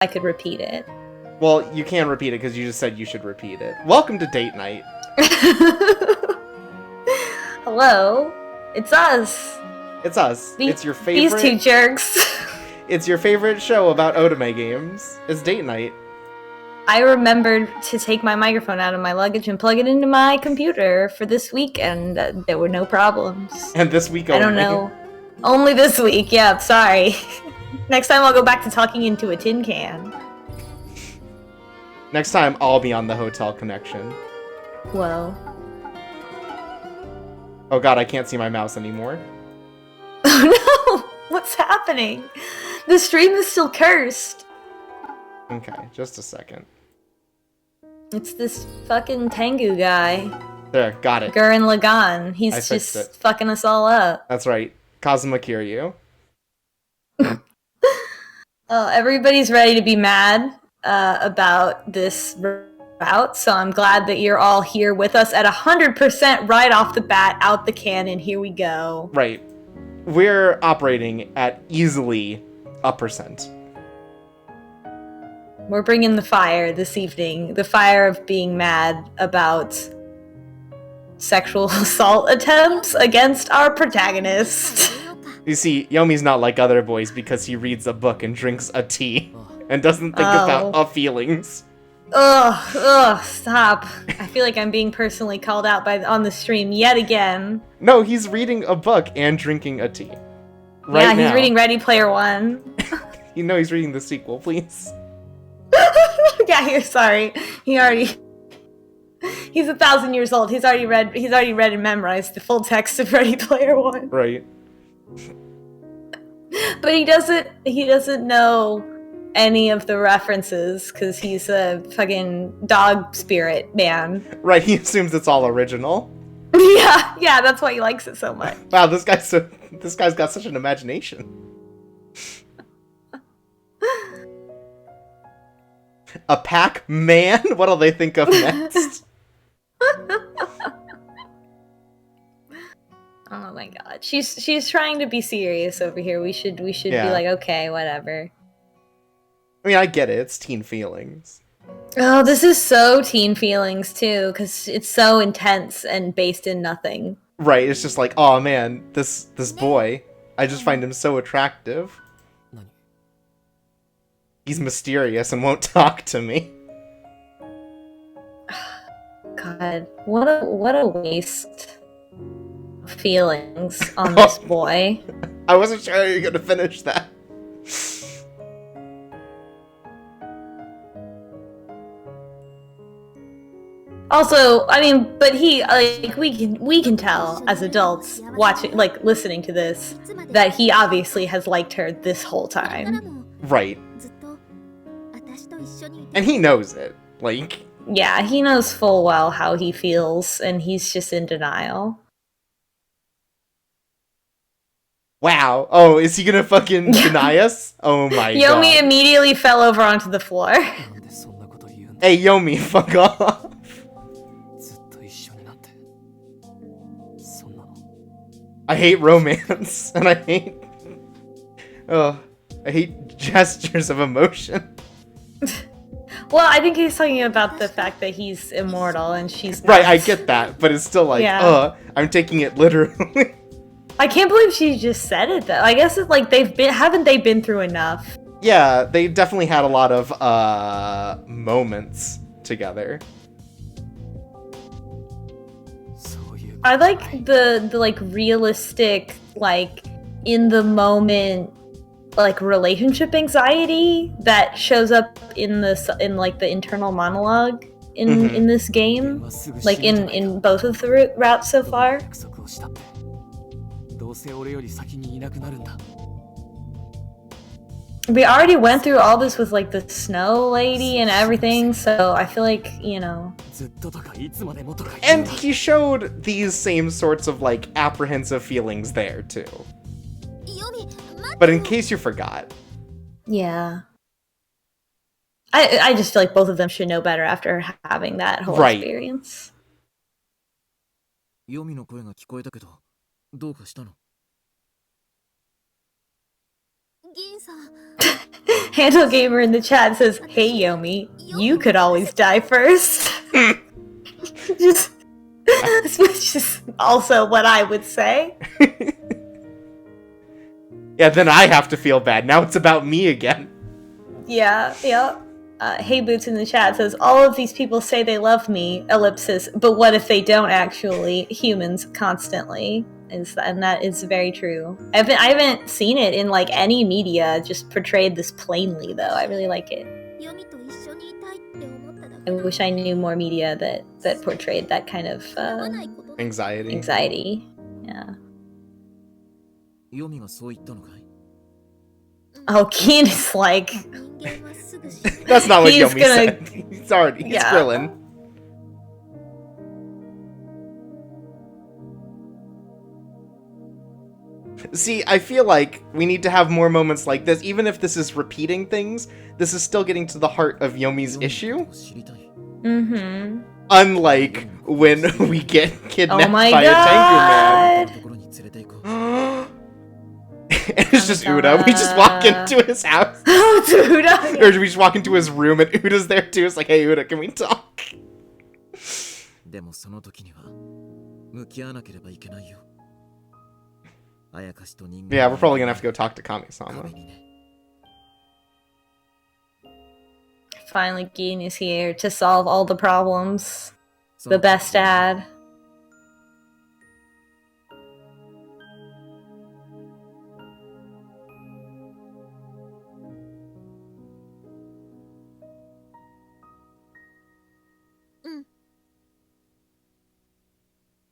I could repeat it. Well, you can repeat it because you just said you should repeat it. Welcome to date night. Hello, it's us. It's us. It's your favorite. These two jerks. It's your favorite show about otome games. It's date night. I remembered to take my microphone out of my luggage and plug it into my computer for this week, and there were no problems. And this week only. I don't know. Only this week, yeah, sorry. Next time I'll go back to talking into a tin can. Next time I'll be on the hotel connection. Whoa. Oh god, I can't see my mouse anymore. Oh no! What's happening? The stream is still cursed. Okay, just a second. It's this fucking Tengu guy. There, got it. Guren Lagann. He's just fucking us all up. That's right. Kazuma Kiryu. Everybody's ready to be mad about this route, so I'm glad that you're all here with us at 100% right off the bat, out the cannon. Here we go. Right. We're operating at easily a percent. We're bringing the fire this evening. The fire of being mad about sexual assault attempts against our protagonist. You see, Yomi's not like other boys because he reads a book and drinks a tea and doesn't think about our feelings. Ugh, stop. I feel like I'm being personally called out on the stream yet again. No, he's reading a book and drinking a tea. Right he's reading Ready Player One. You know he's reading the sequel, please. Yeah, you're sorry. He's 1,000 years old. He's already read and memorized the full text of Ready Player One. Right. But he doesn't know any of the references because he's a fucking dog spirit man. Right, he assumes it's all original. Yeah, that's why he likes it so much. Wow, this guy's got such an imagination. A Pac-Man? What'll they think of next? Oh my god. She's trying to be serious over here. We should be like, okay, whatever. I mean, I get it. It's teen feelings. Oh, this is so teen feelings too, because it's so intense and based in nothing. Right, it's just like, oh man, this boy, I just find him so attractive. He's mysterious and won't talk to me. God, what a waste of feelings on this boy. I wasn't sure you were gonna finish that. Also, I mean, but he, like, we can tell as adults watching, like, listening to this, that he obviously has liked her this whole time. Right. And he knows it. Like... Yeah, he knows full well how he feels, and he's just in denial. Wow. Oh, is he gonna fucking deny us? Oh my god. Yomi immediately fell over onto the floor. Hey, Yomi, fuck off. I hate romance, and I hate gestures of emotion. Well, I think he's talking about the fact that he's immortal and she's not. Right, I get that, but it's still like, I'm taking it literally. I can't believe she just said it though. I guess it's like haven't they been through enough? Yeah, they definitely had a lot of moments together. I like the like realistic, like in the moment, like relationship anxiety that shows up in like the internal monologue in this game, like in both of the routes so far. We already went through all this with like the snow lady and everything, so I feel like, you know. And he showed these same sorts of like apprehensive feelings there too. But in case you forgot. Yeah. I just feel like both of them should know better after having that whole experience. Handle Gamer in the chat says, "Hey Yomi, you could always die first." Which is also what I would say. Yeah, then I have to feel bad. Now it's about me again. Yeah. Hey Boots in the chat says, "All of these people say they love me, ellipsis, but what if they don't actually? Humans constantly." And that is very true. I haven't seen it in like any media just portrayed this plainly though. I really like it. I wish I knew more media that portrayed that kind of anxiety. Yeah. Oh, Keen is like... That's not what Yomi said. He's grilling. See, I feel like we need to have more moments like this. Even if this is repeating things, this is still getting to the heart of Yomi's issue. Mm-hmm. Unlike when we get kidnapped by a Tengu man. And it's just Uda. We just walk into his house. Oh, it's Uda. Or we just walk into his room and Uda's there too. It's like, hey Uda, can we talk? Yeah, we're probably gonna have to go talk to Kami-sama. Finally, Gin is here to solve all the problems. The best dad.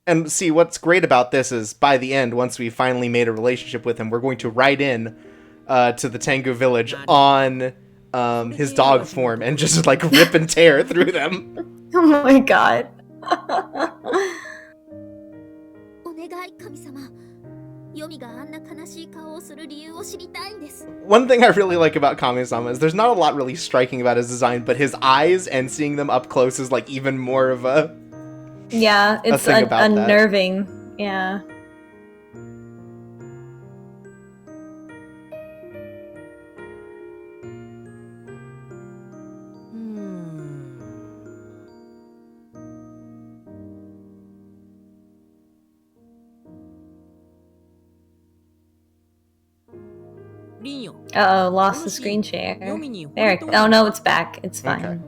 And see, what's great about this is, by the end, once we finally made a relationship with him, we're going to ride in to the Tengu village on his dog form and just, like, rip and tear through them. Oh my god. One thing I really like about Kami-sama is there's not a lot really striking about his design, but his eyes and seeing them up close is, like, even more of a... Yeah, it's unnerving. That. Yeah. Uh-oh, lost the screen share. There. Oh no, it's back. It's fine. Okay.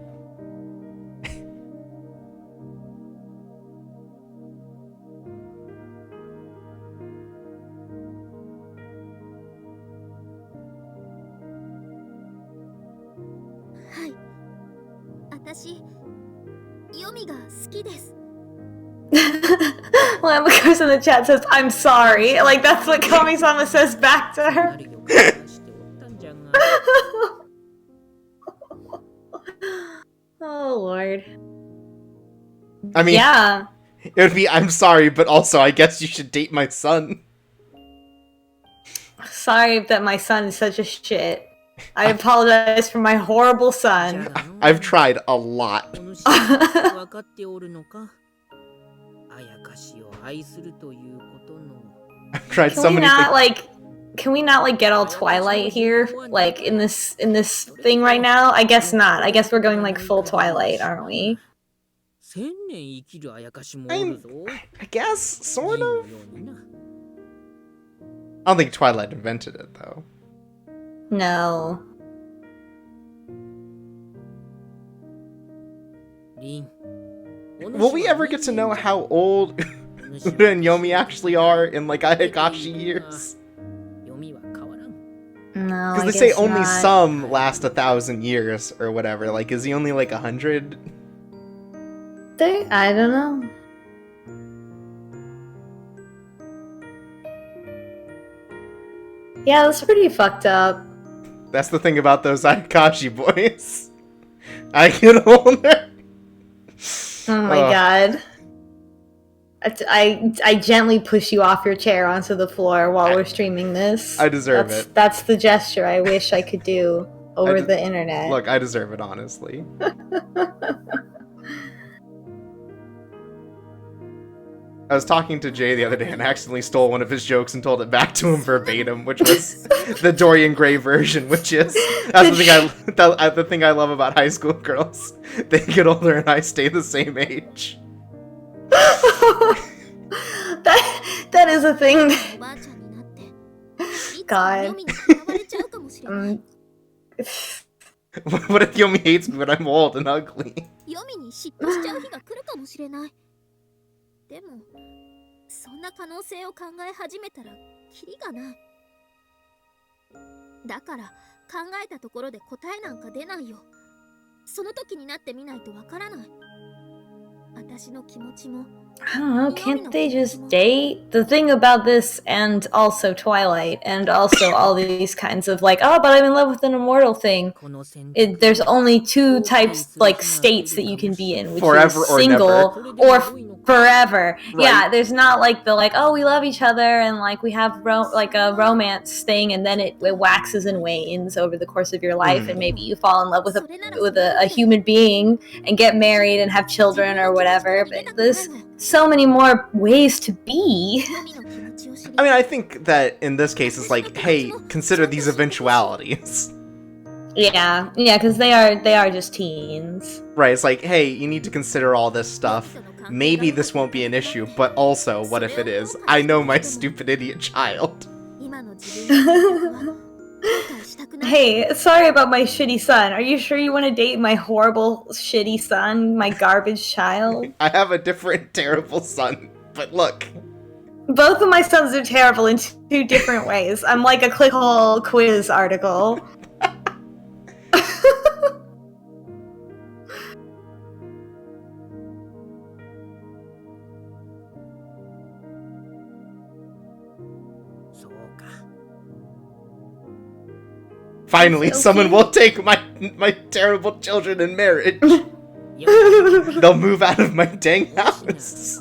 Well, of course in the chat says, "I'm sorry." Like, that's what Kami-sama says back to her. Oh, Lord. I mean, yeah. It would be, "I'm sorry, but also I guess you should date my son." Sorry that my son is such a shit. I apologize for my horrible son. I've tried a lot. I've tried so many things. Can we not, like, get all Twilight here? Like, in this thing right now? I guess not. I guess we're going, like, full Twilight, aren't we? I guess, sort of. I don't think Twilight invented it, though. No. Will we ever get to know how old Uda and Yomi actually are in, like, Ayakashi years? No, because they say only some last 1,000 years or whatever. Like, is he only like 100? I don't know. Yeah, that's pretty fucked up. That's the thing about those Ayakashi boys. I get older. Oh my god. I gently push you off your chair onto the floor while we're streaming this. I deserve it. That's the gesture I wish I could do over the internet. Look, I deserve it, honestly. I was talking to Jay the other day and accidentally stole one of his jokes and told it back to him verbatim, which was the Dorian Gray version, which is that's the thing I love about high school girls. They get older and I stay the same age. that is a thing. God. What if Yomi hates me when I'm old and ugly? でもそんな可能性を考え始めたらキリがない。だから考えたところで答えなんか出ないよ。その時になってみないとわからない。私の気持ちも I don't know, can't they just date? The thing about this, and also Twilight, and also all these kinds of like, oh, but I'm in love with an immortal thing. There's only two types, like, states that you can be in, which Forever is single or forever. Right. Yeah, there's not like the like, oh, we love each other and like we have like a romance thing, and then it waxes and wanes over the course of your life, and maybe you fall in love with a human being and get married and have children or whatever. But there's so many more ways to be. I mean, I think that in this case it's like, hey, consider these eventualities. Yeah, because they are just teens. Right, it's like, hey, you need to consider all this stuff. Maybe this won't be an issue, but also, what if it is? I know my stupid idiot child. Hey, sorry about my shitty son. Are you sure you want to date my horrible, shitty son, my garbage child? I have a different terrible son, but look. Both of my sons are terrible in two different ways. I'm like a clickhole quiz article. Finally, okay. Someone will take my terrible children in marriage. They'll move out of my dang house.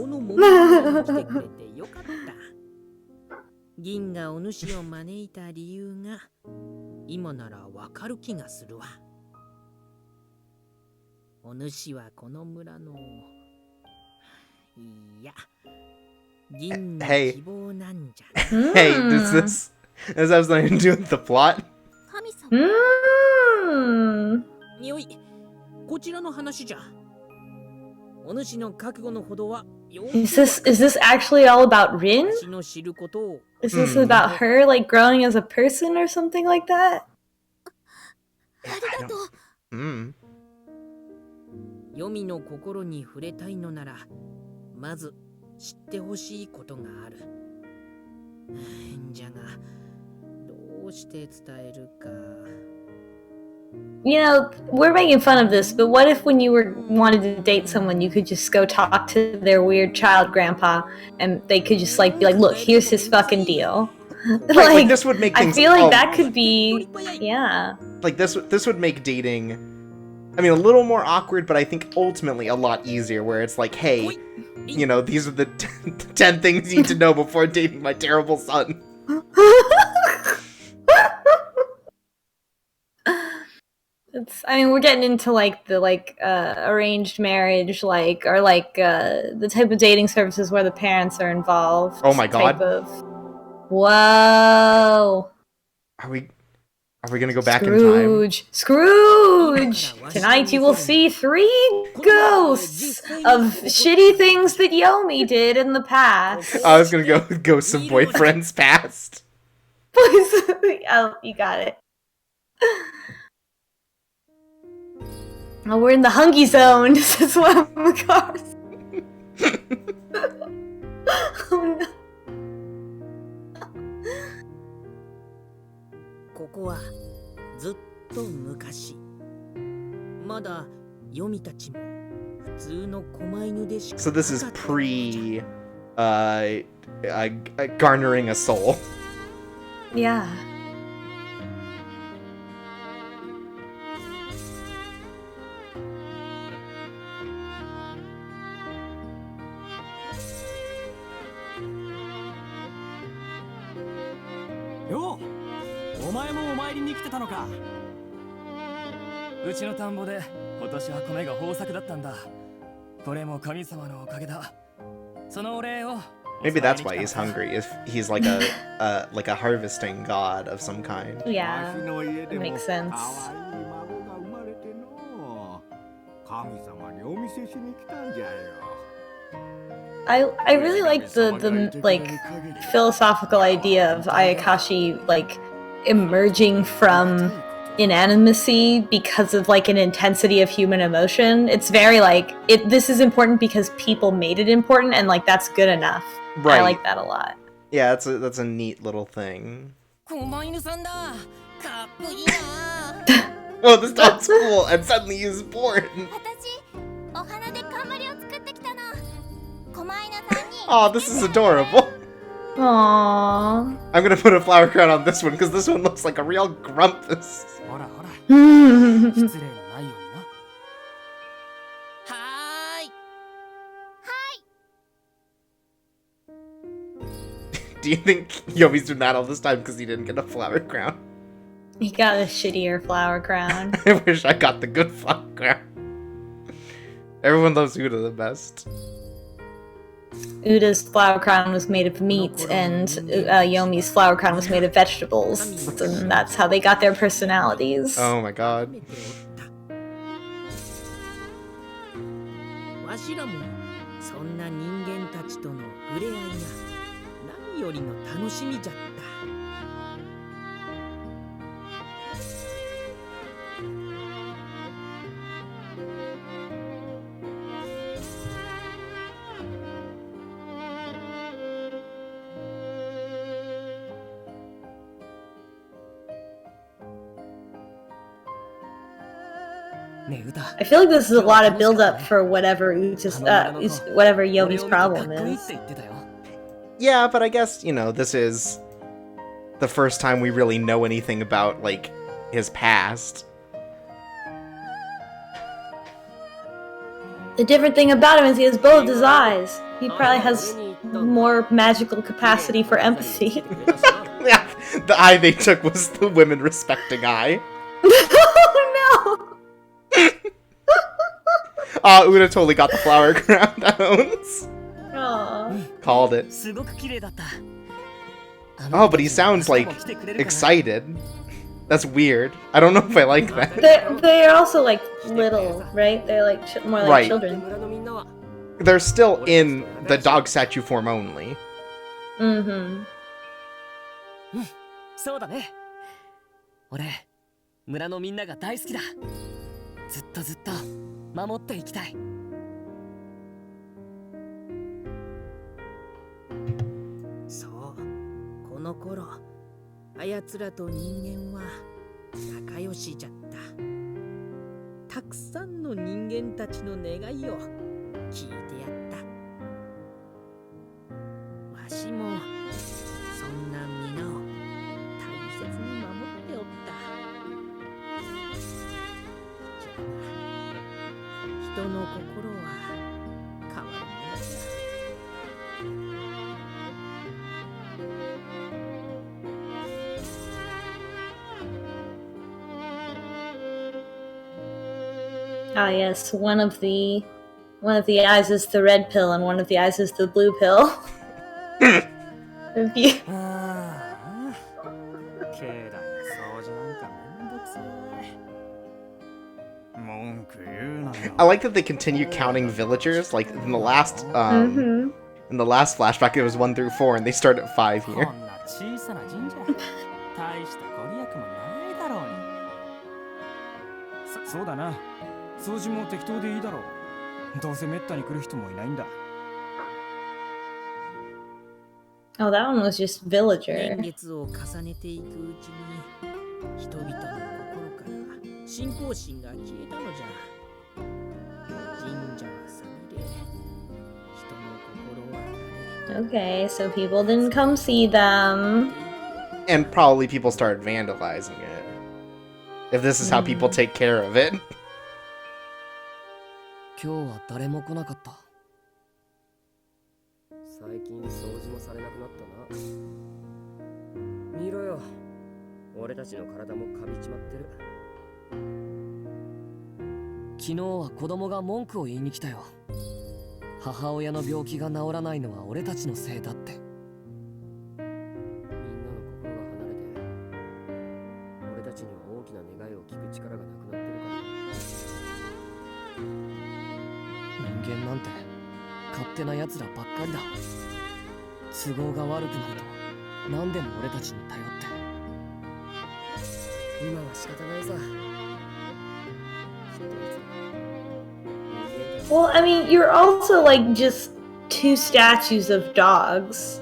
銀がお主を招いた理由が今ならわかる気がするわ。お主はこの村のいや銀の希望なんじゃ。Hey, does this have something to do with the plot? よい、こちらの話じゃ。お主の覚悟のほどは。Is this actually all about Rin? Is this about her like growing as a person or something like that? Yomi の心に触れたいのなら、まず知ってほしいことがある。じゃが、どうして伝えるか。You know, we're making fun of this, but what if when you wanted to date someone, you could just go talk to their weird child grandpa, and they could just like be like, "Look, here's his fucking deal." Like this would make things. I feel like that could be, yeah. Like this would make dating, I mean, a little more awkward, but I think ultimately a lot easier. Where it's like, hey, you know, these are the 10 things you need to know before dating my terrible son. I mean, we're getting into like the arranged marriage, like, or like the type of dating services where the parents are involved. Oh my god! Whoa! Are we gonna go back in time? Scrooge! Tonight you will see 3 ghosts of shitty things that Yomi did in the past. I was gonna go some boyfriends past. Oh, you got it. Oh, we're in the hungy zone. This is one of the cars. Oh no. ここはずっと昔、まだヨミたちも普通の狛犬でしか。So this is pre, garnering a soul. Yeah. Yo! お前もお参りに来てたのか。うちの田んぼで今年は米が豊作だったんだ。これも神様のおかげだ。Maybe that's why he's hungry. If he's like a harvesting god of some kind. Yeah, that makes sense. I really like the like philosophical idea of Ayakashi like emerging from inanimacy because of like an intensity of human emotion. It's very like this is important because people made it important, and like that's good enough. Right. I like that a lot. Yeah, that's a neat little thing. Oh, this dog's cool, and suddenly he's born. Oh, this is adorable. Aww. I'm gonna put a flower crown on this one because this one looks like a real grumpus. Do you think Yomi's been mad all this time because he didn't get a flower crown? He got a shittier flower crown. I wish I got the good flower crown. Everyone loves Uda the best. Uda's flower crown was made of meat, and Yomi's flower crown was made of vegetables. And that's how they got their personalities. Oh my god. わしらもそんな人間たちとの触れ合いが何よりの楽しみじゃった。 I feel like this is a lot of build-up for whatever whatever Yomi's problem is. Yeah, but I guess, you know, this is the first time we really know anything about, like, his past. The different thing about him is he has both his eyes. He probably has more magical capacity for empathy. Yeah, the eye they took was the women respecting eye. Oh no! Uda totally got the flower crown that owns. Aww. Called it. Oh, but he sounds like excited. That's weird. I don't know if I like that. They're also like little, right? They're like more like Right. children. They're still in the dog statue form only. Mm-hmm. そうだね。俺、村のみんなが大好きだ。ずっとずっと守っていきたい。そう、この頃、あやつらと人間は仲良しじゃった。たくさんの人間たちの願いを聞いてやった。わしもそんな皆を大切に守っておった。じゃあ人の心は変わるものじゃ。Ah yes, one of the eyes is the red pill and one of the eyes is the blue pill. If I like that they continue counting villagers. Like in the last in the last flashback, it was 1 through 4, and they start at 5 here. そうだな。数字も適当でいいだろう。どうせめったに来る人もいないんだ。 Oh, that one was just villager. 年月を重ねていくうちに人々の心から信仰心が消えたのじゃ。神社は寂れ、人の心は枯れ。 Okay, so people didn't come see them. And probably people started vandalizing it. If this is how people take care of it. 今日は誰も来なかった。最近掃除もされなくなったな。見ろよ。俺たちの体もカビちまってる。昨日は子供が文句を言いに来たよ。母親の病気が治らないのは俺たちのせいだって。みんなの心が離れて、俺たちには大きな願いを聞く力がなくなってるから。人間なんて勝手な奴らばっかりだ。都合が悪くなると何でも俺たちに頼って。今は仕方ないさ。 Well, I mean, you're also like just two statues of dogs.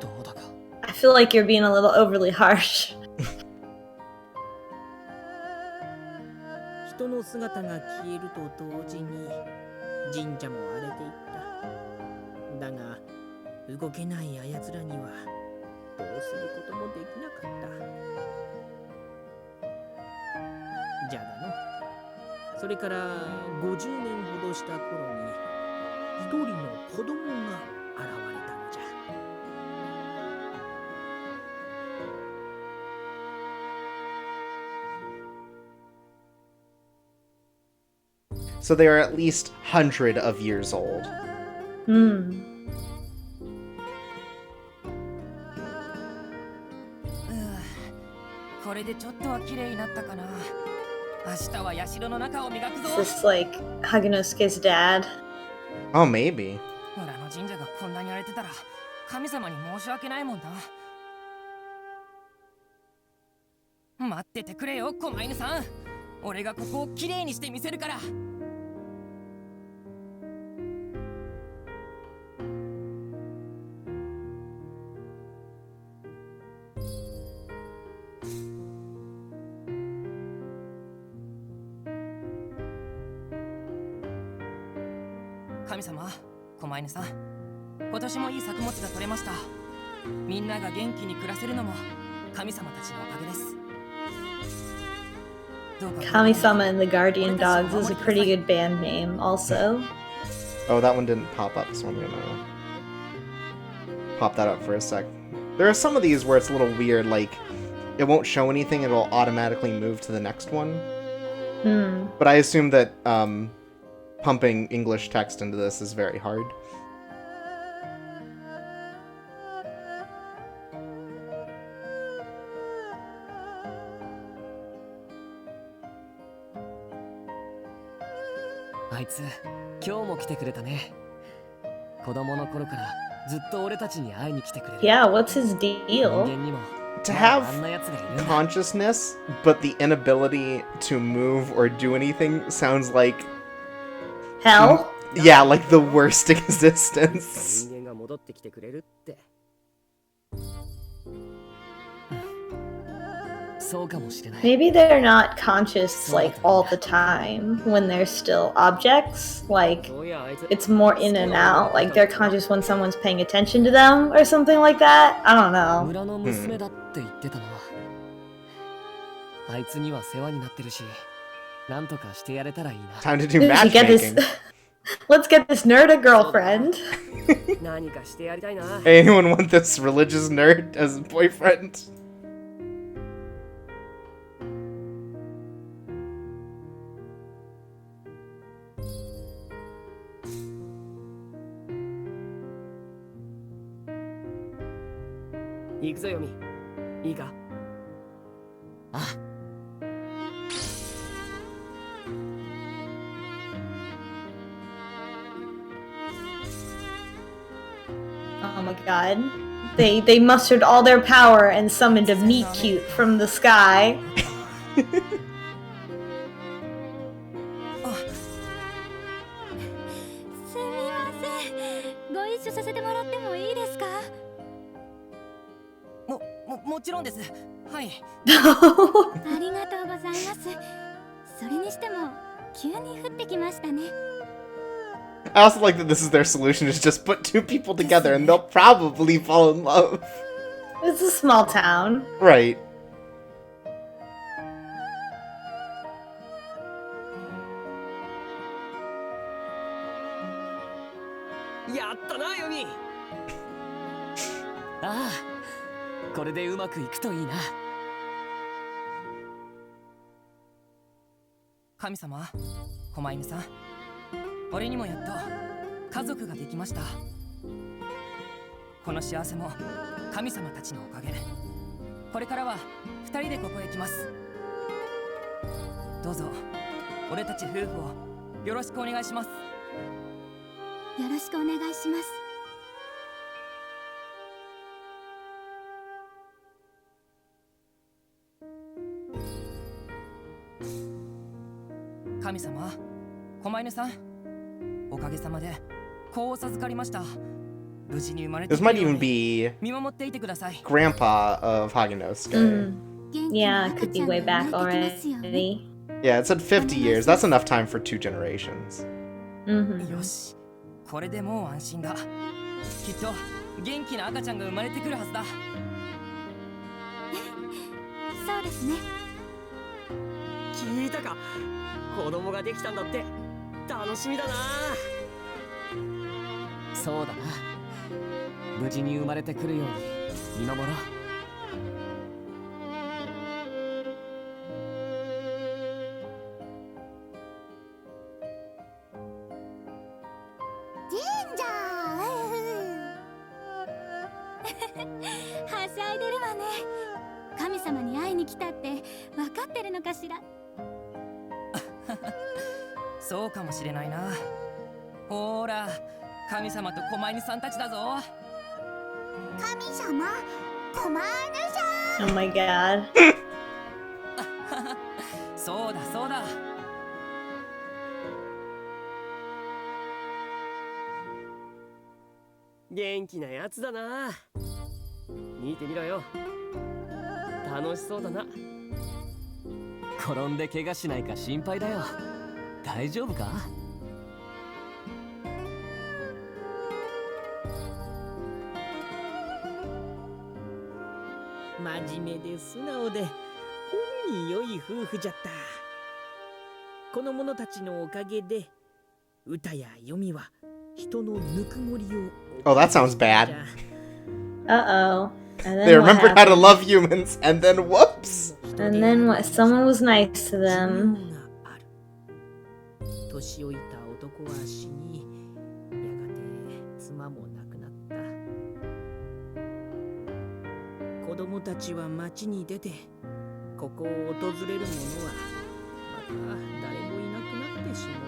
どうだか I feel like you're being a little overly harsh. 人の姿が消えると同時に神社も荒れていった。だが動けないあやつらにはどうすることもできなかった。じゃがのそれから50年ほどした頃に一人の子供が現れたのじゃ。So they are at least 100 of years old. Hmm. これでちょっとは綺麗になったかな。明日は社の中を磨くぞ。 Is this like Hagenosuke's dad? Oh, maybe. 村の神社がこんなに荒れてたら神様に申し訳ないもんな。待っててくれよ、狛犬さん。俺がここを綺麗にしてみせるから。神様、狛犬さん、今年もいい作物が取れました。みんなが元気に暮らせるのも神様たちのおかげです。 Kami-sama and the Guardian Dogs is a pretty good band name, also. Oh, that one didn't pop up, so I'm gonna pop that up for a sec. There are some of these where it's a little weird, like, it won't show anything, it'll automatically move to the next one. But I assume that, pumping English text into this is very hard. Yeah, what's his deal? To have consciousness, but the inability to move or do anything sounds like... Hell? Yeah, like the worst existence. 人間が戻ってきてくれるって。 Maybe they're not conscious like all the time when they're still objects. Like it's more in and out. Like they're conscious when someone's paying attention to them or something like that. I don't know. Time to do Get matchmaking. this. Let's get this nerd a girlfriend. 何かしてやりたいな。 Anyone want this religious nerd as a boyfriend? 行くぞ、ヨミ。いいか？あ。Oh my god. They mustered all their power and summoned a meet cute from the sky. すみません。ご一緒させてもらってもいいですか？もちろんです。はい。ありがとうございます。それにしても急に降ってきましたね。 I also like that this is their solution, is just put two people together and they'll probably fall in love. It's a small town. Right. やったな、ヨミ。ああ、これでうまくいくといいな。神様、狛犬さん、俺にもやっと家族ができました。この幸せも神様たちのおかげ。これからは2人でここへ来ます。どうぞ俺たち夫婦をよろしくお願いします。よろしくお願いします。神様、狛犬さん、おかげさまで子を授かりました。無事に生まれて This might even be 見守っていてください。 grandpa of Hagenosuke. Yeah, it could be way back already. Yeah, it said 50 years. That's enough time for 2 generations. よし、これでもう安心だ。きっと元気な赤ちゃんが生まれてくるはずだ。そうですね。聞いたか、子供ができたんだって。楽しみだな。そうだな、無事に生まれてくるように見守ろう。神社はしゃいでるわね。神様に会いに来たって分かってるのかしら。そうかもしれないな。ほーら、神様と狛犬さんたちだぞ。神様、狛犬さん。 Oh my god. そうだそうだ。元気なやつだな。見てみろよ、楽しそうだな。転んで怪我しないか心配だよ。大丈夫か？真面目で素直で本に良い夫婦じゃった。この者たちのおかげで歌や読みは人のぬくもりを。 Oh, that sounds bad. Uh-oh. And They then what remembered how to happened? love humans, and then whoops! And then what? Someone was nice to them. 年老いた男は死に、やがて妻も亡くなった。子供たちは町に出て、ここを訪れる者はまた誰もいなくなってしまう。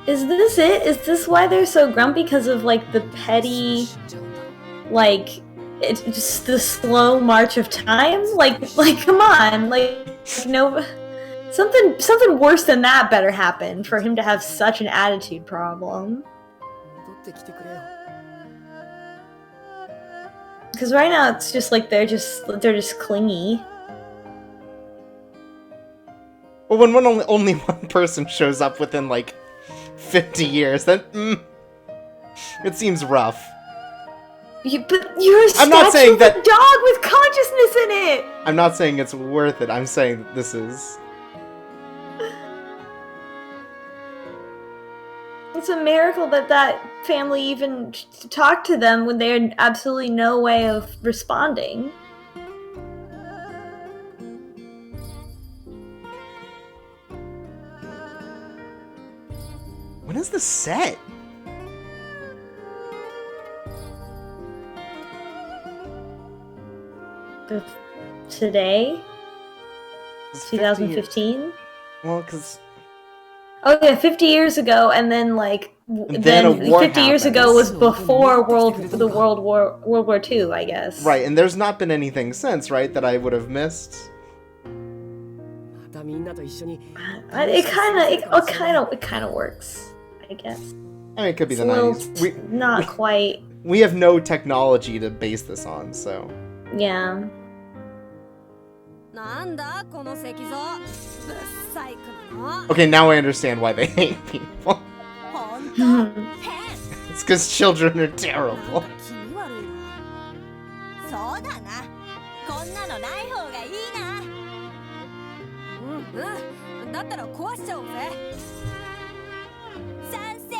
Is this it? Is this why they're so grumpy? Because of like the petty, like it's just the slow march of time? Like come on, like no, something worse than that better happen for him to have such an attitude problem. Because right now it's just like they're just clingy. Well, when only one person shows up within like 50 years, then it seems rough. But you're a I'm not saying statue of a dog with consciousness in it! I'm not saying it's worth it. I'm saying that this is... It's a miracle that that family even talked to them when they had absolutely no way of responding. When is this set? Today? It's 2015? Well, because... Oh yeah, 50 years ago, and then like then a war 50 years ago happens. was before World War II, I guess. Right, and there's not been anything since, right, that I would have missed. It kind of works, I guess. I mean, it could be It's the a little 90s. not quite. We have no technology to base this on, so... Yeah. Okay, now I understand why they hate people. It's because children are terrible. そうだな。こんなのない方がいいな。だったら壊しちゃおうぜ。賛成。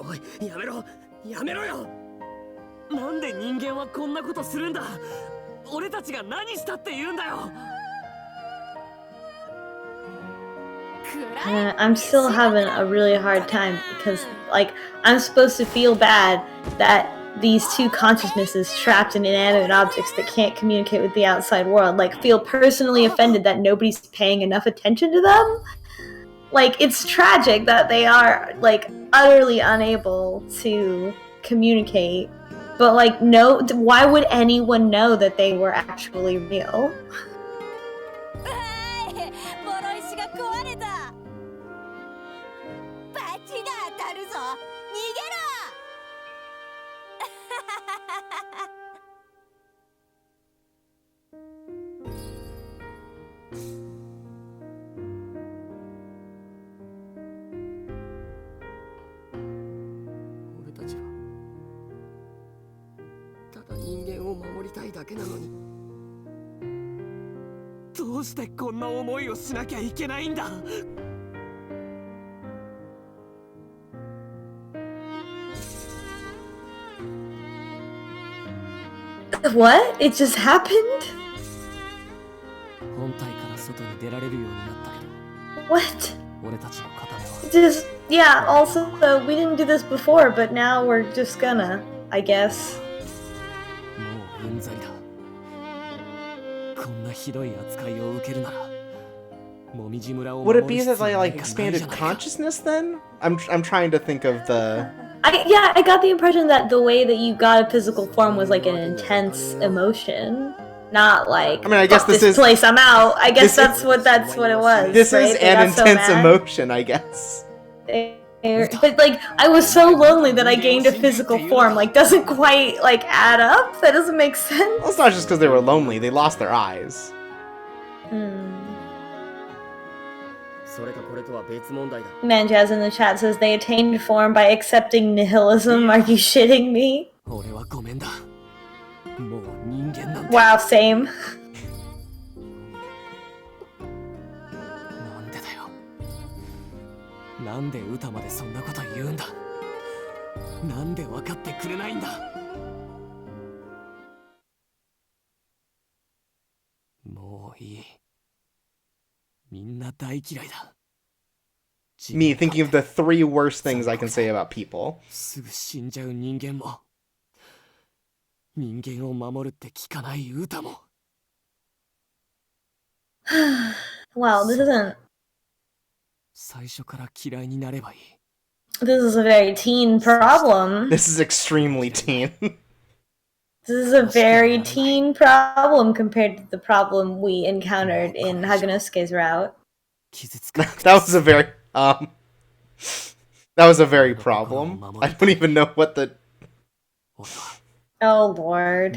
おい、やめろ、やめろよ。なんで人間はこんなことするんだ。俺たちが何したって言うんだよ。I'm still having a really hard time because, like, I'm supposed to feel bad that these two consciousnesses trapped in inanimate objects that can't communicate with the outside world, like, feel personally offended that nobody's paying enough attention to them. Like, it's tragic that they are, like, utterly unable to communicate. But, like, no, why would anyone know that they were actually real? What? It just happened? What? Just, yeah, also, we didn't do this before, but now we're just gonna, I guess. Would it be that they like expanded consciousness then? I'm trying to think of the. I got the impression that the way that you got a physical form was like an intense emotion, not like. I mean, I guess this is place. I'm out. I guess that's what it was. This right? is an intense emotion, I guess. But like, I was so lonely that I gained a physical form. Like, doesn't quite like add up. That doesn't make sense. Well, it's not just because they were lonely; they lost their eyes. Manjaz in the chat says they attained form by accepting nihilism. Are you shitting me? Wow, same. Me thinking of the 3 worst things I can say about people. Well, this is a very teen problem. This is extremely teen. This is a very teen problem compared to the problem we encountered in Haganosuke's route. That was a very that was a very problem. I don't even know what the. Oh Lord.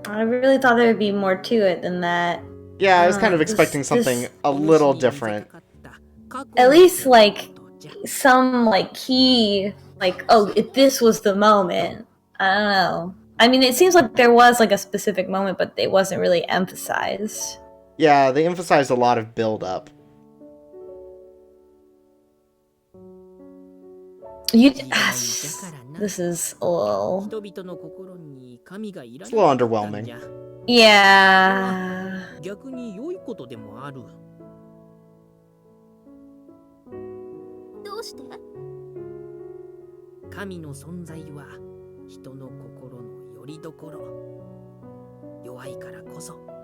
I really thought there would be more to it than that. Yeah, I was kind of expecting something a little different. At least, like, some, like, key, like, oh, if this was the moment. I don't know. I mean, it seems like there was, like, a specific moment, but it wasn't really emphasized. Yeah, they emphasized a lot of build-up. This is a little... It's a little underwhelming. Yeah.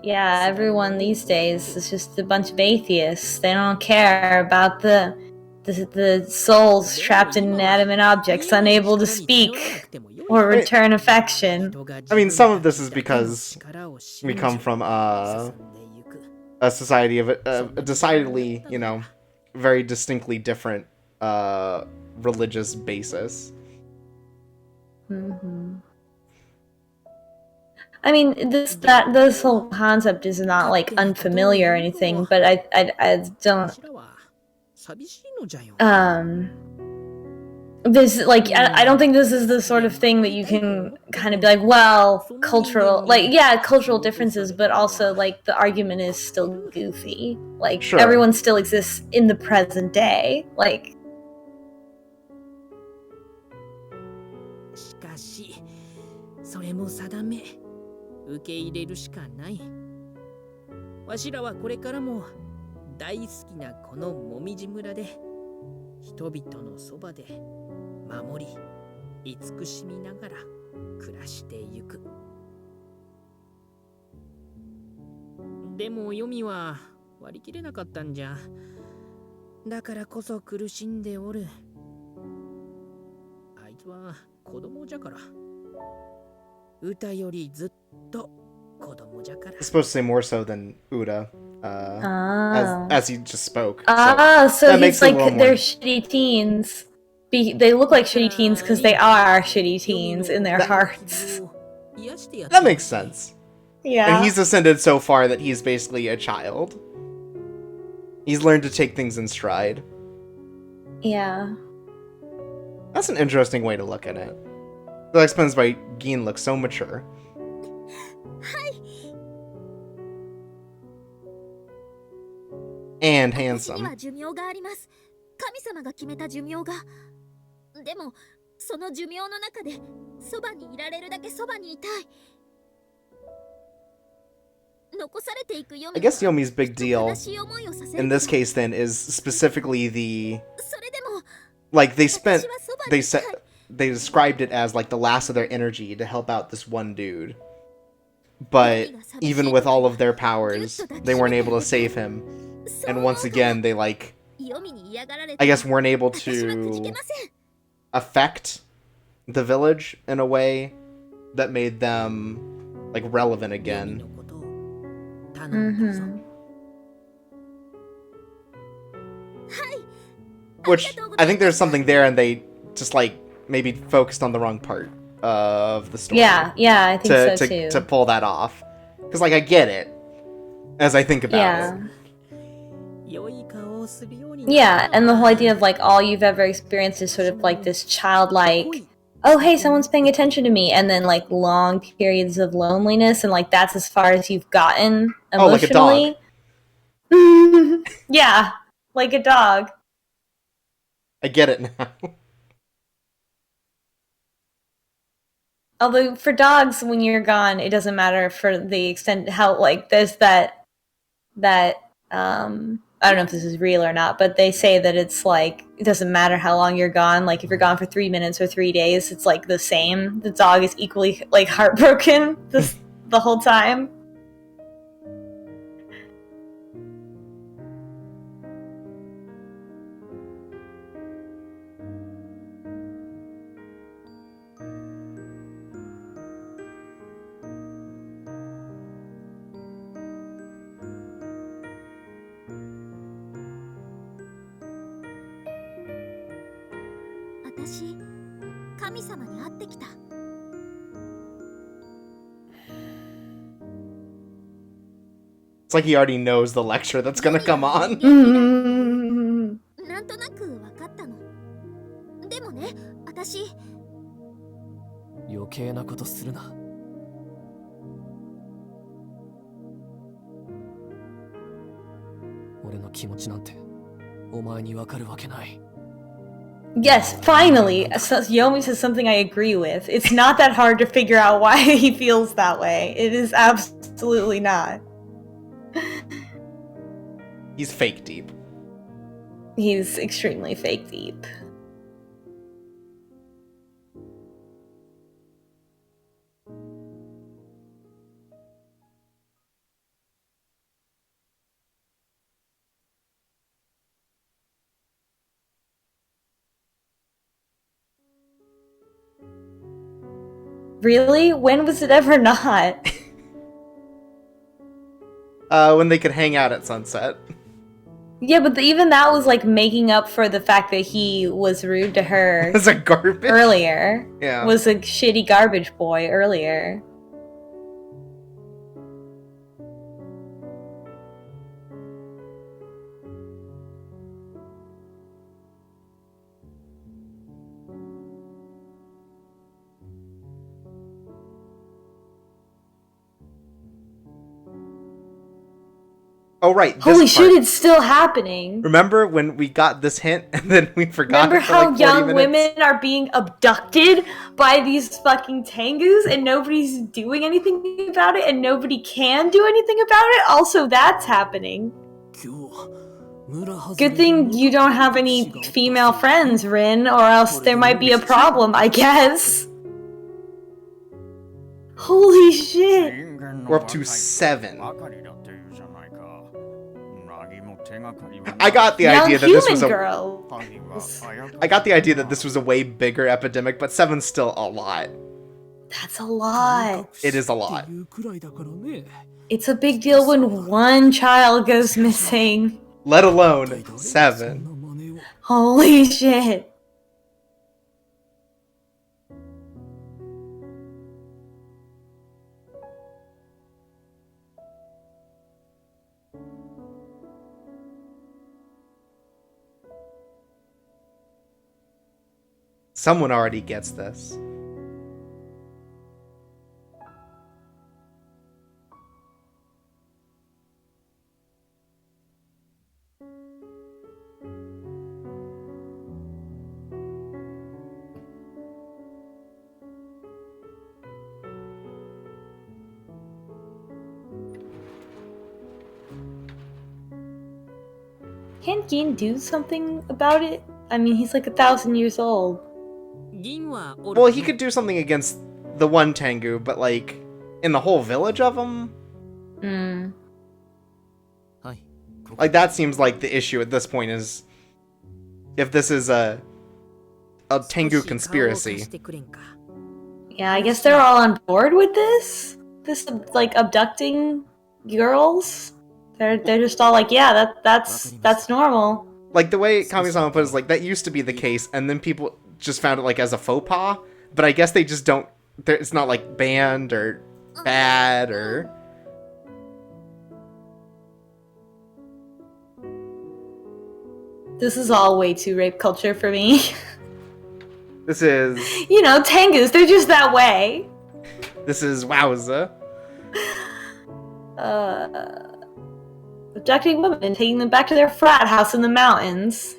Yeah, everyone these days is just a bunch of atheists. They don't care about the souls trapped in inanimate objects, unable to speak or return affection. I mean, some of this is because we come from a society of a decidedly, you know, very distinctly different religious basis. Mm-hmm. I mean, this whole concept is not like unfamiliar or anything, but I don't this like I don't think this is the sort of thing that you can kind of be like, well, cultural differences, but also like the argument is still goofy. Like Sure. everyone still exists in the present day. Like しかしそれも定め受け入れるしかない。わしらはこれからも大好きなこのもみじ村で人々のそばで守り慈しみながら暮らしてゆく。でもヨミは割り切れなかったんじゃ。だからこそ苦しんでおる。あいつは子供じゃから。歌よりずっと子供じゃから。It's supposed to say more so than Uda, as he just spoke. So he's like they're shitty teens. They look like shitty teens because they are shitty teens in their hearts. That makes sense. Yeah. And he's ascended so far that he's basically a child. He's learned to take things in stride. Yeah. That's an interesting way to look at it. That explains why Gin looks so mature. And handsome. でもその寿命の中でそばにいられるだけそばにいたい。 I guess Yomi's big deal in this case then is specifically the like they described it as like the last of their energy to help out this one dude. But even with all of their powers, they weren't able to save him. And once again, they like I guess weren't able to affect the village in a way that made them like relevant again. Mm-hmm. Which I think there's something there, and they just like maybe focused on the wrong part of the story. Yeah, I think so too. To pull that off, because like I get it as I think about it. Yeah, and the whole idea of like all you've ever experienced is sort of like this childlike, oh hey, someone's paying attention to me, and then like long periods of loneliness, and like that's as far as you've gotten emotionally. Oh, like a dog. Yeah, like a dog. I get it now. Although for dogs, when you're gone, it doesn't matter for the extent how like there's that I don't know if this is real or not, but they say that it's like it doesn't matter how long you're gone. Like if you're gone for 3 minutes or 3 days, it's like the same. The dog is equally like heartbroken the whole time. It's like he already knows the lecture that's gonna come on. なんとなく分かったの。でもね、私余計なことするな。俺の気持ちなんてお前に分かるわけない。 Yes, finally, Yomi says something I agree with. It's not that hard to figure out why he feels that way. It is absolutely not. He's fake deep. He's extremely fake deep. Really? When was it ever not? When they could hang out at sunset. Yeah, but even that was like making up for the fact that he was rude to her As a garbage earlier. Yeah. Was a shitty garbage boy earlier. Oh right. This Holy part. shit, it's still happening. Remember when we got this hint and then we forgot Remember it for how like 40 young minutes? women are being abducted by these fucking tengus and nobody's doing anything about it and nobody can do anything about it? Also, that's happening. Good thing you don't have any female friends, Rin, or else there might be a problem, I guess. Holy shit. We're up to 7. I got the idea that this was a girl. I got the idea that this was a way bigger epidemic, but 7's still a lot. That's a lot. It is a lot. It's a big deal when one child goes missing. Let alone 7. Holy shit. Someone already gets this. Can't Gin do something about it? I mean, he's like 1,000 years old. Well, he could do something against the one Tengu, but like in the whole village of them? Like that seems like the issue at this point is if this is a Tengu conspiracy. Yeah, I guess they're all on board with this? This, like, abducting girls? They're just all like, yeah, that's normal. Like the way Kami-sama put it is like that used to be the case, and then people just found it like as a faux pas, but I guess they just don't. It's not like banned or bad or. This is all way too rape culture for me. This is. You know, Tengus, they're just that way. This is wowza. Abducting women and taking them back to their frat house in the mountains.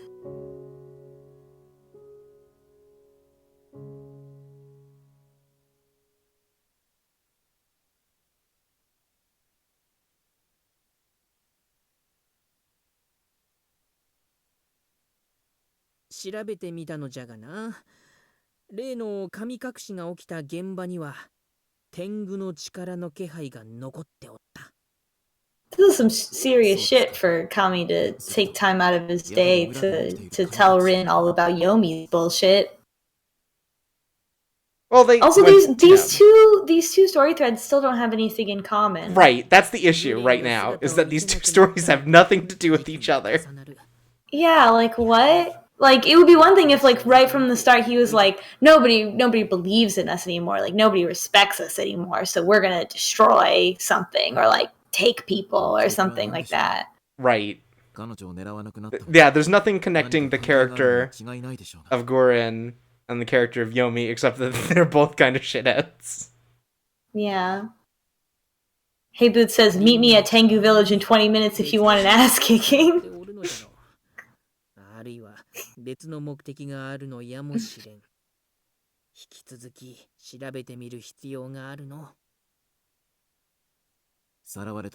This is some serious shit for Kami to take time out of his day to tell Rin all about Yomi's bullshit. Well, they also these two story threads still don't have anything in common. Right, that's the issue right now, is that these two stories have nothing to do with each other. Yeah, like what? Like, it would be one thing if, like, right from the start he was like, nobody believes in us anymore, like, nobody respects us anymore, so we're gonna destroy something, or, like, take people, or something like that. Right. Yeah, there's nothing connecting the character of Guren and the character of Yomi, except that they're both kind of shitheads. Yeah. Hey Boots says, meet me at Tengu Village in 20 minutes if you want an ass kicking.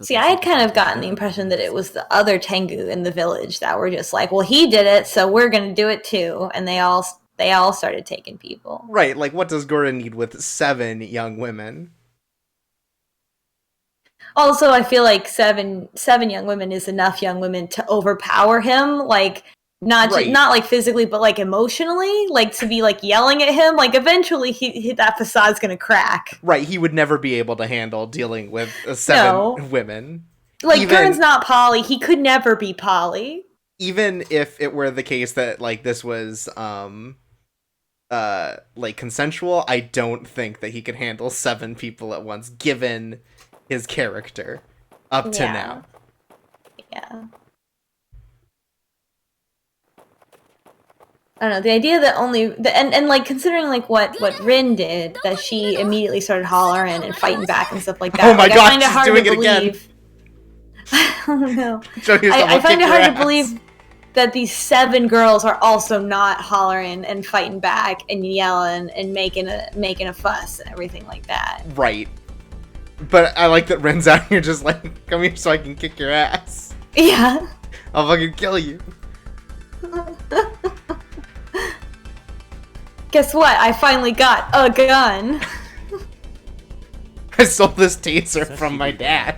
See, I had kind of gotten the impression that it was the other Tengu in the village that were just like, well, he did it, so we're gonna do it too, and they all started taking people. Right, like what does Guren need with 7 young women? Also, I feel like seven young women is enough young women to overpower him, like not like physically, but like emotionally, like to be like yelling at him. Like eventually, that facade's gonna crack. Right, he would never be able to handle dealing with 7 women. Like Guren's not poly. He could never be poly. even if it were the case that like this was like consensual, I don't think that he could handle 7 people at once given his character up to now. Yeah. I don't know, the idea that and like considering like what Rin did, that she immediately started hollering and fighting back and stuff like that. Oh my like, god, I find it she's hard doing to it again. believe. I don't know. I I find it hard to believe that these 7 girls are also not hollering and fighting back and yelling and making a fuss and everything like that. Right. But I like that Ren's out here just like, come here so I can kick your ass. Yeah. I'll fucking kill you. Guess what? I finally got a gun. I stole this taser from my dad.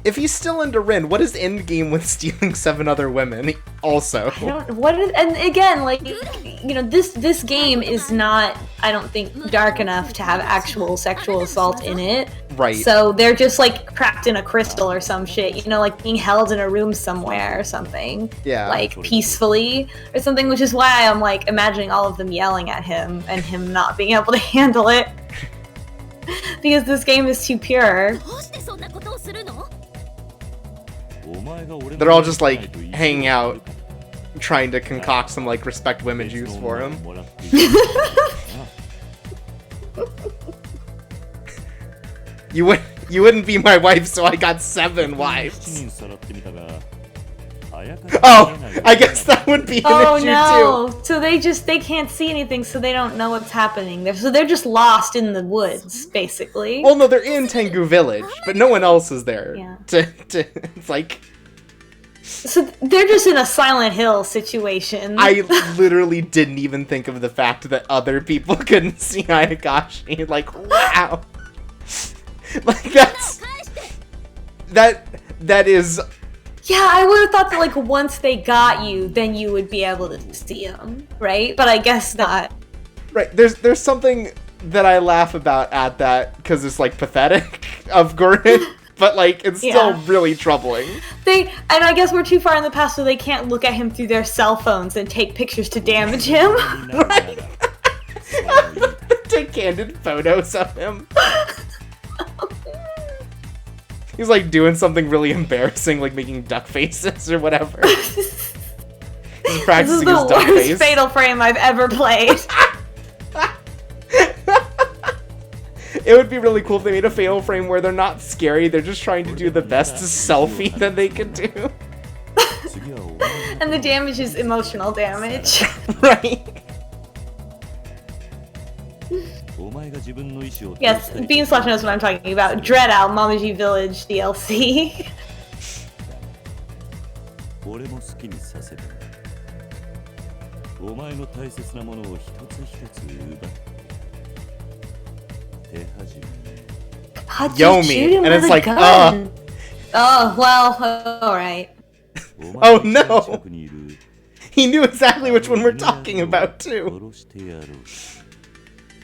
If he's still into Rin, what is endgame with stealing 7 other women? Also, and again, like, you know, this game is not, I don't think, dark enough to have actual sexual assault in it. Right. So they're just like trapped in a crystal or some shit, you know, like being held in a room somewhere or something. Yeah. Like peacefully or something, which is why I'm like imagining all of them yelling at him and him not being able to handle it. Because this game is too pure. They're all just like hanging out, trying to concoct some like respect women juice for him. You wouldn't be my wife, so I got 7 wives. Oh, I guess that would be an issue too. So they can't see anything, so they don't know what's happening. So they're just lost in the woods, basically. Well, no, they're in Tengu Village, but no one else is there. Yeah. It's like. So they're just in a Silent Hill situation. I literally didn't even think of the fact that other people couldn't see Ayakashi. Like, wow. Like, that is. Yeah, I would have thought that, like, once they got you, then you would be able to see them, right? But I guess not. Right, there's something that I laugh about at that, because it's, like, pathetic of Guren, but, like, it's still really troubling. And I guess we're too far in the past, so they can't look at him through their cell phones and take pictures to damage him. Right? Take candid photos of him. He's like doing something really embarrassing, like making duck faces or whatever. He's practicing his duck face. This is the worst Fatal Frame I've ever played. It would be really cool if they made a Fatal Frame where they're not scary, they're just trying to do the best selfie that they can do. And the damage is emotional damage. Right. Yes, Beanslash knows what I'm talking about. Dread Out, Mamaji Village DLC. Yomi, and it's like, Oh, well, alright. Oh no! He knew exactly which one we're talking about, too.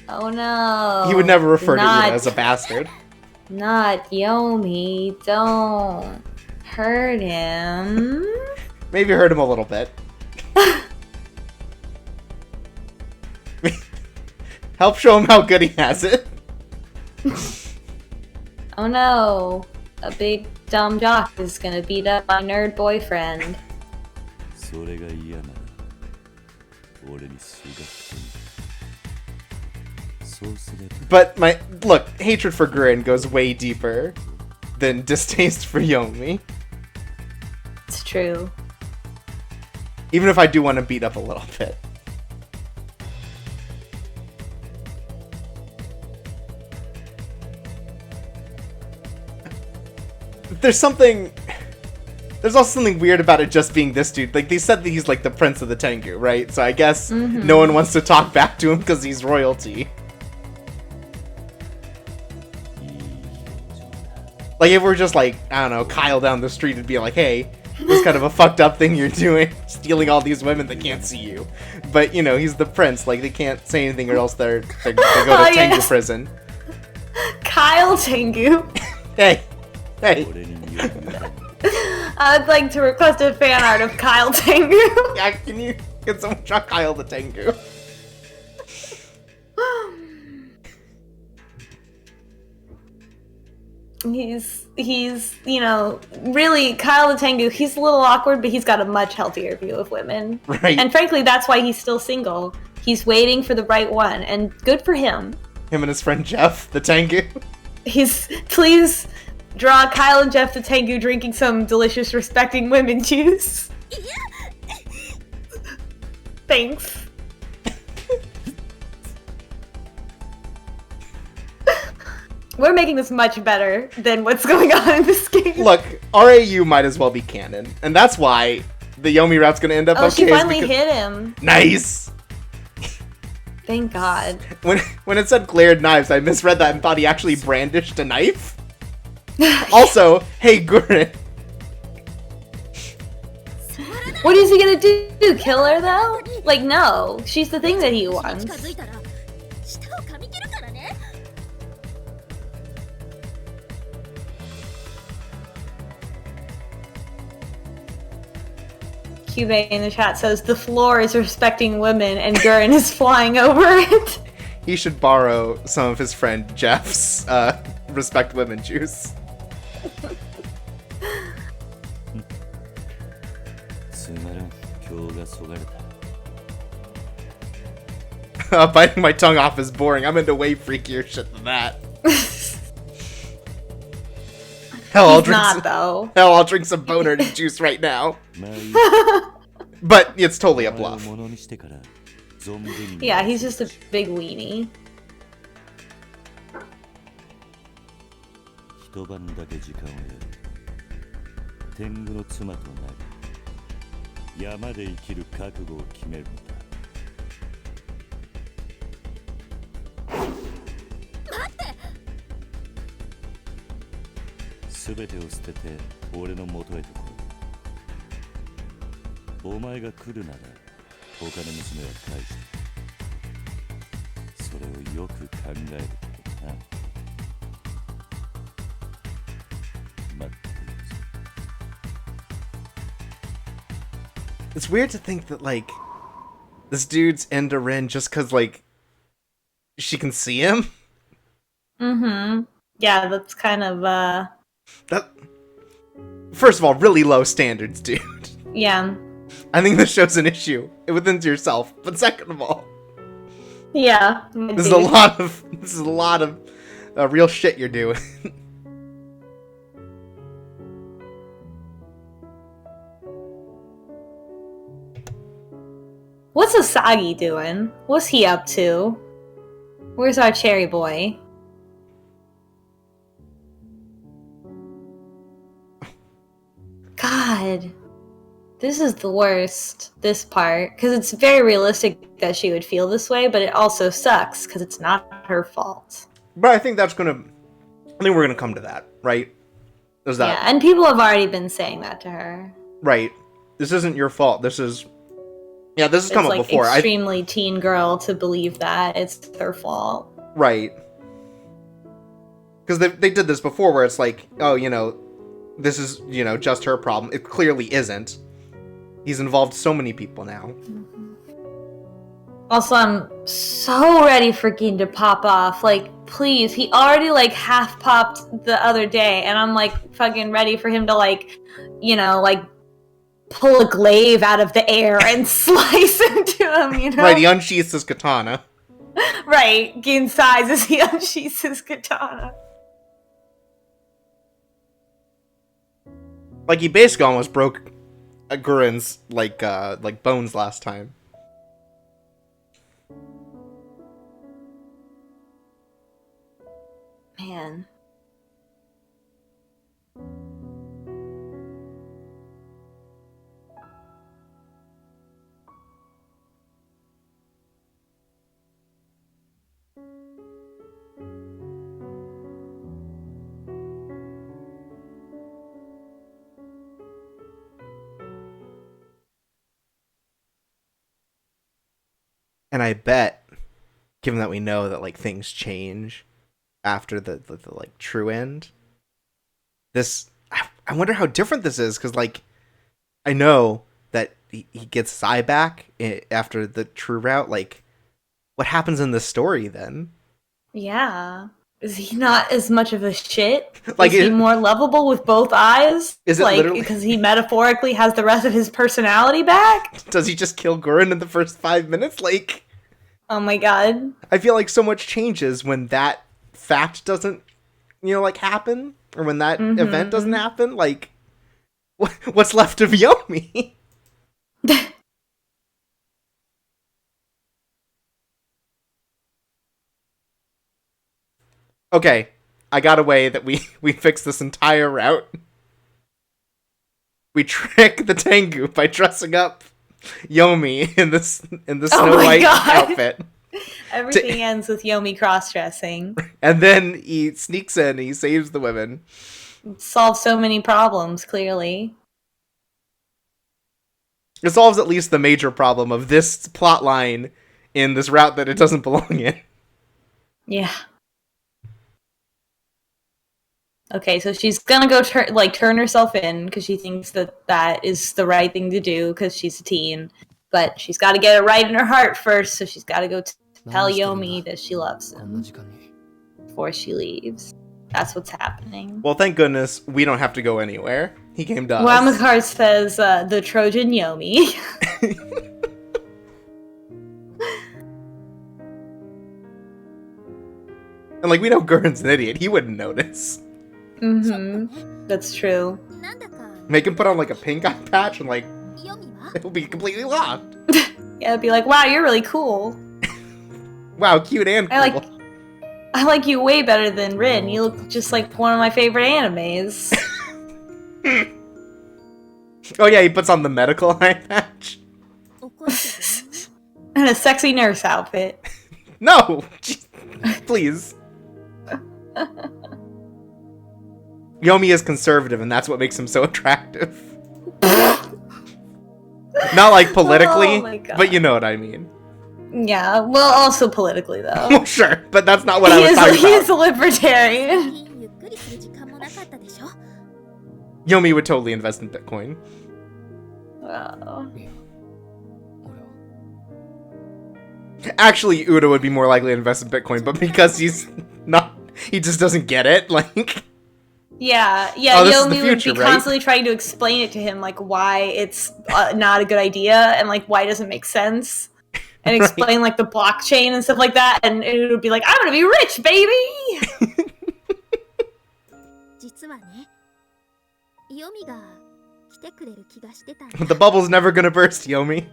Oh no. He would never refer to you as a bastard. Not Yomi. Don't hurt him. Maybe hurt him a little bit. Help show him how good he has it. Oh no. A big dumb jock is gonna beat up my nerd boyfriend. But look, hatred for Guren goes way deeper than distaste for Yomi. It's true. Even if I do want to beat up a little bit. There's also something weird about it just being this dude. Like, they said that he's like the prince of the Tengu, right? So I guess no one wants to talk back to him because he's royalty. Like, if we're just like, I don't know, Kyle down the street and be like, hey, this kind of a fucked up thing you're doing, stealing all these women that can't see you. But, you know, he's the prince, like, they can't say anything or else they go to Tengu prison. Kyle Tengu. Hey. I would like to request a fan art of Kyle Tengu. Yeah, can someone draw Kyle the Tengu? He's really Kyle the Tengu. He's a little awkward, but he's got a much healthier view of women. Right. And frankly, that's why he's still single. He's waiting for the right one, and good for him. Him and his friend Jeff the Tengu. Please draw Kyle and Jeff the Tengu drinking some delicious respecting women juice. Thanks. We're making this much better than what's going on in this game. Look, RAU might as well be canon, and that's why the Yomi route's gonna end up okay. She finally hit him. Nice! Thank God. When it said glared knives, I misread that and thought he actually brandished a knife. Also, hey Guren. What is he gonna do? Kill her though? Like, no. She's the thing that he wants. Cube in the chat says the floor is respecting women and Guren is flying over it. He should borrow some of his friend Jeff's respect women juice. Biting my tongue off is boring. I'm into way freakier shit than that. Hell, I'll drink some boner juice right now. But it's totally a bluff. Yeah, he's just a big weenie. It's weird to think that, like, this dude's into Rin just because, like, she can see him. Mm-hmm. Yeah, that's kind of, That... First of all, really low standards, dude. Yeah. I think this shows an issue within yourself. But second of all... Yeah. This is a lot of real shit you're doing. What's Asagi doing? What's he up to? Where's our cherry boy? God. This is the worst, this part. Because it's very realistic that she would feel this way, but it also sucks because it's not her fault. But I think we're gonna come to that, right? There's that. Yeah, and people have already been saying that to her. Right. This isn't your fault. This is come up before. Extremely teen girl to believe that it's her fault. Right. Because they did this before where it's like, oh, this is, just her problem. It clearly isn't. He's involved so many people now. Also, I'm so ready for Gin to pop off. Like, please. He already, half popped the other day, and I'm, fucking ready for him to, pull a glaive out of the air and slice into him, Right, he unsheaths his katana. Right, Gin sighs as he unsheaths his katana. He basically almost broke Guren's, bones last time. Man. And I bet, given that we know that, things change, after the like true end. This I wonder how different this is, because like I know that he gets his eye back after the true route. Like, what happens in this story then? Yeah. Is he not as much of a shit? Like, is he more lovable with both eyes? Is it like literally because he metaphorically has the rest of his personality back? Does he just kill Guren in the first 5 minutes? Like, oh my god. I feel like so much changes when that fact doesn't, like happen, or when that event doesn't happen. Like, what's left of Yomi? Okay, I got a way that we fix this entire route. We trick the Tengu by dressing up Yomi in the Snow White outfit. Everything ends with Yomi cross-dressing. And then he sneaks in, he saves the women. Solves so many problems, clearly. It solves at least the major problem of this plot line in this route that it doesn't belong in. Yeah. Okay, so she's gonna go turn herself in because she thinks that is the right thing to do because she's a teen. But she's got to get it right in her heart first, so she's got to go tell Yomi that she loves him before she leaves. That's what's happening. Well, thank goodness we don't have to go anywhere. He came to us. Ramakar says the Trojan Yomi. And like, we know Guren's an idiot. He wouldn't notice. That's true. Make him put on like a pink eye patch and like it'll be completely locked. Yeah, it'd be like, wow, you're really cool. Wow, cute and cool. I like you way better than Rin. You look just like one of my favorite animes. Oh yeah, he puts on the medical eye patch. And a sexy nurse outfit. No! Please. Yomi is conservative, and that's what makes him so attractive. Not like politically, but you know what I mean. Yeah, well, also politically, though. Well, sure, but that's not what I was talking about. He is a libertarian. Yomi would totally invest in Bitcoin. Wow. Actually, Uda would be more likely to invest in Bitcoin, but because he's not, he just doesn't get it, like... Yeah, Yomi would be constantly trying to explain it to him, like, why it's not a good idea, and, like, why it doesn't make sense, and explain, like, the blockchain and stuff like that, and it would be like, I'm gonna be rich, baby! The bubble's never gonna burst, Yomi.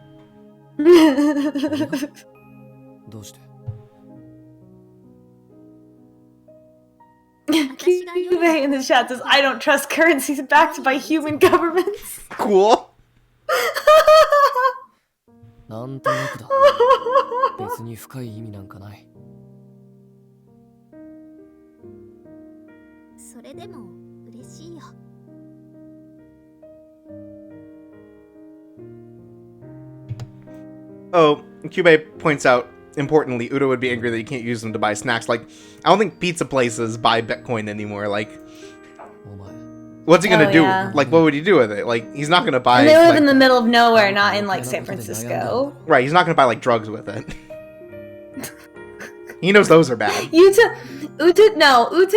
Kyubei in the chat says, I don't trust currencies backed by human governments. Cool. Oh, Kyubei points out, importantly, Uda would be angry that you can't use them to buy snacks. Like, I don't think pizza places buy Bitcoin anymore. Like, what's he gonna do? Yeah. Like, what would he do with it? Like, he's not gonna buy... And they live in the middle of nowhere, not in, like, San Francisco. Right, he's not gonna buy, like, drugs with it. He knows those are bad. Uta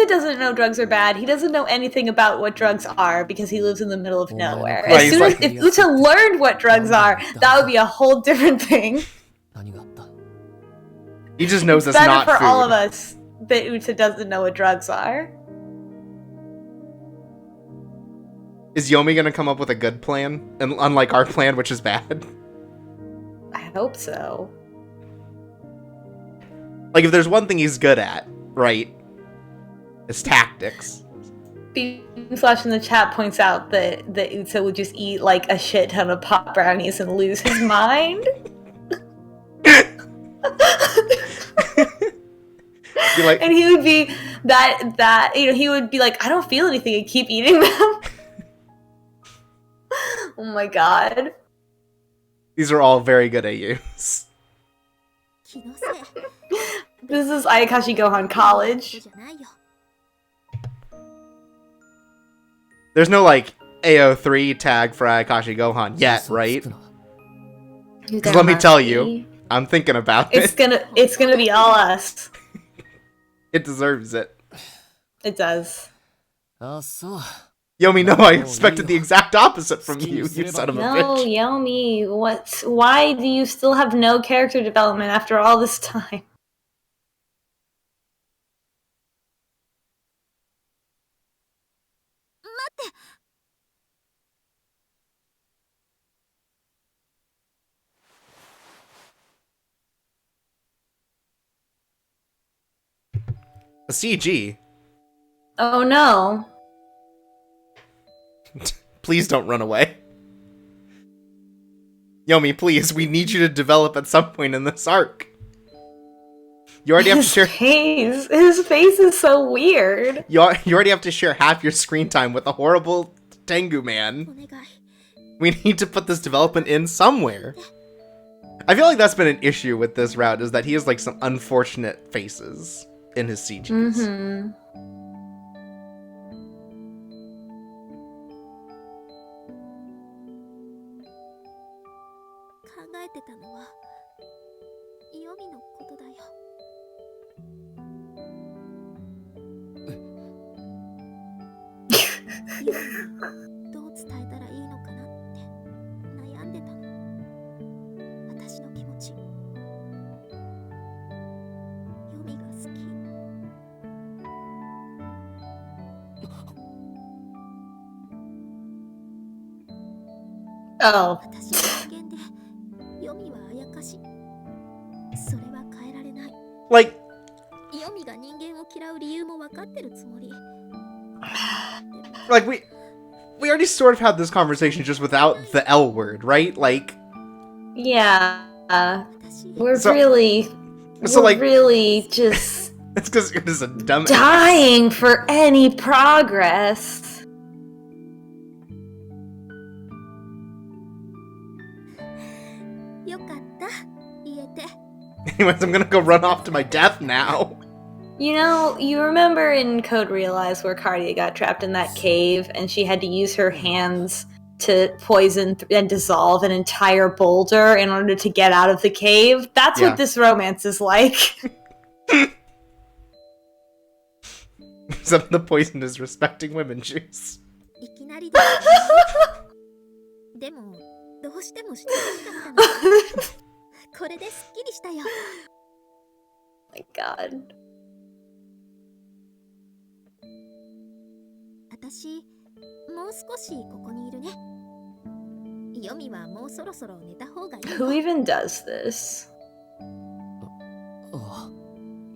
doesn't know drugs are bad. He doesn't know anything about what drugs are because he lives in the middle of nowhere. Right, If Uta learned what drugs are, that would be a whole different thing. He just knows it's it's not better for food. all of us that Uta doesn't know what drugs are. Is Yomi gonna come up with a good plan? And unlike our plan, which is bad? I hope so. Like, if there's one thing he's good at, right, it's tactics. Beanflash in the chat points out that Uta would just eat, like, a shit ton of pop brownies and lose his mind. Like, and he would be he would be like, I don't feel anything and keep eating them. Oh my god. These are all very good AUs. This is Ayakashi Gohan College. There's no like AO3 tag for Ayakashi Gohan yet, right? Because let me tell you, I'm thinking about it. It's gonna be all us. It deserves it. It does. Yomi, no, I expected the exact opposite from you, you son of a bitch. No, Yomi, why do you still have no character development after all this time? A CG? Oh no. Please don't run away. Yomi, please, we need you to develop at some point in this arc. You already have to share... His face is so weird. You already have to share half your screen time with a horrible Tengu man. We need to put this development in somewhere. I feel like that's been an issue with this route, is that he has like some unfortunate faces in his CGs. Mm-hmm. Oh. Like, we already sort of had this conversation just without the L word, right? Like, yeah, we're really just it's because it is a dumb dying for any progress. Anyways, I'm gonna go run off to my death now. You know, you remember in Code Realize where Cardia got trapped in that cave and she had to use her hands to poison and dissolve an entire boulder in order to get out of the cave? That's what this romance is like. Except the poison is respecting women juice. My god. Who even does this?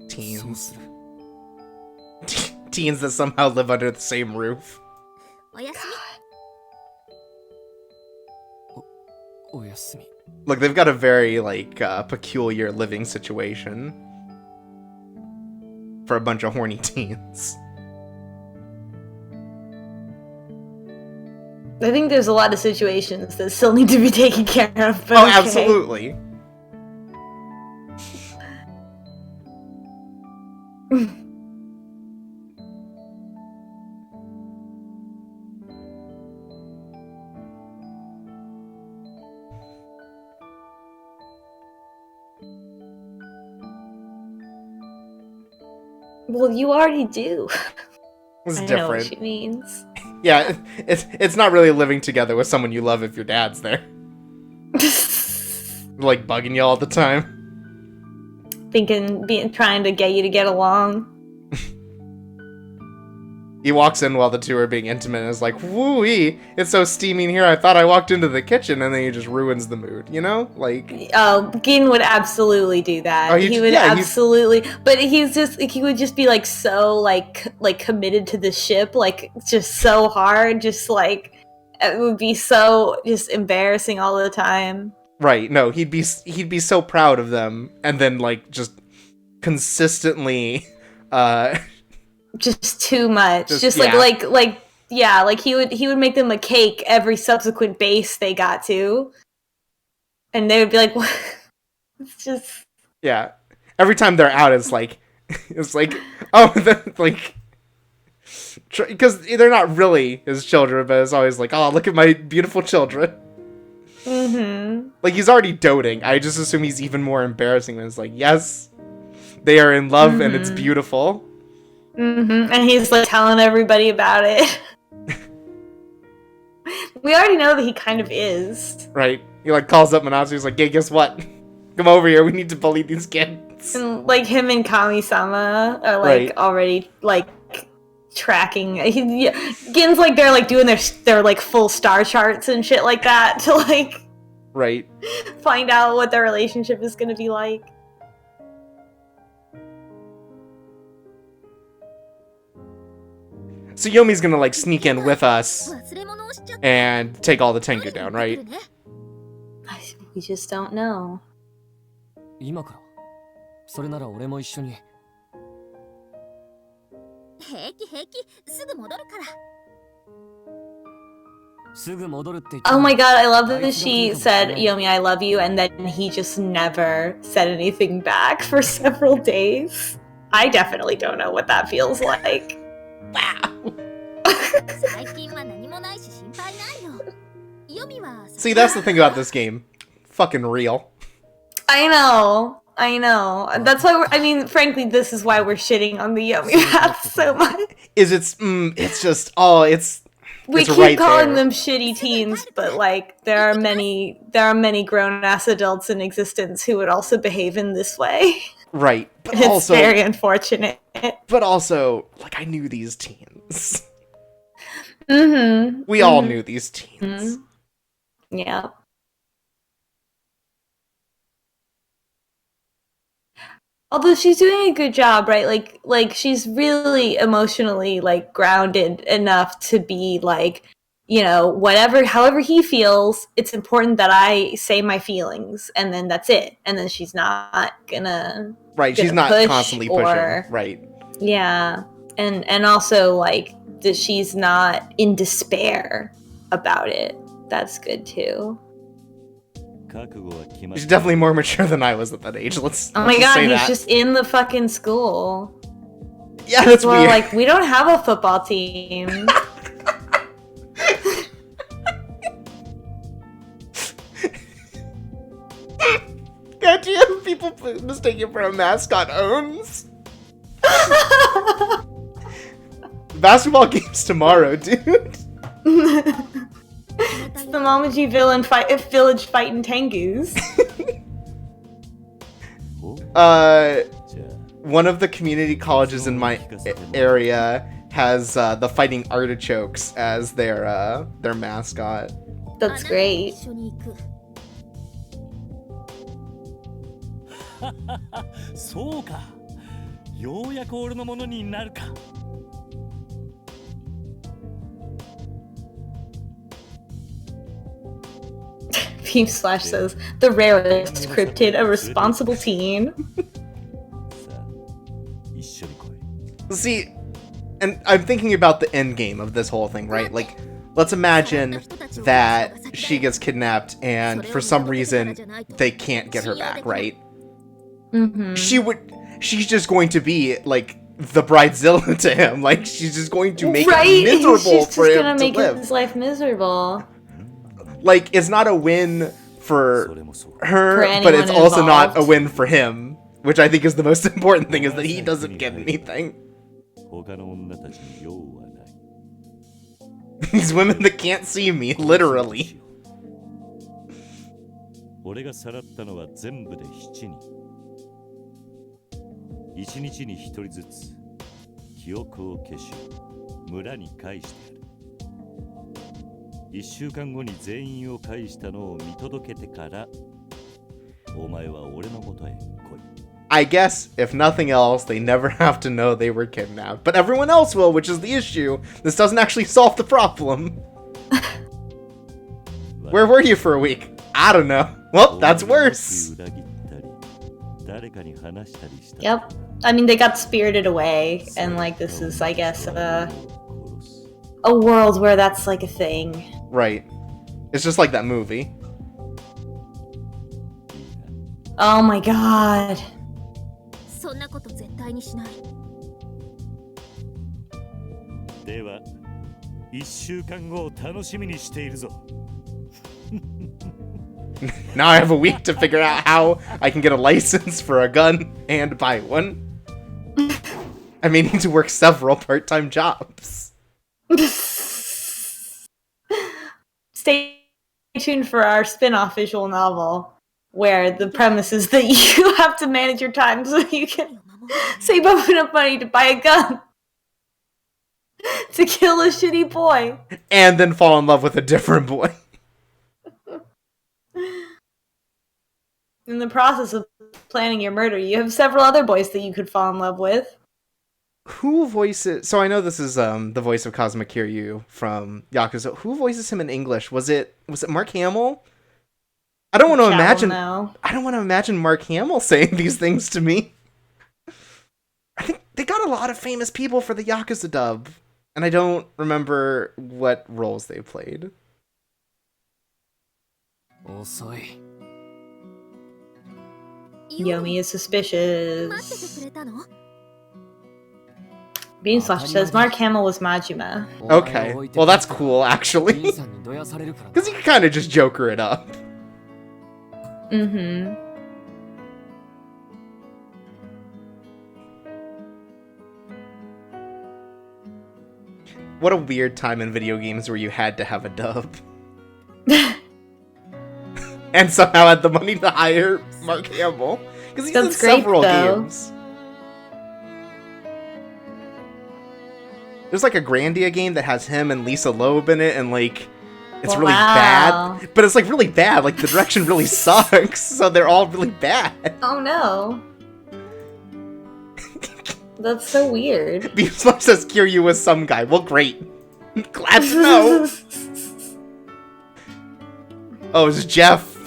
Teens. Teens that somehow live under the same roof. Look, they've got a very, like, peculiar living situation for a bunch of horny teens. I think there's a lot of situations that still need to be taken care of. But oh, okay. Absolutely. Well, you already do. It's I different. know what she means. Yeah, it's not really living together with someone you love if your dad's there. Like bugging you all the time. Trying to get you to get along. He walks in while the two are being intimate and is like, woo-wee, it's so steamy in here, I thought I walked into the kitchen, and then he just ruins the mood, you know? Like... Oh, Gin would absolutely do that. He would absolutely... But he would just be, like, so, like committed to the ship, like, just so hard, just, like, it would be so just embarrassing all the time. Right, no, he'd be so proud of them, and then, like, just consistently, just too much. Like he would make them a cake every subsequent base they got to. And they would be like, what? It's just... Yeah. every time they're out, it's like, oh, like, because they're not really his children, but it's always like, oh, look at my beautiful children. Mm-hmm. Like, he's already doting. I just assume he's even more embarrassing when it's like, yes, they are in love and it's beautiful. Mm-hmm. And he's like telling everybody about it. We already know that he kind of is. Right. He like calls up Manatsu. He's like, hey, guess what? Come over here. We need to bully these kids. And like him and Kami-sama are like already like tracking. Gin's like they're like doing their like full star charts and shit like that to like find out what their relationship is gonna be like. So Yomi's gonna like sneak in with us and take all the Tengu down, right? We just don't know. 今からそれなら俺も一緒に。平気平気、すぐ戻るから。すぐ戻るって言って。 Oh my god, I love that she said, Yomi, I love you, and then he just never said anything back for several days. I definitely don't know what that feels like. Wow. 最近は何もないし心配ないよ。ヨミは See, that's the thing about this game. Fucking real. I know. That's why I mean, frankly, this is why we're shitting on the Yomi path so much. It's just, we it's keep right calling there. them shitty teens, but like there are many grown-ass adults in existence who would also behave in this way. Right. But It's also very unfortunate. But also, like, I knew these teens. Mm-hmm. We all knew these teens. Mm-hmm. Yeah. Although she's doing a good job, right? Like she's really emotionally like grounded enough to be like, you know, however he feels, it's important that I say my feelings, and then that's it. And then she's not gonna She's not constantly pushing. Right. Yeah. And also like that she's not in despair about it. That's good too. He's definitely more mature than I was at that age. Let's Oh my god, say he's that. just in the fucking school. Yeah, that's well, weird. like, we don't have a football team. The idea of people mistaking it for a mascot owns. Basketball game's tomorrow, dude. It's the Momoji village fighting Tengus. One of the community colleges in my area has the fighting artichokes as their mascot. That's great. そうか。ようやく俺のものになるか。Beam Slash says, the rarest cryptid, a responsible teen. See, and I'm thinking about the end game of this whole thing, right? Like, let's imagine that she gets kidnapped and for some reason they can't get her back, right? Mm-hmm. She's just going to be, like, the bridezilla to him. Like, she's just going to make right? it miserable She's for just him gonna to make live. his life miserable. Like, it's not a win for her, For but it's also not a involved. win for him. Which I think is the most important thing, is that he doesn't get anything. These women that can't see me, literally. 俺がさらったのは全部で7人。1日に1人ずつ記憶を消し村に返してやる。1週間後に全員を返したのを見届けてから、お前は俺の元へ来い。I guess, if nothing else, they never have to know they were kidnapped. But everyone else will, which is the issue. This doesn't actually solve the problem. Where were you for a week? I don't know. Well, that's worse. Yep. I mean, they got spirited away, and like this is, I guess, a world where that's like a thing. Right. It's just like that movie. Oh my god. そんなこと絶対にしない。では1週間後を楽しみにしているぞ。Now I have a week to figure out how I can get a license for a gun and buy one. I may need to work several part-time jobs. Stay tuned for our spin-off visual novel, where the premise is that you have to manage your time so you can save up enough money to buy a gun to kill a shitty boy. And then fall in love with a different boy. In the process of planning your murder, you have several other boys that you could fall in love with. Who voices... So I know this is the voice of Kazuma Kiryu from Yakuza. Who voices him in English? Was it Mark Hamill? I don't want to imagine... No. I don't want to imagine Mark Hamill saying these things to me. I think they got a lot of famous people for the Yakuza dub. And I don't remember what roles they played. Yomi is suspicious. 待っててくれたの？ Beanslash says Mark Hamill was Majima. Okay, well that's cool actually. Because you can kind of just Joker it up. Mm-hmm. What a weird time in video games where you had to have a dub. And somehow had the money to hire Mark Hamill. Because he's in several games. There's like a Grandia game that has him and Lisa Loeb in it, and like, it's really bad. But it's like really bad, like the direction really sucks, so they're all really bad. Oh no. That's so weird. Beefsluff says Kiryu was some guy. Well, great. Glad to know. Oh, it's Jeff.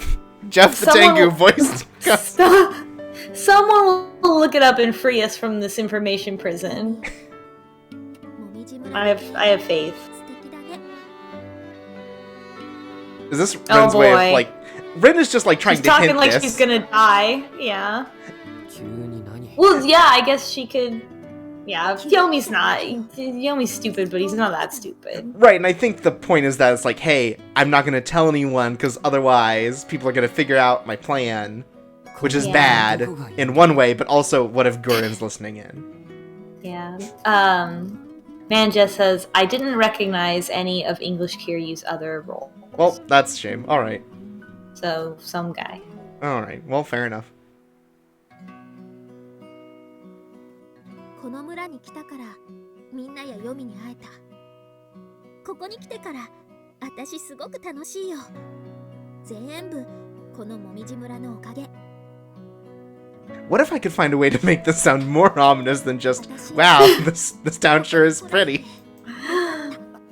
Jeff the Tengu voiced. Someone will look it up and free us from this information prison. I have faith. Is this Rin's way of like... Rin is just like trying to hint talking like this. she's gonna die. Yeah. Well, yeah, I guess she could... Yeah, Yomi's not. Yomi's stupid, but he's not that stupid. Right, and I think the point is that it's like, hey, I'm not going to tell anyone, because otherwise people are going to figure out my plan, which is bad in one way, but also, what if Guren's listening in? Yeah. Manja says, I didn't recognize any of English Kiryu's other roles. Well, that's a shame. Alright. So, some guy. Alright, well, fair enough. この村に来たからみんなやヨミに会えた。ここに来てから私すごく楽しいよ。全部このもみじ村のおかげ。 What if I could find a way to make this sound more ominous than just, wow, this town sure is pretty.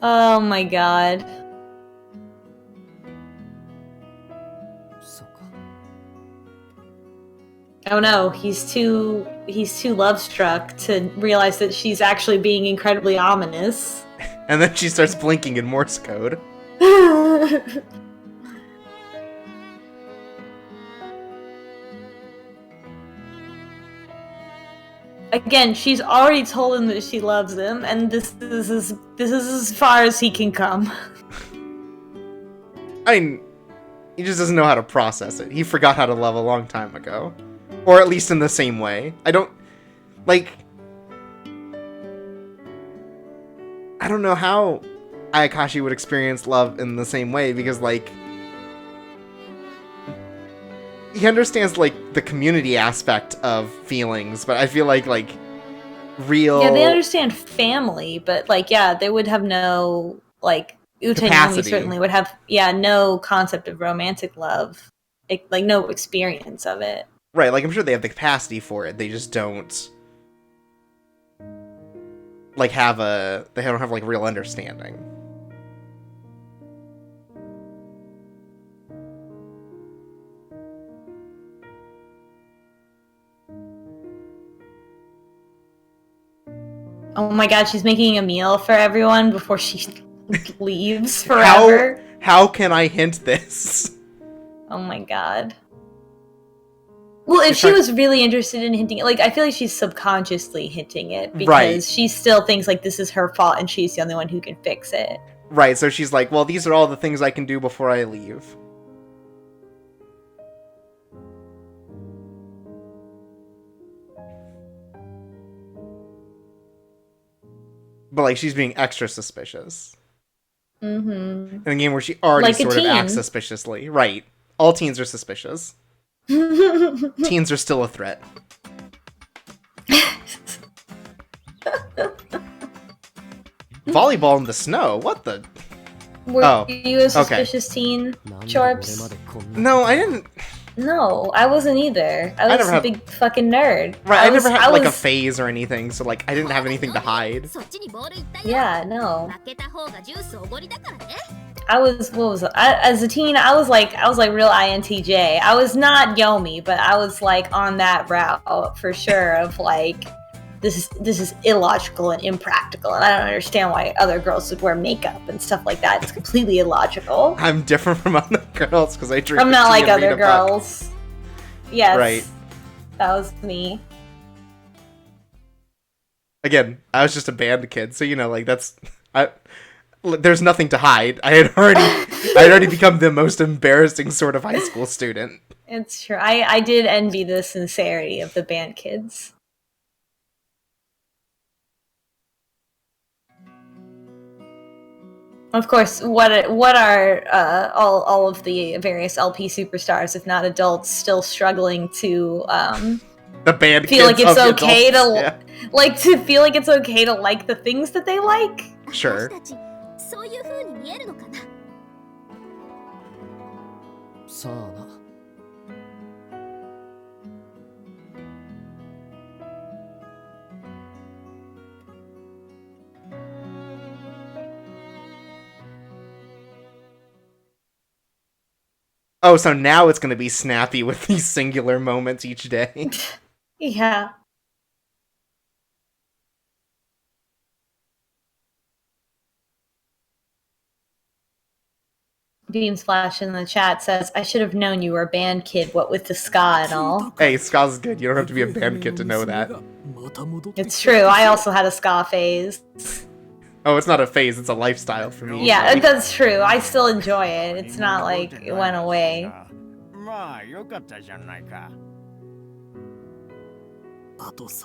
Oh my god. Oh no, he's too love struck to realize that she's actually being incredibly ominous. And then she starts blinking in Morse code. Again, she's already told him that she loves him, and this is as far as he can come. I mean, he just doesn't know how to process it. He forgot how to love a long time ago. Or at least in the same way. I don't know how Ayakashi would experience love in the same way, because, like, he understands, like, the community aspect of feelings, but I feel like real... Yeah, they understand family, but, like, yeah, they would have no, like, Utenomi certainly would have, no concept of romantic love. Like, no experience of it. Right, like, I'm sure they have the capacity for it, they just don't... like, they don't have, like, real understanding. Oh my god, she's making a meal for everyone before she leaves forever. How can I hint this? Oh my god. Well, if she was really interested in hinting it, like, I feel like she's subconsciously hinting it because Right. she still thinks, like, this is her fault and she's the only one who can fix it. Right, so she's like, well, these are all the things I can do before I leave. But, like, she's being extra suspicious. Mm-hmm. In a game where she already Like a sort of acts teen. suspiciously. Right. All teens are suspicious. Teens are still a threat. Volleyball in the snow? What the? Were you a suspicious teen, Chorps? No, I didn't. No, I wasn't either. I was a big fucking nerd. Right, I never had like a phase or anything, so like I didn't have anything to hide. Yeah, no. I was, what was it? As a teen, I was like real INTJ. I was not Yomi, but I was like on that route for sure of like, this is illogical and impractical, and I don't understand why other girls would wear makeup and stuff like that. It's completely illogical. I'm different from other girls because I drink. I'm not like other girls. Yes. Right. That was me. Again, I was just a band kid, so you know, like there's nothing to hide. I had already become the most embarrassing sort of high school student. It's true. I did envy the sincerity of the band kids. Of course, what are all of the various LP superstars, if not adults, still struggling to the band feel like it's okay adults, to like to feel like it's okay to like the things that they like? Sure. Oh, so now it's going to be snappy with these singular moments each day. Yeah. Beams Flash in the chat says, I should have known you were a band kid, what with the ska and all. Hey, ska's good. You don't have to be a band kid to know that. It's true. I also had a ska phase. Oh, it's not a phase, it's a lifestyle for me. Yeah, that's true. I still enjoy it. It's not like it went away.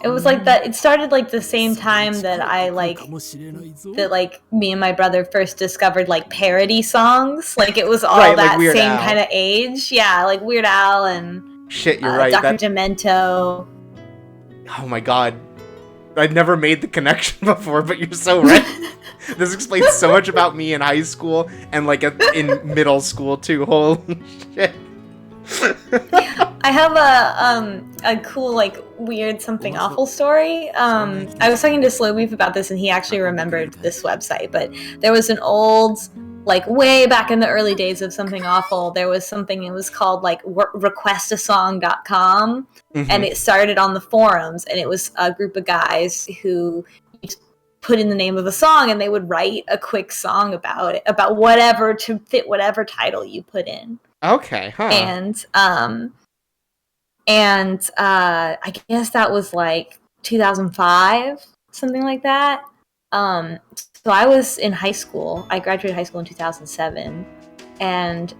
It was like that. It started like the same time that me and my brother first discovered like parody songs. Like it was all right, that like same kind of age. Yeah, like Weird Al and shit. You're right. Dr. Demento. Oh my god. I'd never made the connection before, but you're so right. This explains so much about me in high school and like in middle school too. Holy shit. I have a cool like weird something awful story. I was talking to Slow Beef about this and he actually remembered this website, but there was an old, like way back in the early days of Something Awful, there was something, it was called like requestasong.com, and it started on the forums, and it was a group of guys who put in the name of a song and they would write a quick song about it, about whatever, to fit whatever title you put in. Okay, huh. And I guess that was like 2005, something like that. So I was in high school. I graduated high school in 2007, and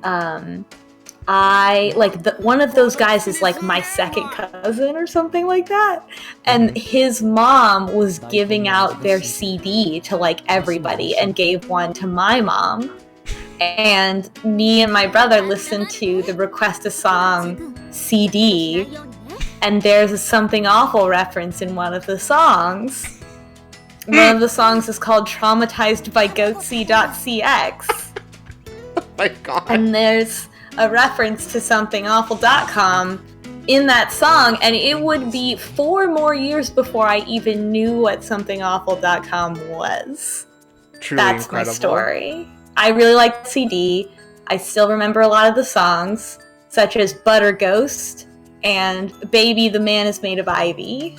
I like one of those guys is like my second cousin or something like that, and his mom was giving out their CD to like everybody and gave one to my mom, and me and my brother listened to the Request a Song CD, and there's a Something Awful reference in one of the songs. One of the songs is called Traumatized by Goatsy.cx. Oh my god. And there's a reference to somethingawful.com in that song, and it would be 4 more years before I even knew what somethingawful.com was. Truly That's incredible. My story. I really liked the CD. I still remember a lot of the songs, such as Butter Ghost and Baby the Man is Made of Ivy.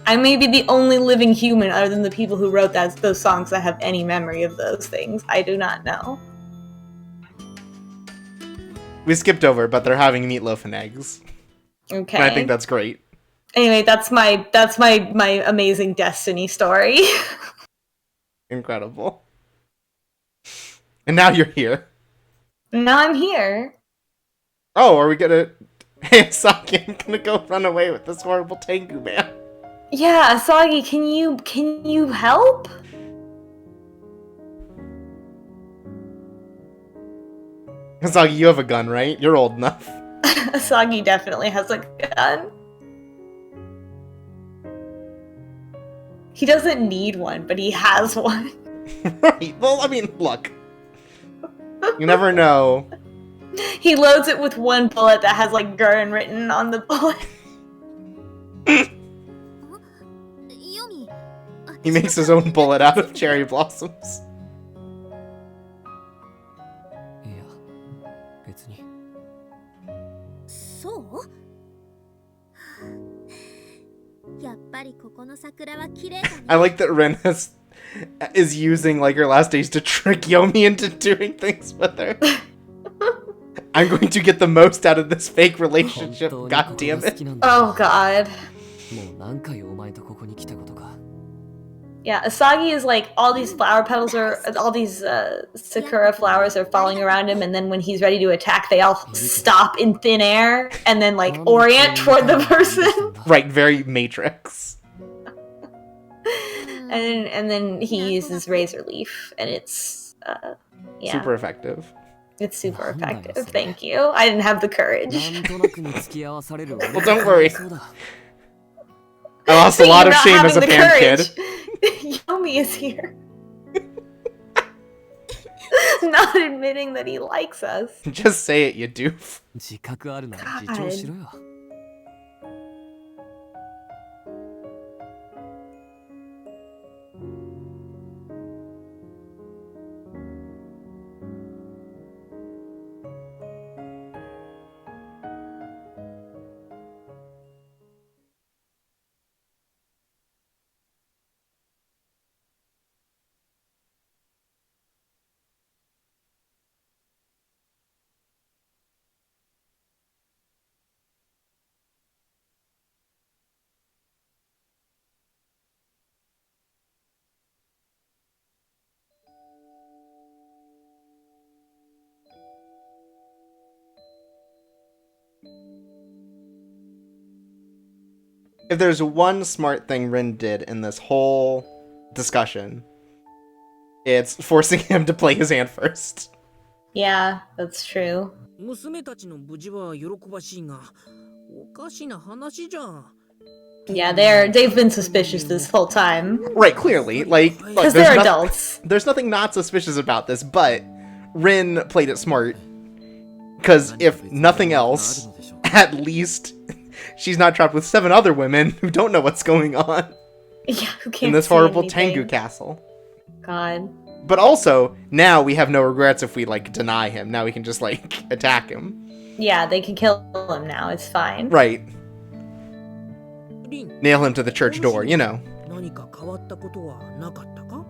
I may be the only living human other than the people who wrote those songs that have any memory of those things. I do not know. We skipped over, but they're having meatloaf and eggs. Okay. And I think that's great. Anyway, that's my amazing Destiny story. Incredible. And now you're here. Now I'm here. Oh, are we gonna... Hey, Saki, I'm gonna go run away with this horrible Tengu man. Yeah, Asagi, can you help? Saki, you have a gun, right? You're old enough. Asagi definitely has a gun. He doesn't need one, but he has one. Right. Well, I mean, look. You never know. He loads it with one bullet that has like Guren written on the bullet. Yomi, He makes his own bullet out of cherry blossoms. いや別にそうやっぱりここの桜は綺麗だね I like that Ren is using like her last days to trick Yomi into doing things with her. I'm going to get the most out of this fake relationship. 本当に God ここ damn が好 it. きなんだ Oh god. もう何回お前とここに来たことか Yeah, Asagi is like all these flower petals all these sakura flowers are falling around him, and then when he's ready to attack, they all stop in thin air and then like orient toward the person. Right, very Matrix. And then he uses razor leaf, and it's yeah, Super effective. it's super effective. Thank you. I didn't have the courage. なんとなくに付き合わされる Well, don't worry. そうだ I lost a Speaking lot of about shame as a having the fan kid. courage, Yomi is here. Not admitting that he likes us. Just say it, you doof. 自覚あるなら自重しろよ If there's one smart thing Rin did in this whole discussion, it's forcing him to play his hand first. Yeah, that's true. 娘たちの無事は喜ばしいがおかしな話じゃん Yeah, they've been suspicious this whole time. Right, clearly. Like, look, Because there's they're no- adults. there's nothing not suspicious about this, but Rin played it smart. Because if nothing else, at least she's not trapped with 7 other women who don't know what's going on Yeah, who can't in this see horrible anything. Tengu castle. God. But also, now we have no regrets if we, like, deny him. Now we can just, like, attack him. Yeah, they can kill him now. It's fine. Right. リン Nail him to the church door, you know. 何か変わったことはなかったか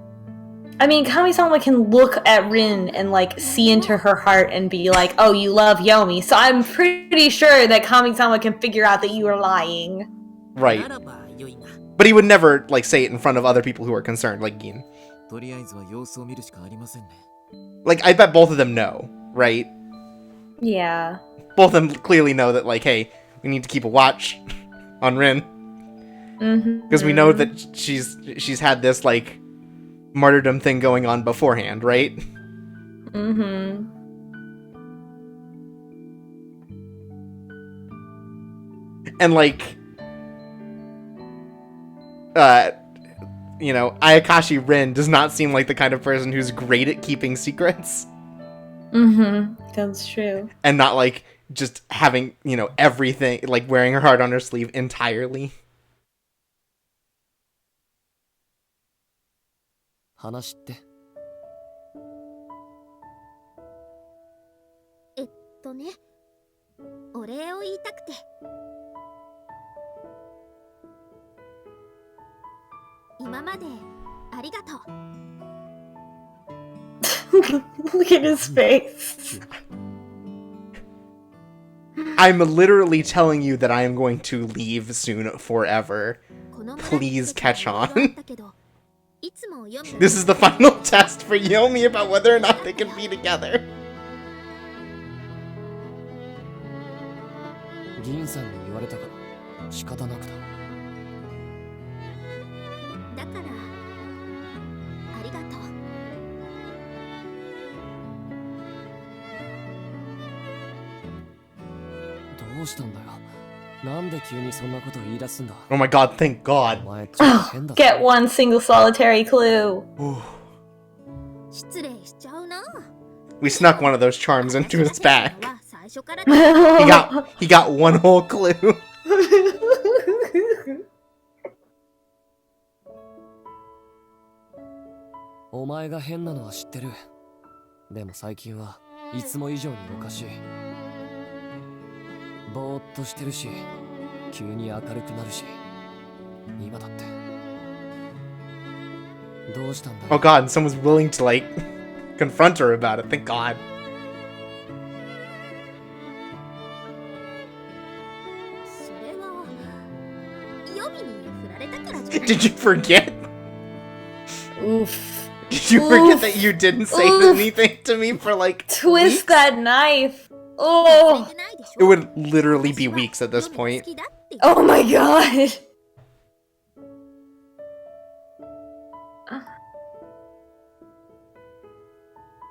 I mean, Kami-sama can look at Rin and, like, see into her heart and be like, oh, you love Yomi. So I'm pretty sure that Kami-sama can figure out that you are lying. Right. ならば良いな But he would never, like, say it in front of other people who are concerned, like Gin. とりあえずは様子を見るしかありませんね Like, I bet both of them know, right? Yeah. Both of them clearly know that, like, hey, we need to keep a watch on Rin. Mm-hmm. Because we know that she's had this, like, martyrdom thing going on beforehand, right? Mm-hmm. And, like, you know, Ayakashi Rin does not seem like the kind of person who's great at keeping secrets. Mm-hmm. That's true. And not, like, just having, you know, everything, like, wearing her heart on her sleeve entirely. 話ってねお礼を言いたくて今までありがとう Look at his face. I'm literally telling you that I am going to leave soon forever. Please catch on. This is the final test for Yomi about whether or not they can be together. 銀さんに言われたから仕方なくだ。だからありがとう。どうしたんだよ。なんで急にそんなこと言い出すんだ。 Oh my god, thank god. お前ちょっと変だぞ。 Get one single solitary clue. 失礼しちゃうな。 We snuck one of those charms into his bag. は最初から He got one whole clue. お前が変なのは知ってる。でも最近はいつも以上におかしい。ぼーっとしてるし、急に明るくなるし。今だって。どうしたんだ Oh god, and someone's willing to like confront her about it. Thank god. それはヨミに振られたからじゃない。 Did you forget? Oof. Did you forget that you didn't say anything to me for like Twist weeks? that knife. Oh. It would literally be weeks at this point. Oh my god.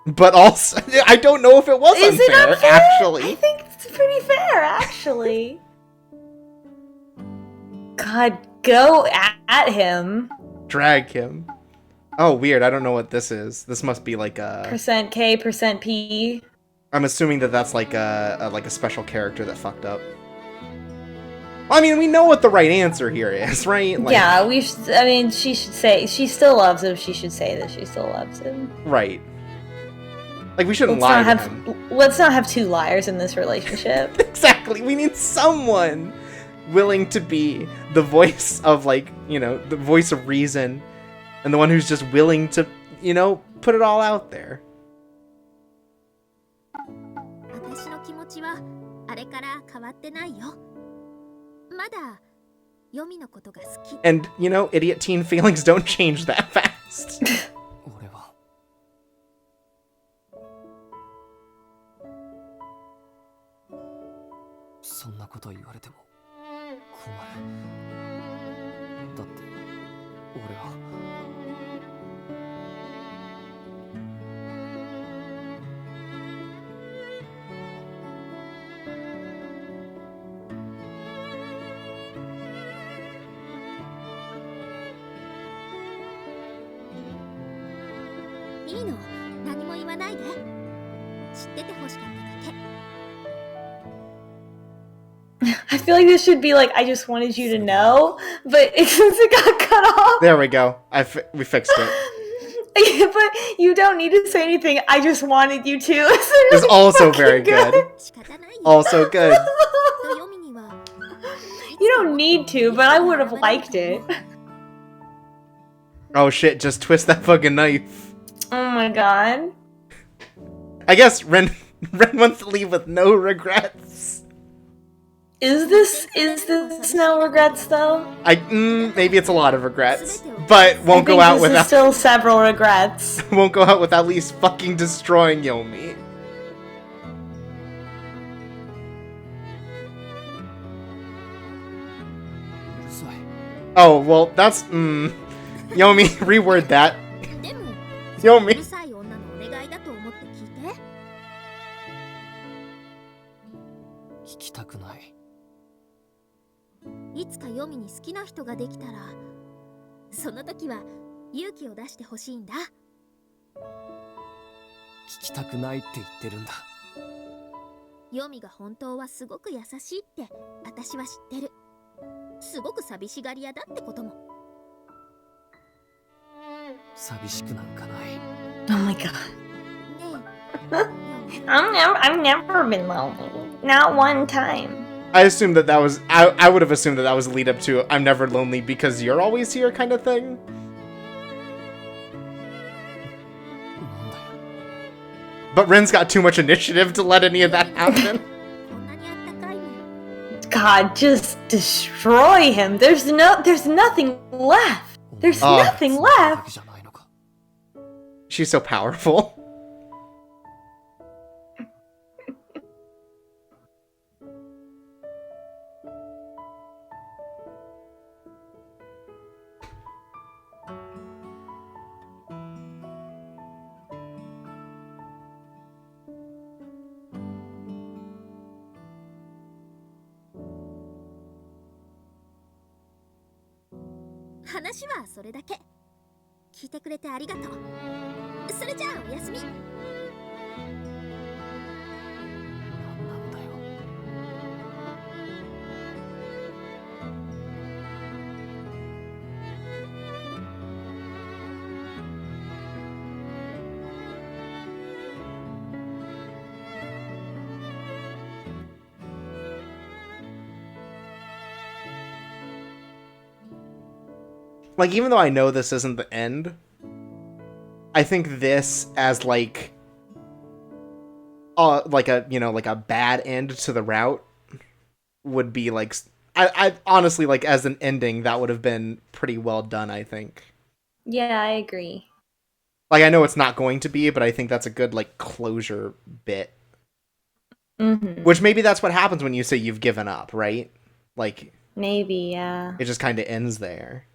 But also, I don't know if it was Is it unfair, unfair? actually. I think it's pretty fair, actually. God, go at him. Drag him. Oh, weird. I don't know what this is. This must be like a... Percent K, percent P. I'm assuming that that's like a special character that fucked up. Well, I mean, we know what the right answer here is, right? Like, Yeah, I mean, she should say, she still loves him, she should say that she still loves him. Right. Like, we shouldn't lie to him. Let's not have two liars in this relationship. Exactly. We need someone willing to be the voice of, like, you know, the voice of reason, and the one who's just willing to, you know, put it all out there. 私の気持ちはあれから変わってないよ。まだヨミのことが好き。 And, you know, idiot teen feelings don't change that fast. 俺は。そんなこと言われても困る。だって俺は。いいの、何も言わないで。知ってて欲しかっただけ。 I feel like this should be like, I just wanted you to know, but since it got cut off. There we go. We fixed it. Yeah, but you don't need to say anything. I just wanted you to. It's also very good. 仕方ないよ。 Also good. ヨミには You don't need to, but I would have liked it. Oh shit, just twist that fucking knife. Oh my god. I guess Ren wants to leave with no regrets. Is this no regrets though? Maybe it's a lot of regrets, but won't go out This is without still several regrets. won't go out without at least fucking destroying Yomi. Oh well, that's Yomi. Reword that. でもう Yomi. るさい女のお願いだと思って聞いて。聞きたくない。いつかヨミに好きな人ができたら、その時は勇気を出してほしいんだ。聞きたくないって言ってるんだ。ヨミが本当はすごく優しいって私は知ってる。すごく寂しがり屋だってことも。寂しくなんかない。 Oh my god. ね I've never been lonely. Not one time. I assumed that was I would have assumed that was a lead up to I'm never lonely because you're always here kind of thing. なんだよ。 But Ren's got too much initiative to let any of that happen. こんなにあったか God, just destroy him. There's nothing left. There's nothing left. She's so powerful.話はそれだけ。聞いてくれてありがとう。それじゃあおやすみ。Like, even though I know this isn't the end, I think this as like a bad end to the route would be like, I honestly, like, as an ending, that would have been pretty well done, I think. Yeah, I agree. Like, I know it's not going to be, but I think that's a good, like, closure bit. Mm-hmm. Which maybe that's what happens when you say you've given up, right? Like, maybe, yeah. It just kind of ends there.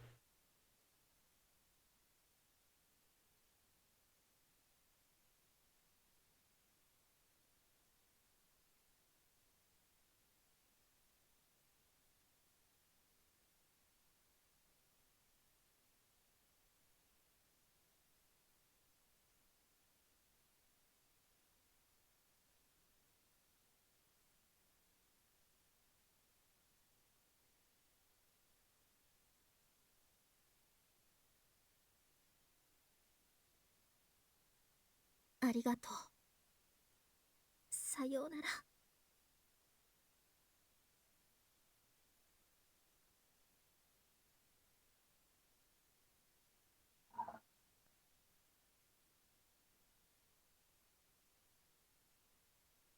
ありがとう。さようなら。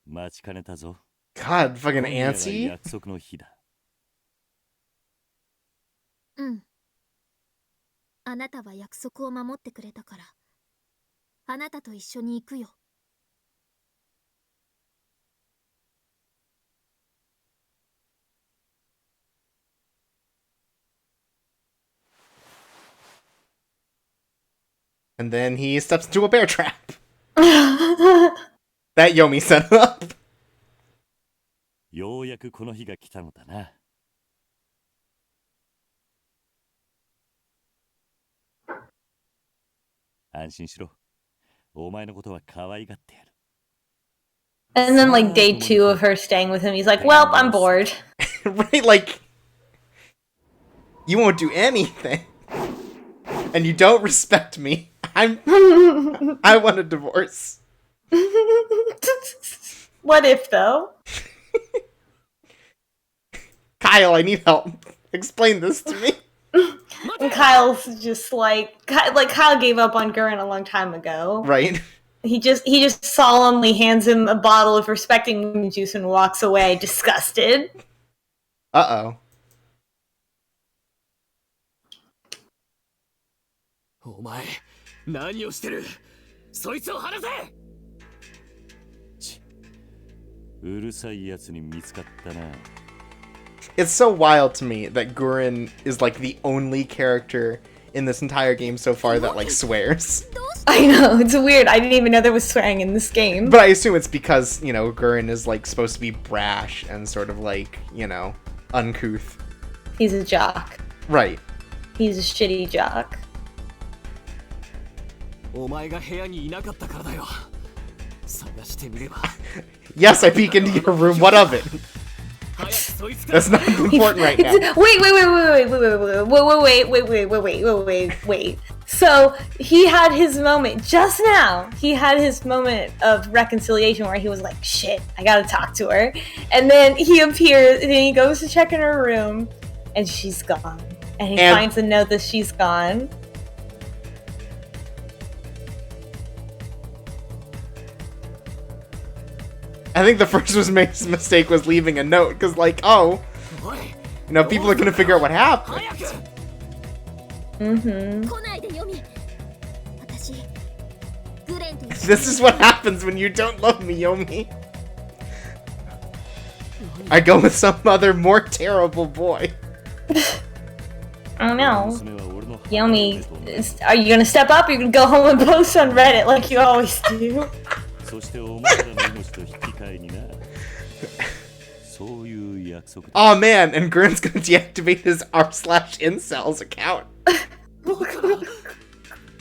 待ちかねたぞ。God, fucking antsy? 約束の日だ。うん。あなたは約束を守ってくれたから、あなたと一緒に行くよ。And then he steps into a bear trap. That Yomi set up. ようやくこの日が来たのだな。安心しろ。お前のことは可愛がってやる。And then, like, day 2 of her staying with him, he's like, well, I'm bored. Right, like, you won't do anything. And you don't respect me. I want a divorce. What if, though? Kyle, I need help. Explain this to me. And Kyle's just like Kyle gave up on Guren a long time ago. Right. He just solemnly hands him a bottle of respecting juice and walks away, disgusted. Uh-oh. お前、何をしてる？そいつを離せ！うるさいやつに見つかったな。It's so wild to me that Guren is like the only character in this entire game so far that like swears. I know, it's weird. I didn't even know there was swearing in this game. But I assume it's because, you know, Guren is like supposed to be brash and sort of like, you know, uncouth. He's a jock. Right. He's a shitty jock. お前が部屋にいなかったからだよ。探してみれば。Yes, I peek into your room. What of it? That's not important right now. Wait. So he had his moment just now. He had his moment of reconciliation where he was like, shit, I gotta talk to her. And then he appears and he goes to check in her room and she's gone. And he finds a note that she's gone. I think the first mistake was leaving a note, because, like, oh, You know, people are gonna figure out what happened. 来ないでヨミ。私グレンと一緒に This is what happens when you don't love me, Yomi. I go with some other more terrible boy. I don't know. Yomi, are you gonna step up? Or you gonna go home and post on Reddit like you always do? そしてお前らの命と引き換えにな。そういう約束だ。 Oh man, and Guren's gonna deactivate his r/incels account.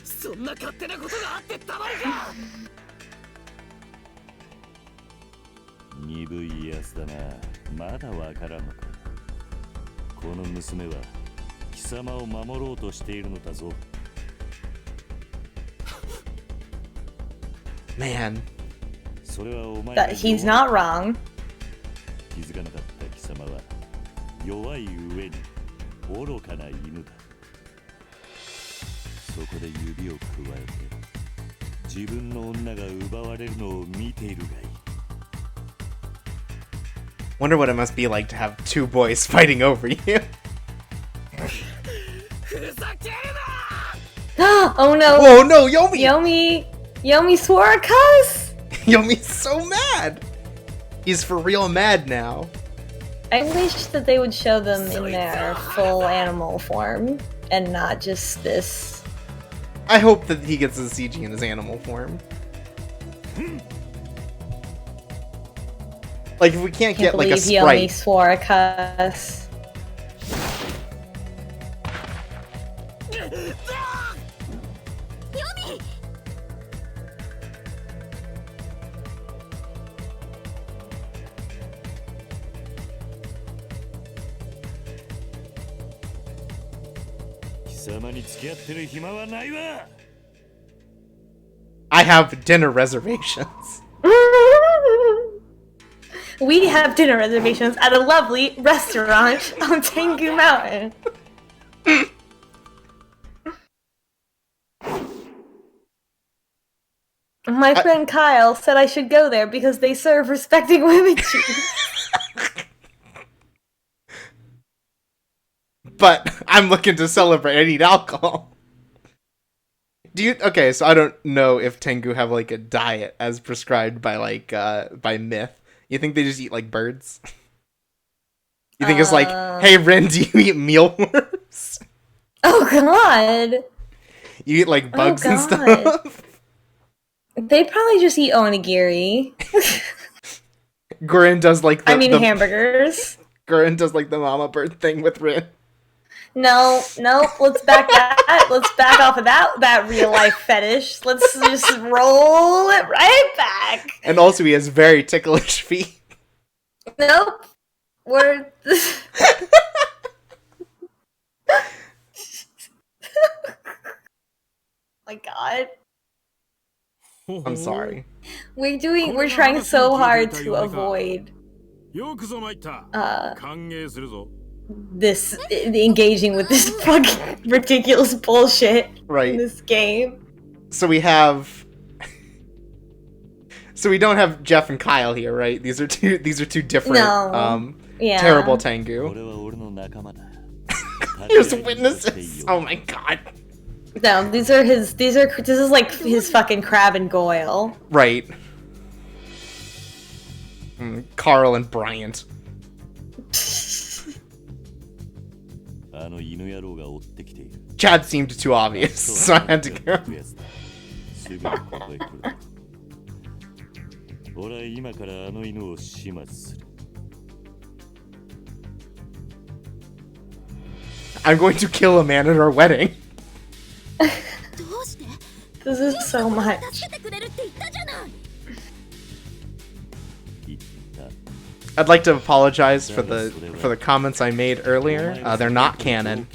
そんな勝手なことがあってたまるか。鈍いやつだな。まだわからんのか。この娘は貴様を守ろうとしているのだぞ。Man. それはお前 That he's not wrong. 気づかなかった貴様は弱い上に愚かな犬だ。そこで指をくわえて自分の女が奪われるのを見ているがいい。 Wonder what it must be like to have two boys fighting over you. ふざけるな。 Oh no! Oh no, Yomi! Yomi swore a cuss! Yomi's so mad! He's for real mad now. I wish that they would show them in their full animal form and not just this. I hope that he gets his CG in his animal form. Like, if we can't get like a Yomi sprite. swore a cuss. Yomi! 貴様に付き合ってる暇はないわ。 I have dinner reservations. We have dinner reservations at a lovely restaurant on Tengu Mountain. My friend Kyle said I should go there because they serve respecting women cheese. But I'm looking to celebrate. I need alcohol. Do you? Okay, so I don't know if Tengu have like a diet as prescribed by like by myth. You think they just eat like birds? You think it's like, hey Rin, do you eat mealworms? Oh god! You eat like bugs and God. stuff? They probably just eat onigiri. Guren does like the, hamburgers. Guren does like the mama bird thing with Rin. No, let's back off of that real life fetish. Let's just roll it right back. And also he has very ticklish feet. Nope. We're my god. I'm sorry. We're trying so hard to avoid よくぞ参った。歓迎するぞ。 this engaging with this fucking ridiculous bullshit Right. in this game. So we have So we don't have Jeff and Kyle here, right? These are two different No. Yeah. terrible Tengu. 俺は俺の仲間だ。 Here's witnesses. Oh my god. No, this is like his fucking Crab and Goyle. Right. Carl and Bryant. あの犬野郎が追ってきている。 Chad seemed too obvious, so I had to go. すぐにここへ来る。俺は今からあの犬を始末する。 I'm going to kill a man at our wedding. どうして This is so much. 助けてくれるって言ったじゃない。 言った。 I'd like to apologize for the comments I made earlier. They're not canon.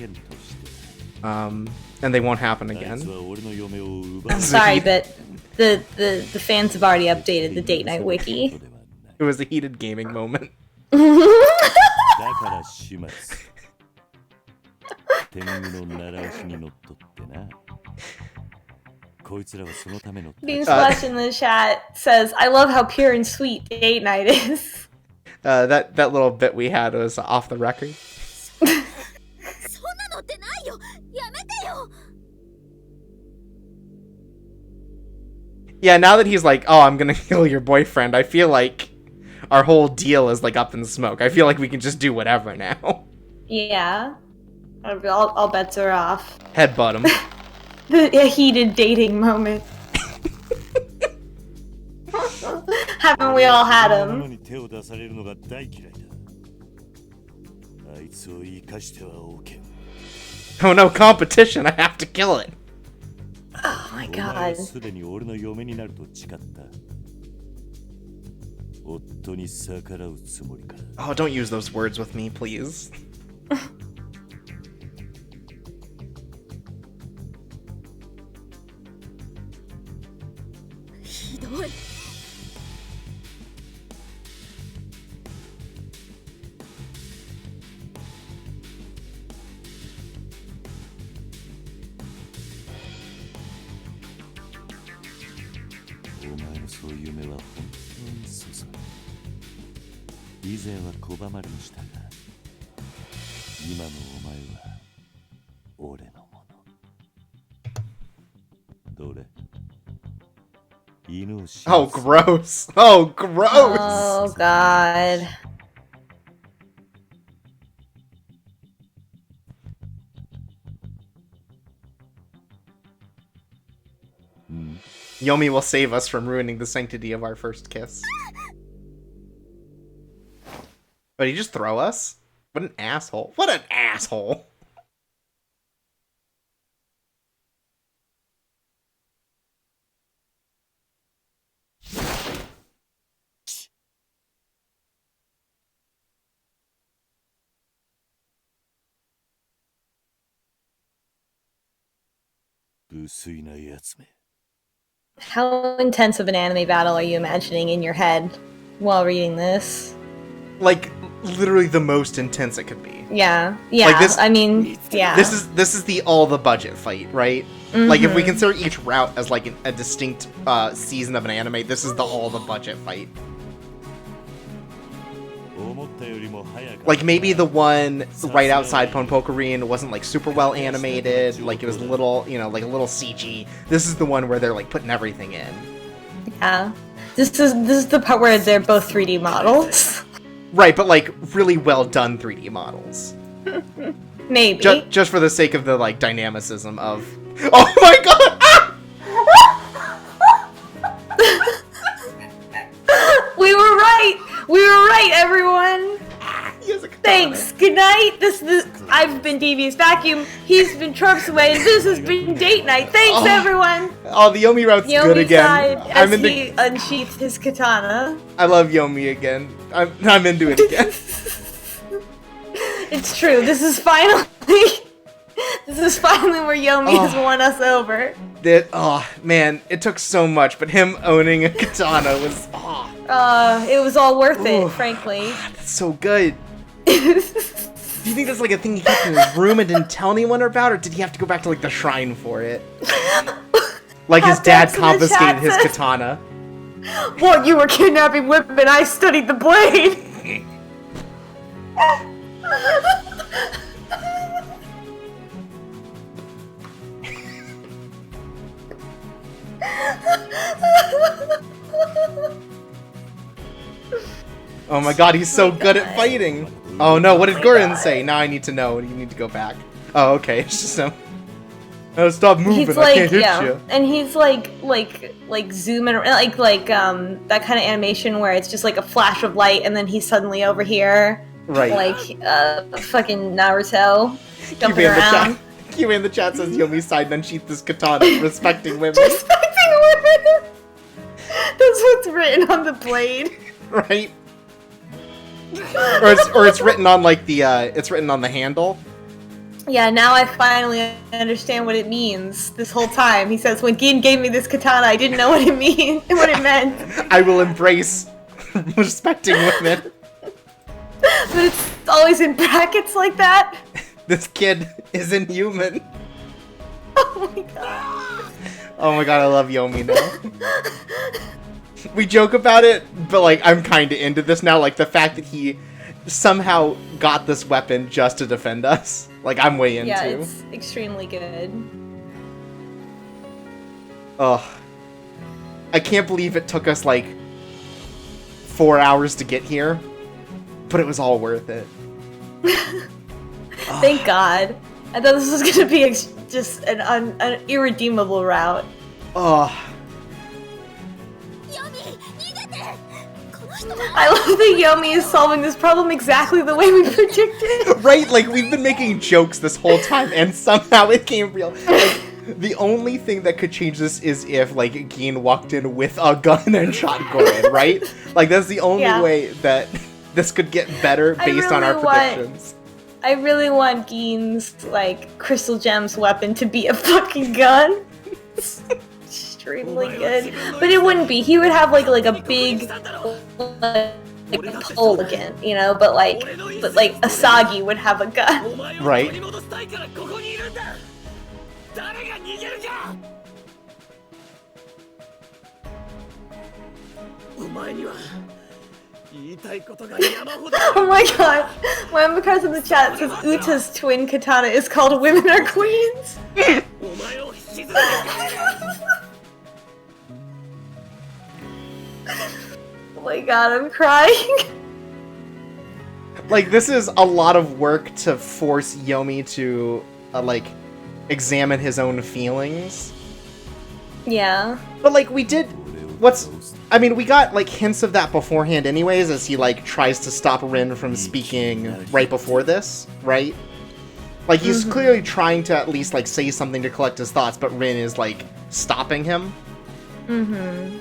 And they won't happen あい again. つは俺の嫁を奪う I'm sorry, but the fans have already updated the date night wiki. It was a heated gaming moment. だから始末。天狗の習わしにのっとってな。こいつらはそのための。 Newsflash in the chat says, I love how pure and sweet date night is. That little bit we had was off the record. そんなのってないよ。やめてよ。 Yeah, now that he's like, oh, I'm gonna kill your boyfriend, I feel like our whole deal is like up in smoke. I feel like we can just do whatever now. Yeah. All bets are off. Headbutt him. A heated dating moment. Haven't we all had him? に手を出されるのが大嫌いだ。あいつを生かしてはおけん。 Oh no, competition! I have to kill it! Oh my お前は god. すでに俺の嫁になると誓った。夫に逆らうつもりか。 Oh, don't use those words with me, please. ひどい。 お前のそういう夢は本当にそそる。以前は拒まれましたが、今のお前は俺のもの。どれ？犬を死 Oh, なせ gross! Oh, gross! Oh god. うん。 Yomi will save us from ruining the sanctity of our first kiss. But he just throw us? What an asshole. What an asshole! How intense of an anime battle are you imagining in your head while reading this? Like, literally the most intense it could be. Yeah. Yeah. Like this- I mean, yeah. This is the all the budget fight, right? Like if we consider each route as like a distinct season of an anime, this is the all the budget fight. Like maybe the one right outside Ponpokorin wasn't like super well animated, like it was a little, you know, like a little CG. This is the one where they're like putting everything in. Yeah. This is the part where they're both 3D models. Right, but like really well done 3D models. Maybe. Just for the sake of the like dynamicism of. Oh my god! We were right! We were right, everyone! Thanks. Good night. This I've been Devious Vacuum. He's been Trumsway, and this has been Date Night. Thanks, everyone. Oh, the Yomi route's good again. Sighed as he unsheathed his katana. I love Yomi again. I'm into it again. It's true. This is finally where Yomi has won us over. Oh man, it took so much, but him owning a katana was it was all worth it, frankly. That's so good. Do you think that's like a thing he kept in his room and didn't tell anyone about, or did he have to go back to like the shrine for it? Like his dad confiscated his katana. While you were kidnapping women, I studied the blade. Oh my god, he's so good at fighting. Oh no, what did Guren say? Now I need to know. You need to go back. Oh, okay. It's just him. Oh, stop moving. He's I can't hit you. And he's like zooming around, like that kind of animation where it's just like a flash of light and then he's suddenly over here. Right. Like fucking Naruto jumping around. Kiwi in the chat says Yomi's side and unsheathed this katana, respecting women. Respecting women. That's what's written on the blade. Right. Or it's written on like the it's written on the handle. Yeah, now I finally understand what it means. This whole time, he says, "When Gin gave me this katana, I didn't know what it meant." I will embrace respecting women. But it's always in brackets like that. This kid is inhuman. Oh my god. Oh my god, I love Yomi now. we joke about it, but like I'm kind of into this now. Like the fact that he somehow got this weapon just to defend us. Like I'm way into. Yeah, it's extremely good. Ugh. I can't believe it took us like 4 hours to get here, but it was all worth it. Thank God. I thought this was gonna be just an irredeemable route. Ugh. I love that Yomi is solving this problem exactly the way we predicted. Right? Like, we've been making jokes this whole time, and somehow it came real. Like, the only thing that could change this is if, like, Gin walked in with a gun and shot Guren, right? Like, that's the only way that this could get better based on our predictions. I really want Gin's, like, crystal gems weapon to be a fucking gun. Extremely good. But it wouldn't be. He would have, like a big, like, pole again, you know? But Asagi would have a gun. Right. Oh my god. When because in the chat says Uta's twin katana is called Women Are Queens. Oh my god, I'm crying. Like, this is a lot of work to force Yomi to, like, examine his own feelings. Yeah. But, like, we got, like, hints of that beforehand anyways, as he, like, tries to stop Rin from speaking right before this, right? Like, he's clearly trying to at least, like, say something to collect his thoughts, but Rin is, like, stopping him. Mm-hmm.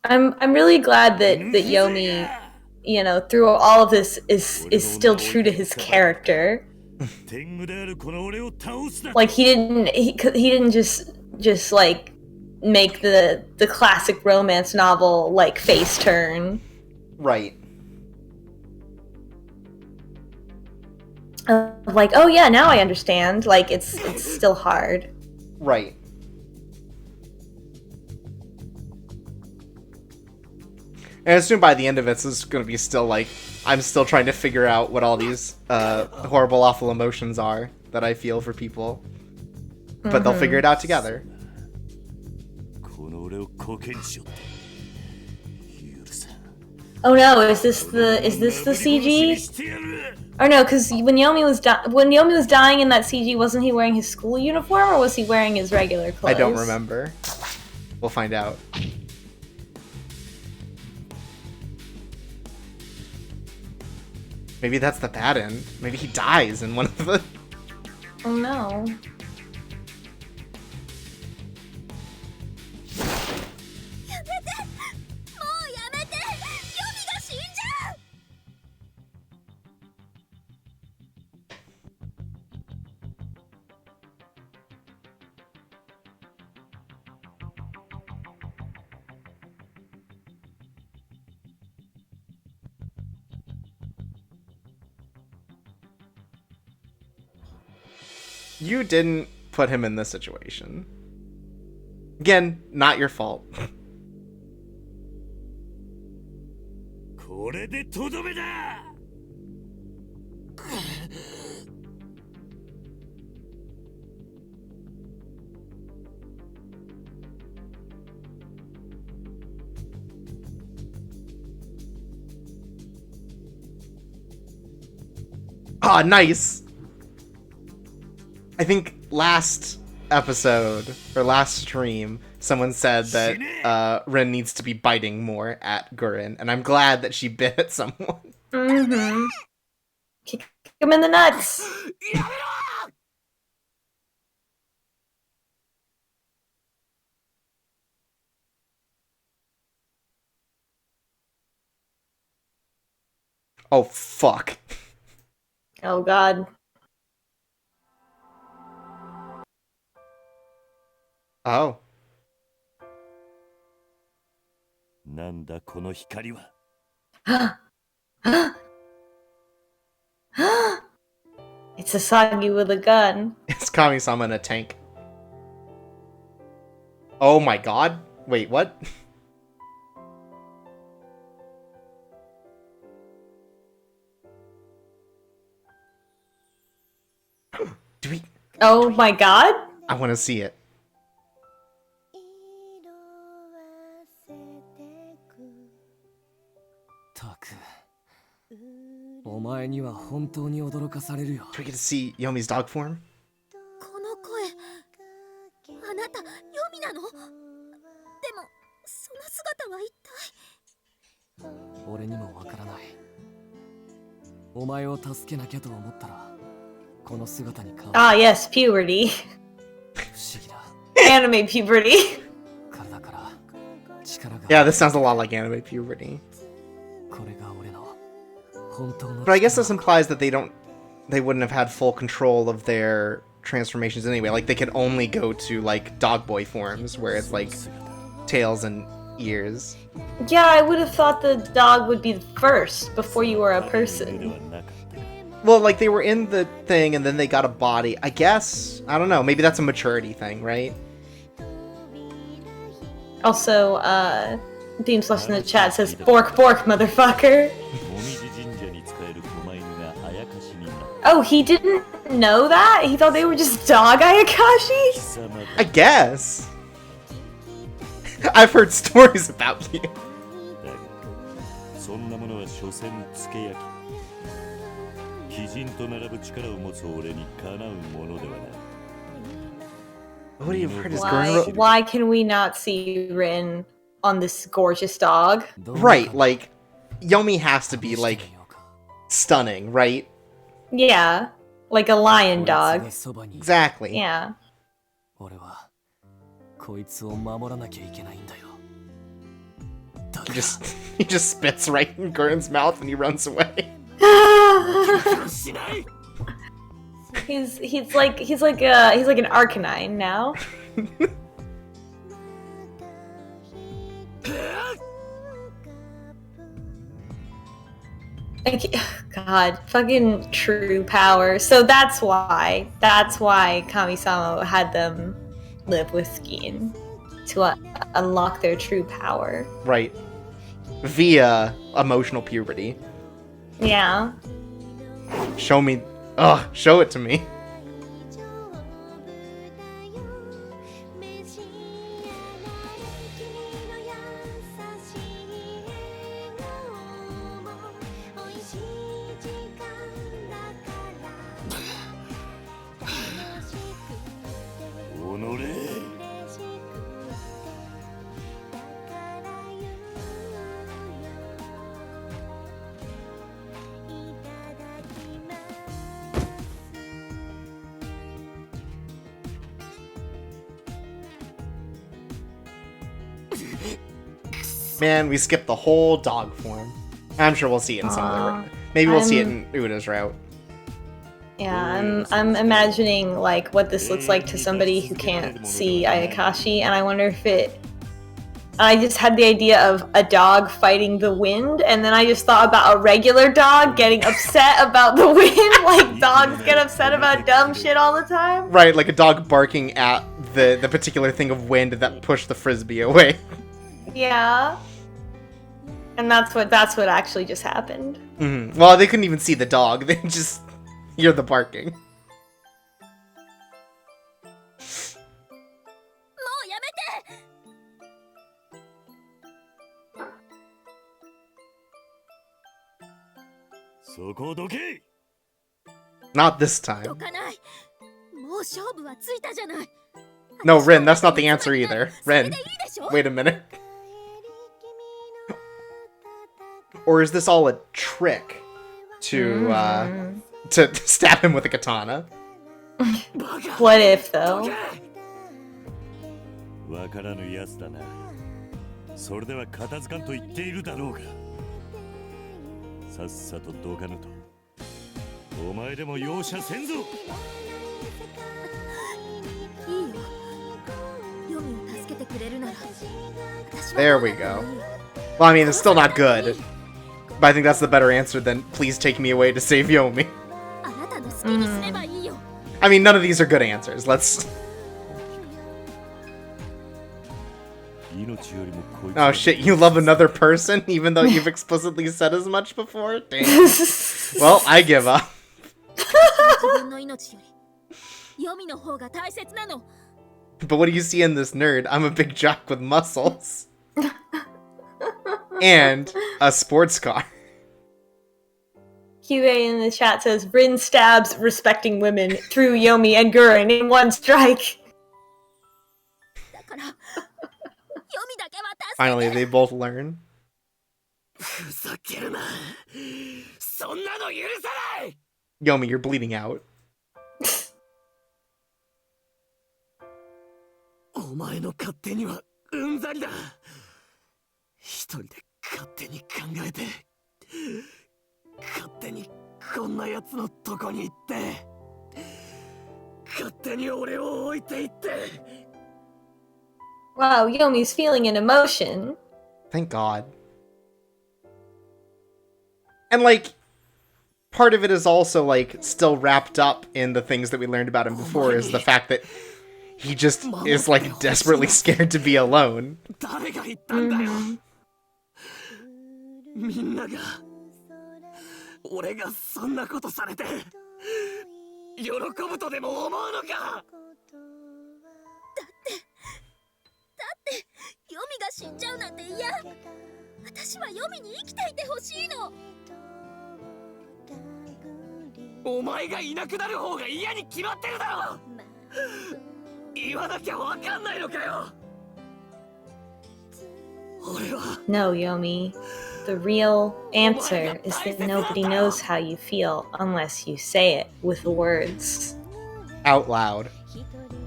I'm really glad that Yomi, you know, through all of this is still true to his character. Like he didn't just like make the classic romance novel like face turn. Right. Like, oh yeah, now I understand. Like it's still hard. Right. And I assume by the end of it, this is going to be still, like, I'm still trying to figure out what all these horrible, awful emotions are that I feel for people. But they'll figure it out together. Oh no, is this the CG? Or no, because when Yomi was dying in that CG, wasn't he wearing his school uniform, or was he wearing his regular clothes? I don't remember. We'll find out. Maybe that's the bad end. Maybe he dies in one of the... Oh no. You didn't put him in this situation. Again, not your fault. Ah, nice. I think last episode, or last stream, someone said that Rin needs to be biting more at Guren, and I'm glad that she bit at someone. Mm-hmm. Kick him in the nuts! Oh, fuck. Oh god. Oh. なんだこの光は。It's Sasagi with a gun. It's Kami-sama in a tank. Oh my god. Wait, what? Do we... Oh my god? I want to see it. たくお前には本当に驚かされるよ。 Do we get to see Yomi's dog form? この声、あなた、ヨミなの？でも、その姿は一体。俺にもわからない。お前を助けなきゃと思ったら、この姿に変わる。 Ah, yes, puberty. 不思議だ。 Anime puberty. 体から力が。 Yeah, this sounds a lot like anime puberty. これが俺の本当の。 But I guess this implies that they wouldn't have had full control of their transformations anyway. Like, they could only go to, like, dog boy forms, where it's, like, tails and ears. Yeah, I would have thought the dog would be first before you were a person. Well, like, they were in the thing, and then they got a body. I guess, I don't know, maybe that's a maturity thing, right? Also, Beam Slush in the chat says, "Bork, bork, motherfucker." Oh, he didn't know that? He thought they were just dog Ayakashi? I guess. I've heard stories about you. そんなものは所詮つけ焼き。鬼人と並ぶ力を持つ俺にかなうものではない。 What do you heard is Guren? Why can we not see Rin on this gorgeous dog? Right, like, Yomi has to be, like, stunning, right? Yeah, like a lion dog. Exactly. Yeah. 俺はこいつを守らなきゃいけないんだよ。 He just spits right in Guren's mouth and he runs away. he's like an Arcanine now. God, fucking true power. So that's why Kami-sama had them live with Skiin to unlock their true power. Right. Via emotional puberty. Yeah. Show me. Ugh, show it to me. Man, we skipped the whole dog form. I'm sure we'll see it in some other. Maybe we'll see it in Uda's route. Yeah, I'm imagining like what this looks like to somebody who can't see Ayakashi, and I wonder if it. I just had the idea of a dog fighting the wind, and then I just thought about a regular dog getting upset about the wind, like dogs get upset about dumb shit all the time. Right, like a dog barking at the particular thing of wind that pushed the frisbee away. Yeah. And that's what actually just happened. Mm-hmm. Well, they couldn't even see the dog. They just hear the barking. Not this time. No, Rin, that's not the answer either. Rin, wait a minute. Or is this all a trick to stab him with a katana? What if, though? わからぬやつだな。それでは片付かんと言っているだろうが。さっさとどかぬと。お前でも容赦せんぞ。いいよ。ヨミを助けてくれるなら。 There we go. Well, I mean, it's still not good. But I think that's the better answer than please take me away to save Yomi. I mean, none of these are good answers. Let's... Oh shit, you love another person, even though you've explicitly said as much before? Damn. Well, I give up. 自分の命より黄泉の方が大切なの。 But what do you see in this nerd? I'm a big jock with muscles. And a sports car. QA in the chat says, Rin stabs respecting women through Yomi and Guren in one strike. だから黄泉だけは助けて。 Finally, they both learn. ふざけるな。そんなの許さない。 Yomi, you're bleeding out. お前の勝手にはうんざりだ。一人で勝手に考えて、勝手にこんなやつのとこに行って、勝手に俺を置いていって。 Wow, Yomi's feeling an emotion. Thank God. And, like, part of it is also, like, still wrapped up in the things that we learned about him before, is the fact that he just is, like, desperately scared to be alone. 誰が言ったんだよ。みんなが俺がそんなことされて喜ぶとでも思うのか。だってヨミが死んじゃうなんて嫌。私はヨミに生きていてほしいの。お前がいなくなる方が嫌に決まってるだろ。言わなきゃわかんないのかよ。俺は No, Yomi. The real answer is that nobody knows how you feel unless you say it with words. Out loud.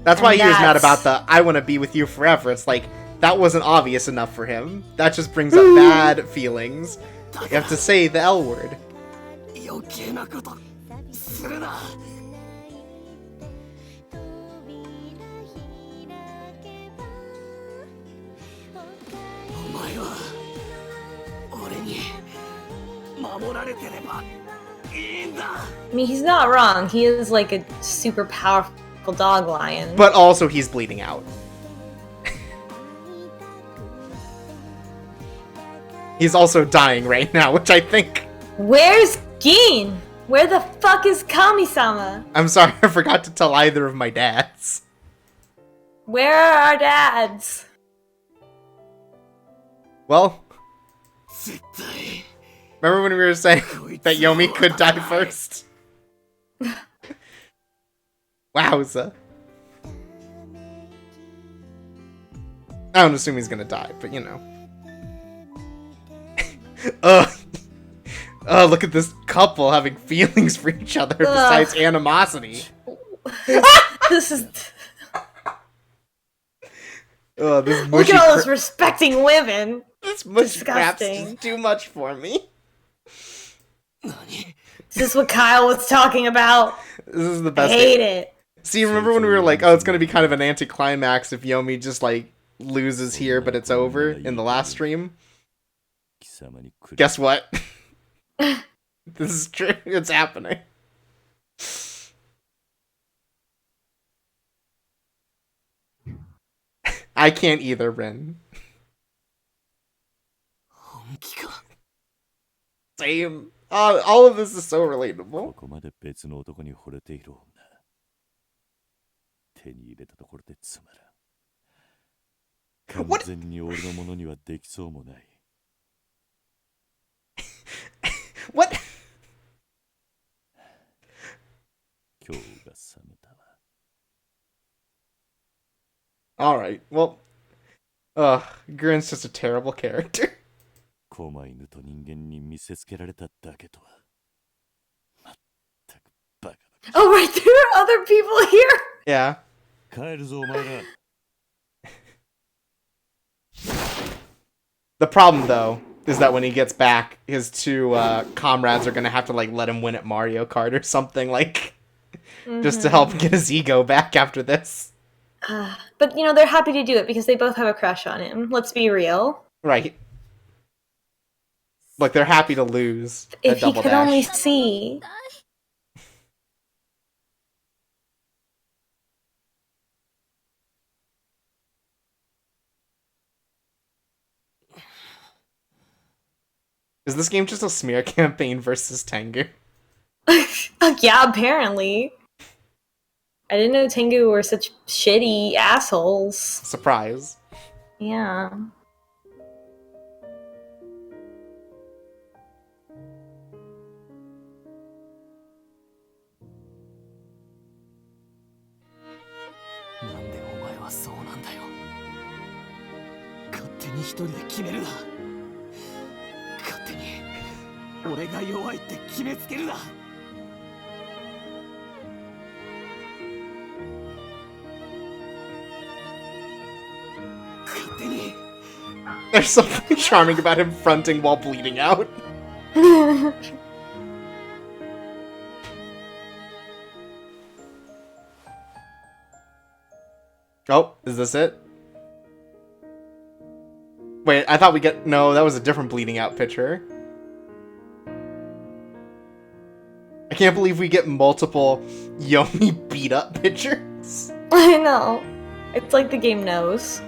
That's why he was mad about the I want to be with you forever. It's like, that wasn't obvious enough for him. That just brings up bad feelings. You have to say the L word. 余計なことするな。お前は俺に守られてればいいんだ。 I mean, he's not wrong. He is like a super powerful dog lion. But also, he's bleeding out. He's also dying right now, which I think... Where's Gin? Where the fuck is Kami-sama? I'm sorry, I forgot to tell either of my dads. Where are our dads? Well, 絶対 remember when we were saying that Yomi could die first? Wowza. I don't assume he's gonna die, but you know. Look at this couple having feelings for each other besides animosity. This is... This Look at all this respecting women. This mushy crap's Disgusting. just too much for me. Is this what Kyle was talking about? This is the I best. hate it. See, remember when we were like, oh, it's gonna be kind of an anticlimax if Yomi just, like, loses here, but it's over in the last stream? Guess what? This is true. It's happening. I can't either, Rin. 本気か。 Same. All of this is so relatable. ここまで別の男に惚れている女。手に入れたところでつまらん。完全に俺のものにはできそうもない。 What? 今日が冷めたわ。 Alright, well. Guren's just a terrible character. 狛犬と人間に見せつけられただけとは。まったくバカだ。 Oh, right, there are other people here. Yeah. 帰るぞお前ら。 The problem, though, is that when he gets back, his two comrades are gonna have to, like, let him win at Mario Kart or something, like, just to help get his ego back after this. But, you know, they're happy to do it because they both have a crush on him. Let's be real. Right. Like, they're happy to lose If at he Double could Dash. only see. Is this game just a smear campaign versus Tengu? Yeah, apparently. I didn't know Tengu were such shitty assholes. Surprise. Yeah. There's something charming about him fronting while bleeding out. Oh, is this it? Wait, I thought we get... No, that was a different bleeding out picture. I can't believe we get multiple Yomi beat up pictures. I know. It's like the game knows.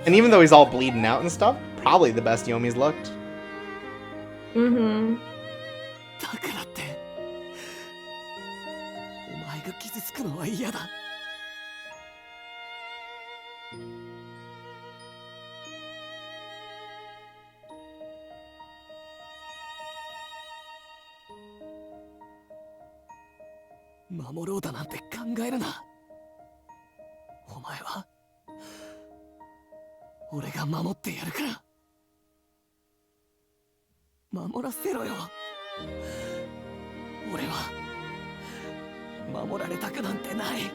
And even though he's all bleeding out and stuff, probably the best Yomi's looked. Mm-hmm. だからってお前が傷つくのは嫌だ。守ろうだなんて考えるな。お前は俺が守ってやるから。守らせろよ。俺は守られたくなんてない。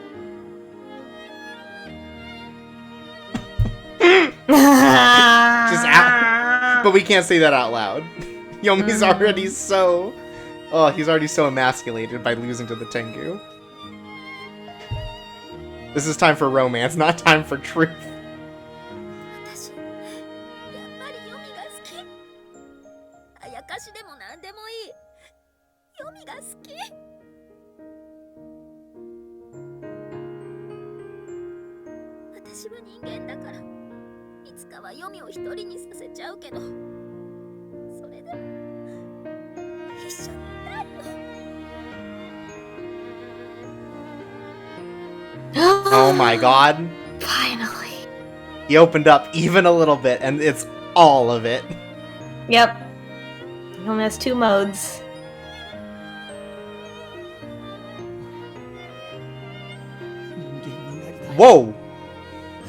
Just out. But we can't say that out loud. Yomi's already so... Oh, he's already so emasculated by losing to the Tengu. This is time for romance, not time for truth. 私やっぱりヨミが好き。あやかしでもなんでもいい。ヨミが好き。私は人間だから、いつかはヨミを一人にさせちゃうけど、それでも一緒にいたいの。Oh my god. Finally. He opened up even a little bit, and it's all of it. Yep. He only has 2 modes. Whoa!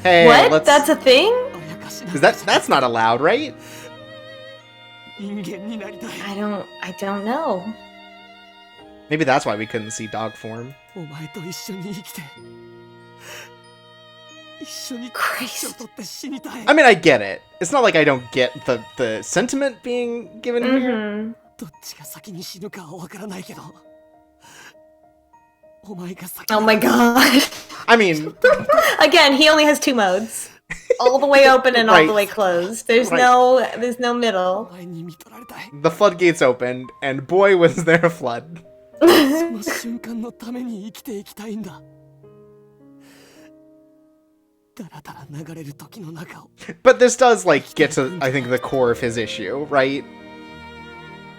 Hey, What? let's... That's a thing? Is that's not allowed, right? I don't know. Maybe that's why we couldn't see dog form. お前と一緒に生きて一緒に年を取って死にたい。 I mean, I get it. It's not like I don't get the sentiment being given here. Mm-hmm. どっちが先に死ぬかはわからないけど、お前が先。 Oh my god. I mean, again, he only has 2 modes. All the way open and all Right. the way closed. There's Right. no middle. お前に見取られたい。 the floodgates opened, and boy was there a flood. その瞬間のために生きていきたいんだ。だらだら流れる時の中を。 But this does, like, get to, I think, the core of his issue, right?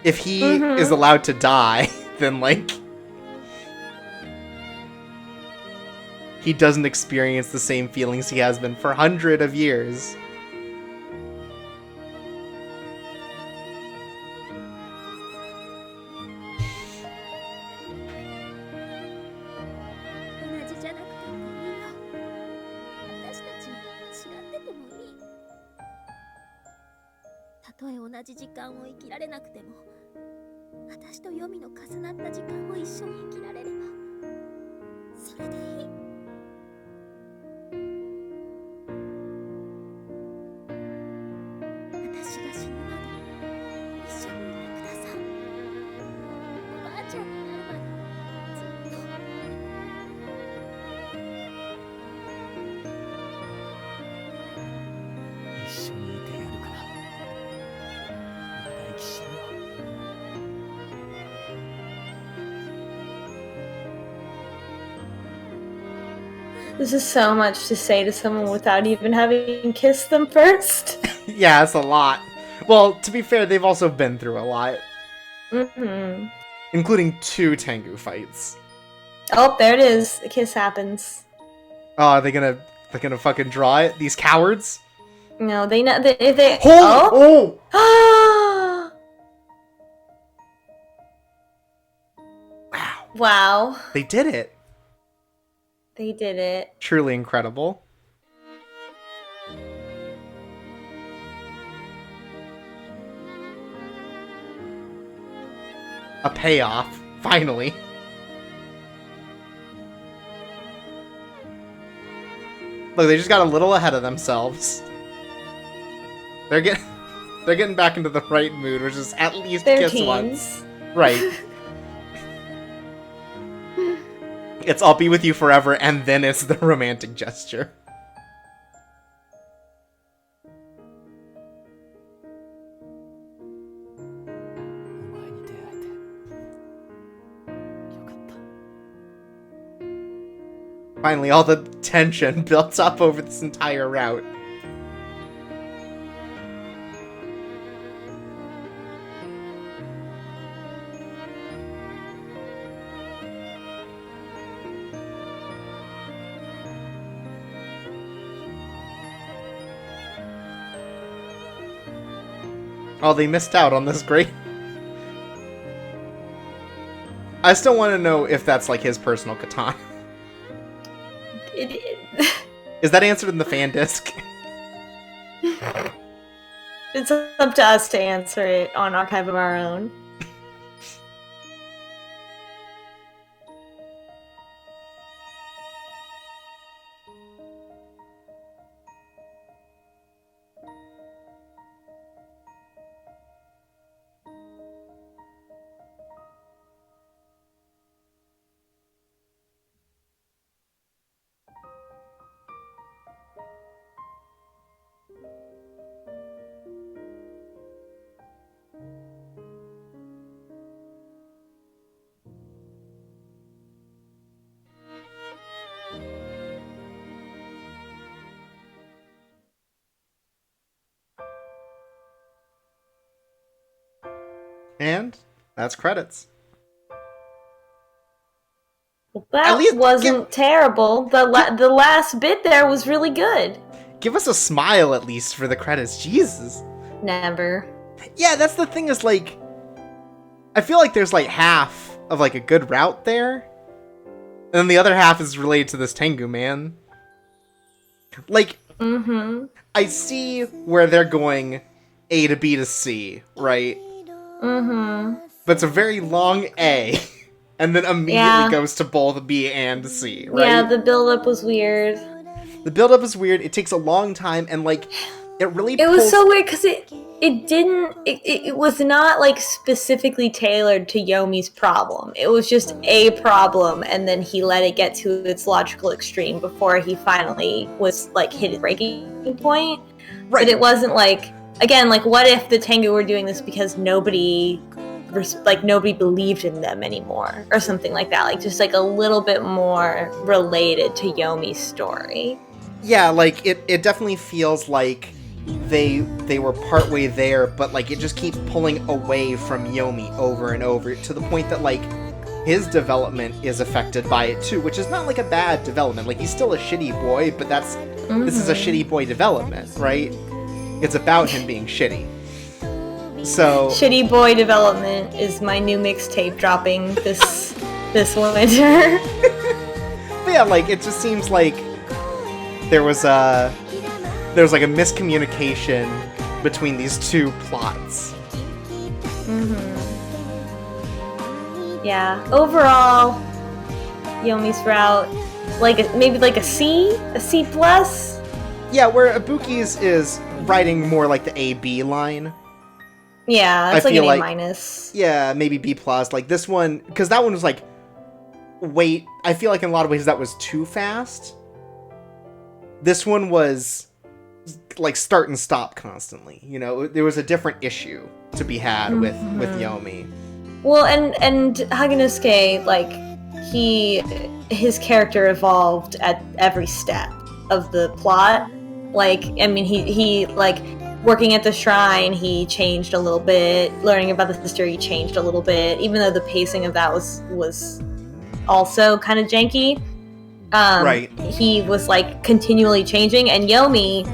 If he is allowed to die, then, like... he doesn't experience the same feelings he has been for hundreds of years. 同じじゃなくてもいいよ。私たち違っててもいい。たとえ同じ時間を生きられなくても、私とヨミの重なった時間を一緒に生きられれば、それでいい。私が死ぬまで一緒にいてください。おばあちゃんになるまでずっと。一 This is so much to say to someone without even having kissed them first. Yeah, it's a lot. Well, to be fair, they've also been through a lot. Mm-hmm. Including 2 Tengu fights. Oh, there it is. A kiss happens. Oh, are they gonna fucking draw it? These cowards? No, they know. They Oh! Wow. Wow. They did it. They did it. Truly incredible. A payoff, finally. Look, they just got a little ahead of themselves. They're getting back into the right mood, which is at least They're kiss teens. once. Right. It's I'll be with you forever, and then it's the romantic gesture. Finally, all the tension built up over this entire route. Oh, they missed out on this great... I still want to know if that's like his personal katana. Is that answered in the fan disc? It's up to us to answer it on Archive of Our Own. And that's credits. Well, that wasn't terrible. The last bit there was really good. Give us a smile at least for the credits. Jesus. Never. Yeah, that's the thing is like... I feel like there's like half of like a good route there. And then the other half is related to this Tengu man. Like... Mm-hmm. I see where they're going A to B to C, right? Mm-hmm. But it's a very long A, and then immediately goes to both B and C, right? Yeah, the build-up was weird. The build-up is weird, it takes a long time, and like, it really It was so weird, because it was not, like, specifically tailored to Yomi's problem. It was just a problem, and then he let it get to its logical extreme before he finally was, like, hit his breaking point. Right. But it wasn't, like... Again, like, what if the Tengu were doing this because nobody believed in them anymore, or something like that? Like, just like a little bit more related to Yomi's story. Yeah, like it definitely feels like they were partway there, but like it just keeps pulling away from Yomi over and over to the point that like his development is affected by it too, which is not like a bad development. Like he's still a shitty boy, but this is a shitty boy development, right? It's about him being shitty. So Shitty Boy Development is my new mixtape dropping this winter. But yeah, like it just seems like there was like a miscommunication between these two plots. Mm-hmm. Yeah. Overall, Yomi's route, maybe like a C plus. Yeah, where Ibuki's is writing more like the A-B line. Yeah, it's like an A minus. Yeah, maybe B plus. Like this one, because that one was like, I feel like in a lot of ways that was too fast. This one was like start and stop constantly. You know, there was a different issue to be had with Yomi. Well, and Hagenosuke, like, his character evolved at every step of the plot. Like, I mean, he like working at the shrine, he changed a little bit. Learning about the sister, he changed a little bit. Even though the pacing of that was also kind of janky. Right. He was like continually changing, and Yomi,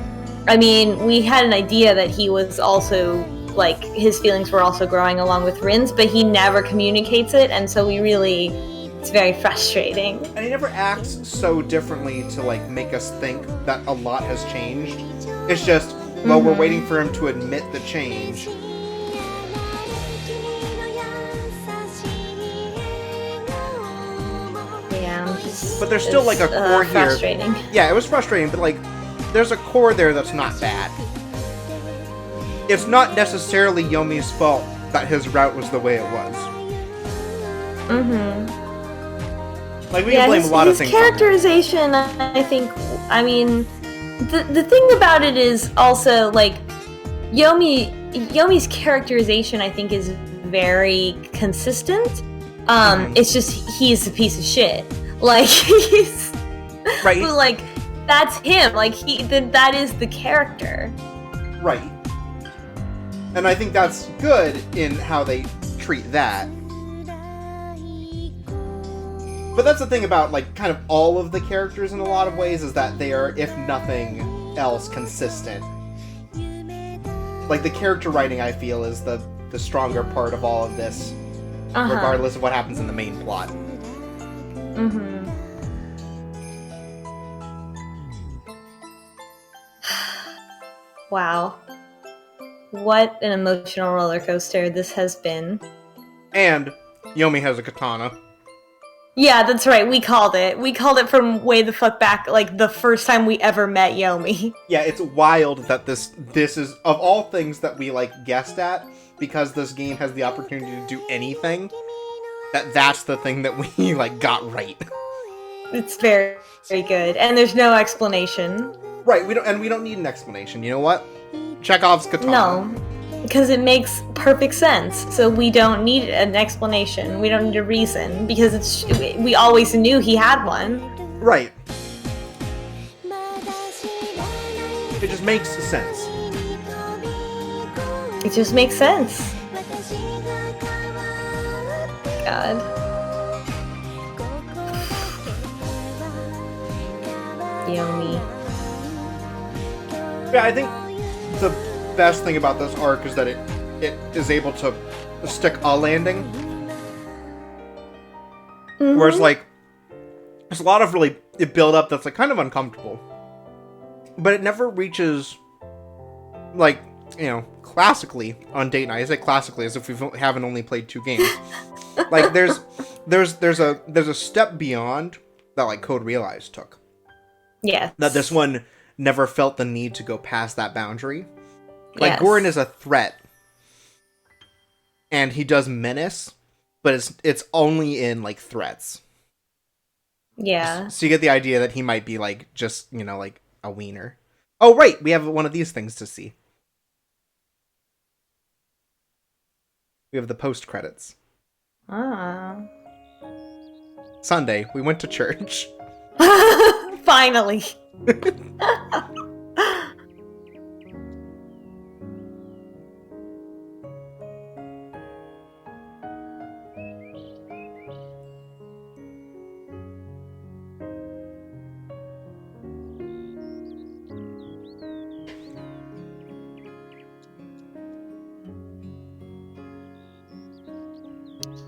I mean, we had an idea that he was also like his feelings were also growing along with Rin's, but he never communicates it, and so it's very frustrating. And he never acts so differently to like make us think that a lot has changed. It's just, well, we're waiting for him to admit the change. But there's still like a core here. Frustrating. Yeah, it was frustrating, but like there's a core there that's not bad. It's not necessarily Yomi's fault that his route was the way it was. Like we can blame a lot of things. His characterization, I think. I mean, the thing about it is also like Yomi's characterization, I think, is very consistent. It's just he's a piece of shit. Like he's right. Like that's him. Like that is the character. Right. And I think that's good in how they treat that. But that's the thing about like kind of all of the characters in a lot of ways is that they are, if nothing else, consistent. Like the character writing, I feel, is the stronger part of all of this, regardless of what happens in the main plot. Wow. What an emotional roller coaster this has been. And Yomi has a katana. Yeah, that's right. We called it. We called it from way the fuck back, like the first time we ever met Yomi. Yeah, it's wild that this is, of all things that we like guessed at, because this game has the opportunity to do anything, that's the thing that we like got right. It's very, very good, and there's no explanation. Right, we don't need an explanation. You know what? Chekhov's katana. No, because it makes perfect sense. So we don't need an explanation. We don't need a reason because we always knew he had one. Right. It just makes sense. It just makes sense. God. Yomi. Yeah, I think the best thing about this arc is that it is able to stick a landing. Whereas, like, there's a lot of really build up that's like kind of uncomfortable. But it never reaches, like, you know, classically on date night. I say classically as if we haven't only played 2 games. Like, there's a step beyond that, like, Code Realize took. Yeah. That this one never felt the need to go past that boundary. Like, Yes. Guren is a threat. And he does menace, but it's only in, like, threats. Yeah. So you get the idea that he might be, like, just, you know, like, a wiener. Oh, right! We have one of these things to see. We have the post-credits. Ah. Sunday, we went to church. Finally.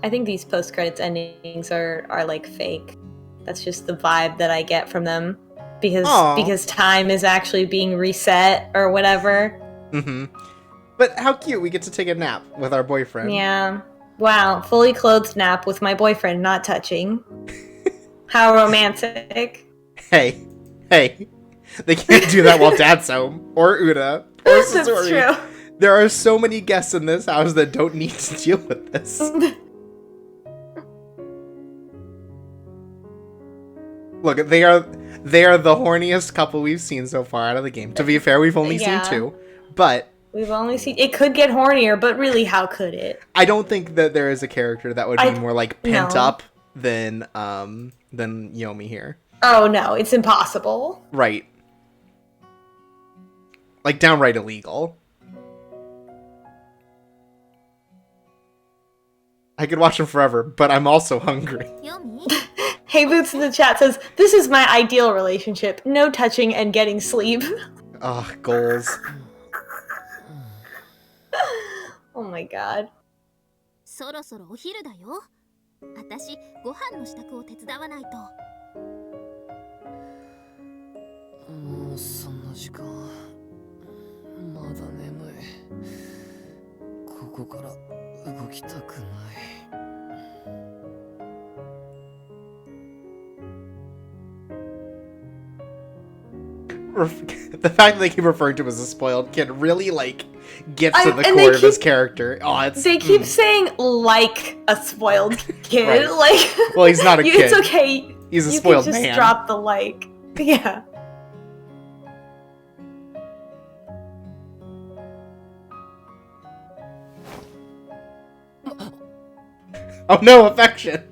I think these post-credits endings are like fake. That's just the vibe that I get from them. Because time is actually being reset or whatever. Mm-hmm. But how cute, we get to take a nap with our boyfriend. Yeah. Wow, fully clothed nap with my boyfriend not touching. How romantic. Hey. They can't do that while Dad's home. Or Una. Or That's Sasori. true. There are so many guests in this house that don't need to deal with this. Look, they are the horniest couple we've seen so far out of the game. To be fair, we've only seen 2, but we've only seen it could get hornier, but really, how could it? I don't think that there is a character that would be more like pent up than Yomi here. Oh no, it's impossible. Right. Like downright illegal. I could watch him forever, but I'm also hungry. Yomi? Hey Boots in the chat says, this is my ideal relationship. No touching and getting sleep. Ugh, goals. Oh my god. そろそろお昼だよ。私、ご飯の支度を手伝わないと。もうそんな時間。まだ眠い。ここから動きたくない。The fact that they keep referring to him as a spoiled kid really, like, gets to the and core of his character. Oh, it's... They keep saying, like a spoiled kid. Right. Like, Well, he's not a kid. It's okay. He's a you spoiled can just man. drop the like. Yeah. Oh no, affection!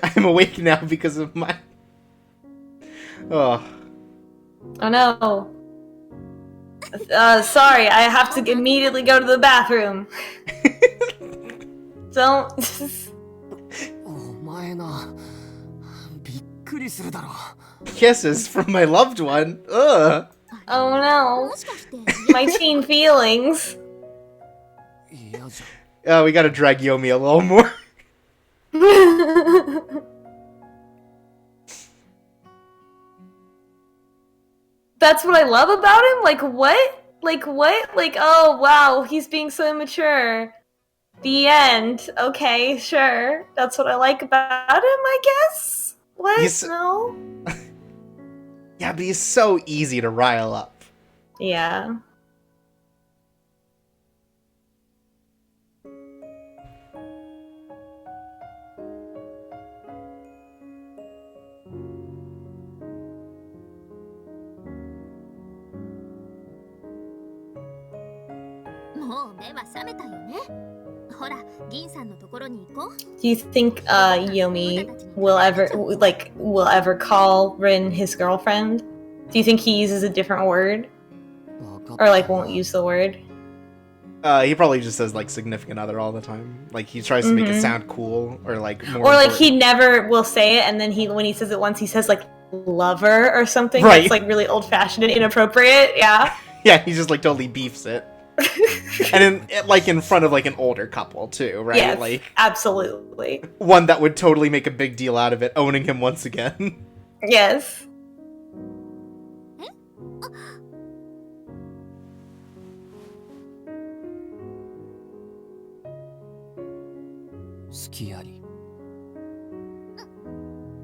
I'm awake now because of my... Oh. Oh no. Sorry, I have to immediately go to the bathroom. Don't... お前な、びっくりするだろ。Kisses from my loved one? Ugh. Oh no. もしかして、 My teen feelings. 嫌じ Oh, we gotta drag Yomi a little more. That's what I love about him? Like, what? Like, what? Like, oh, wow, he's being so immature. The end. Okay, sure. That's what I like about him, I guess? What? He's- No? Yeah, but he's so easy to rile up. Yeah. Do Do you think Yomi will ever call Rin his girlfriend? Do you think he uses a different word? Or like won't use the word? He probably just says, like, significant other all the time. Like, he tries to make it sound cool, or, like, more Or like important. he never will say it, and then when he says it once, he says like lover or something. Right. That's like really old-fashioned and inappropriate. Yeah. Yeah, he just, like, totally beefs it. And in front of, like, an older couple, too, right? Yes, Like, absolutely. one that would totally make a big deal out of it, owning him once again. Yes.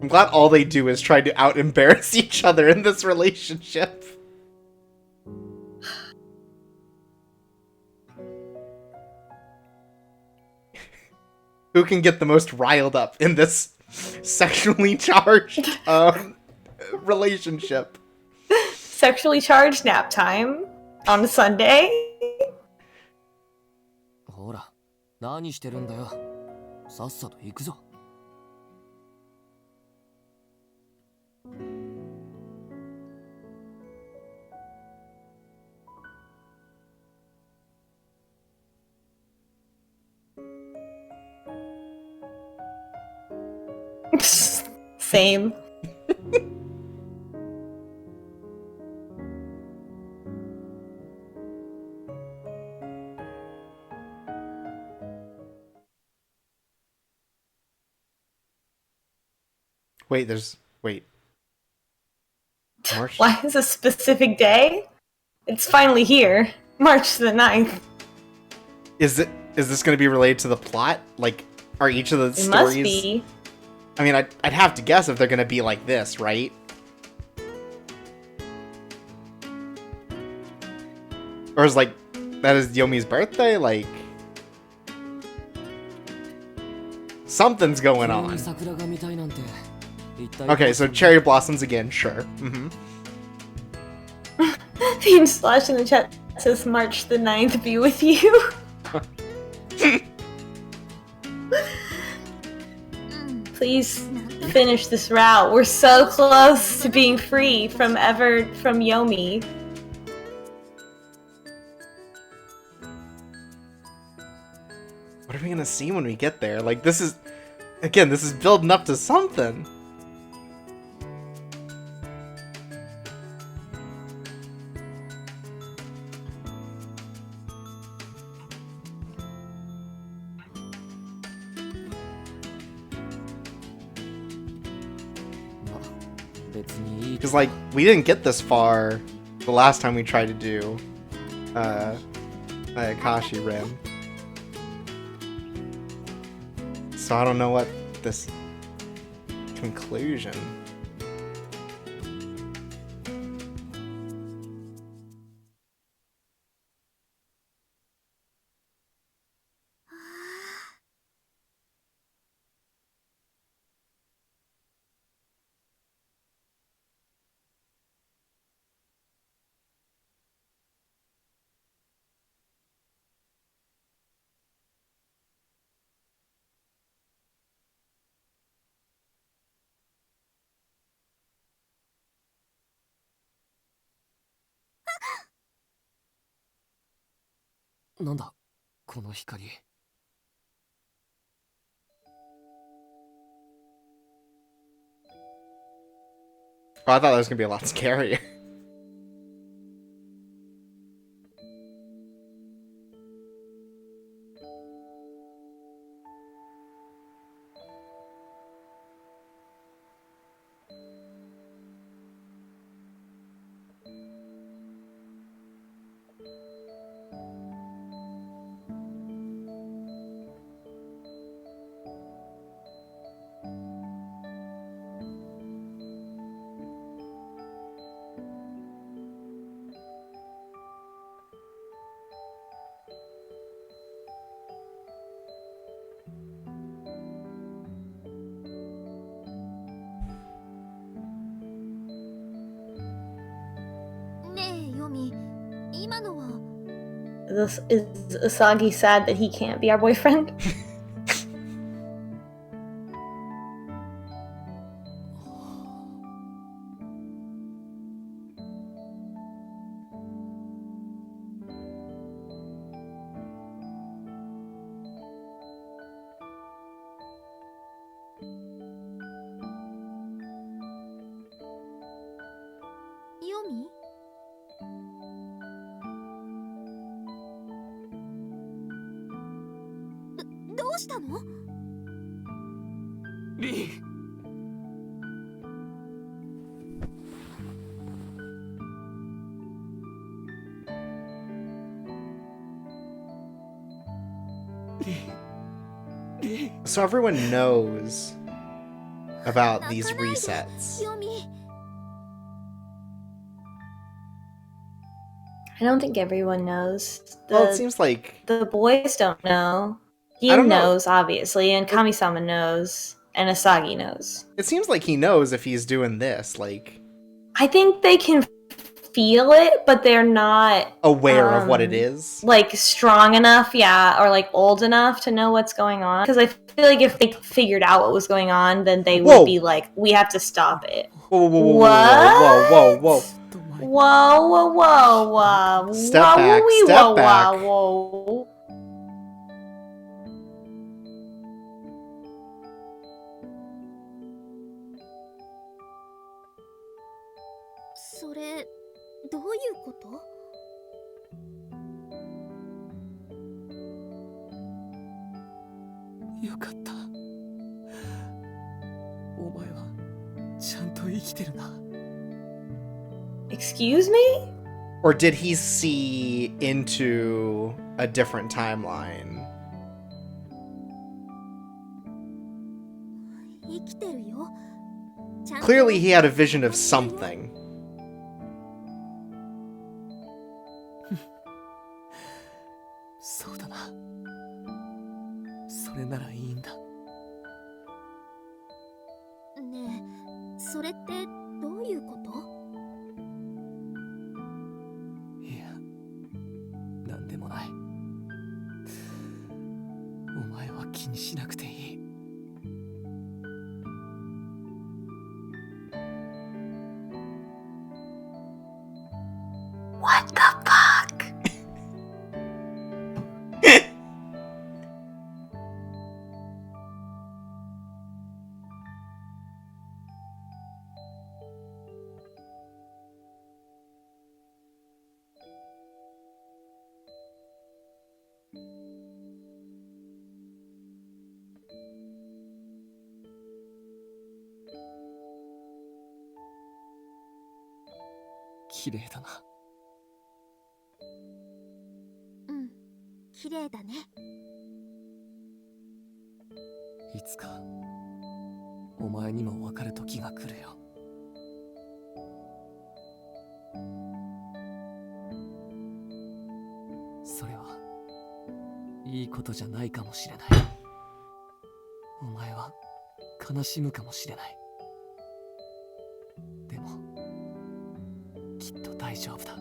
I'm glad all they do is try to out-embarrass each other in this relationship. Who can get the most riled up in this sexually charged relationship? Sexually charged nap time on a Sunday. ほら、何してるんだよ。さっさと行くぞ。Same. Wait. March? Why is a specific day? It's finally here. March the 9th. Is this going to be related to the plot? Like, are each of the It stories... must be. I mean, I'd have to guess if they're going to be like this, right? Or is, like, that is Yomi's birthday? Like... Something's going on. Okay, so cherry blossoms again, sure. Mm-hmm. Theme Slash in the chat says March the 9th be with you. Please finish this route. We're so close to being free from Yomi. What are we gonna see when we get there? Like, this is building up to something. Because, like, we didn't get this far the last time we tried to do Ayakashi Rin. So I don't know what this conclusion. Oh, I thought that was gonna be a lot scarier. Is Asagi sad that he can't be our boyfriend? Yomi? どうしたの？リン。So everyone knows about these resets. I don't think everyone knows. Well, it seems like the boys don't know. Gin knows, obviously, and Kami-sama knows, and Asagi knows. It seems like he knows if he's doing this, like... I think they can feel it, but they're not... aware of what it is? Like, strong enough, yeah, or, like, old enough to know what's going on. Because I feel like if they figured out what was going on, then they would be like, we have to stop it. Whoa, whoa, whoa, what? Whoa, whoa, whoa, whoa. Whoa, whoa, whoa, whoa. Step back, step back. Whoa. それどういうこと？よかった。お前はちゃんと生きてるな。Excuse me? Or did he see into a different timeline? 生きてるよ。 Clearly he had a vision of something. そうだな。それならいいんだ。ねえ、それってどういうこと？いや、なんでもない。お前は気にしなくていい。綺麗だな。うん、綺麗だね。いつかお前にも分かる時が来るよ。それはいいことじゃないかもしれない。お前は悲しむかもしれない。でもきっと大丈夫だ。お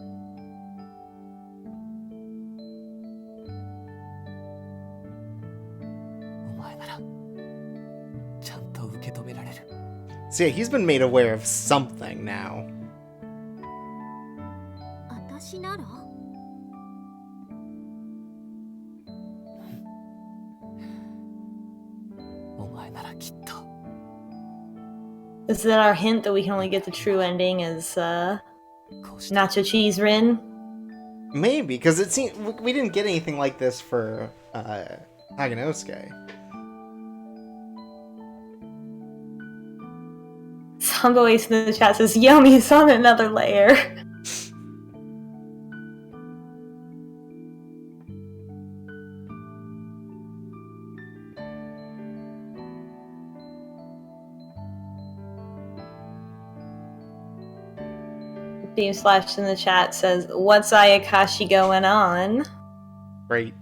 前ならちゃんと受け止められる。 So yeah, he's been made aware of something now. 私ならお前ならきっと。 Is that our hint that we can only get the true ending as こうして Nacho Cheese Rin? Maybe, because it seemed we didn't get anything like this for Hagenosuke. Sambo Ace in the chat says Yomi is on another layer. Beam Slash in the chat says, "What's Ayakashi going on?" Great.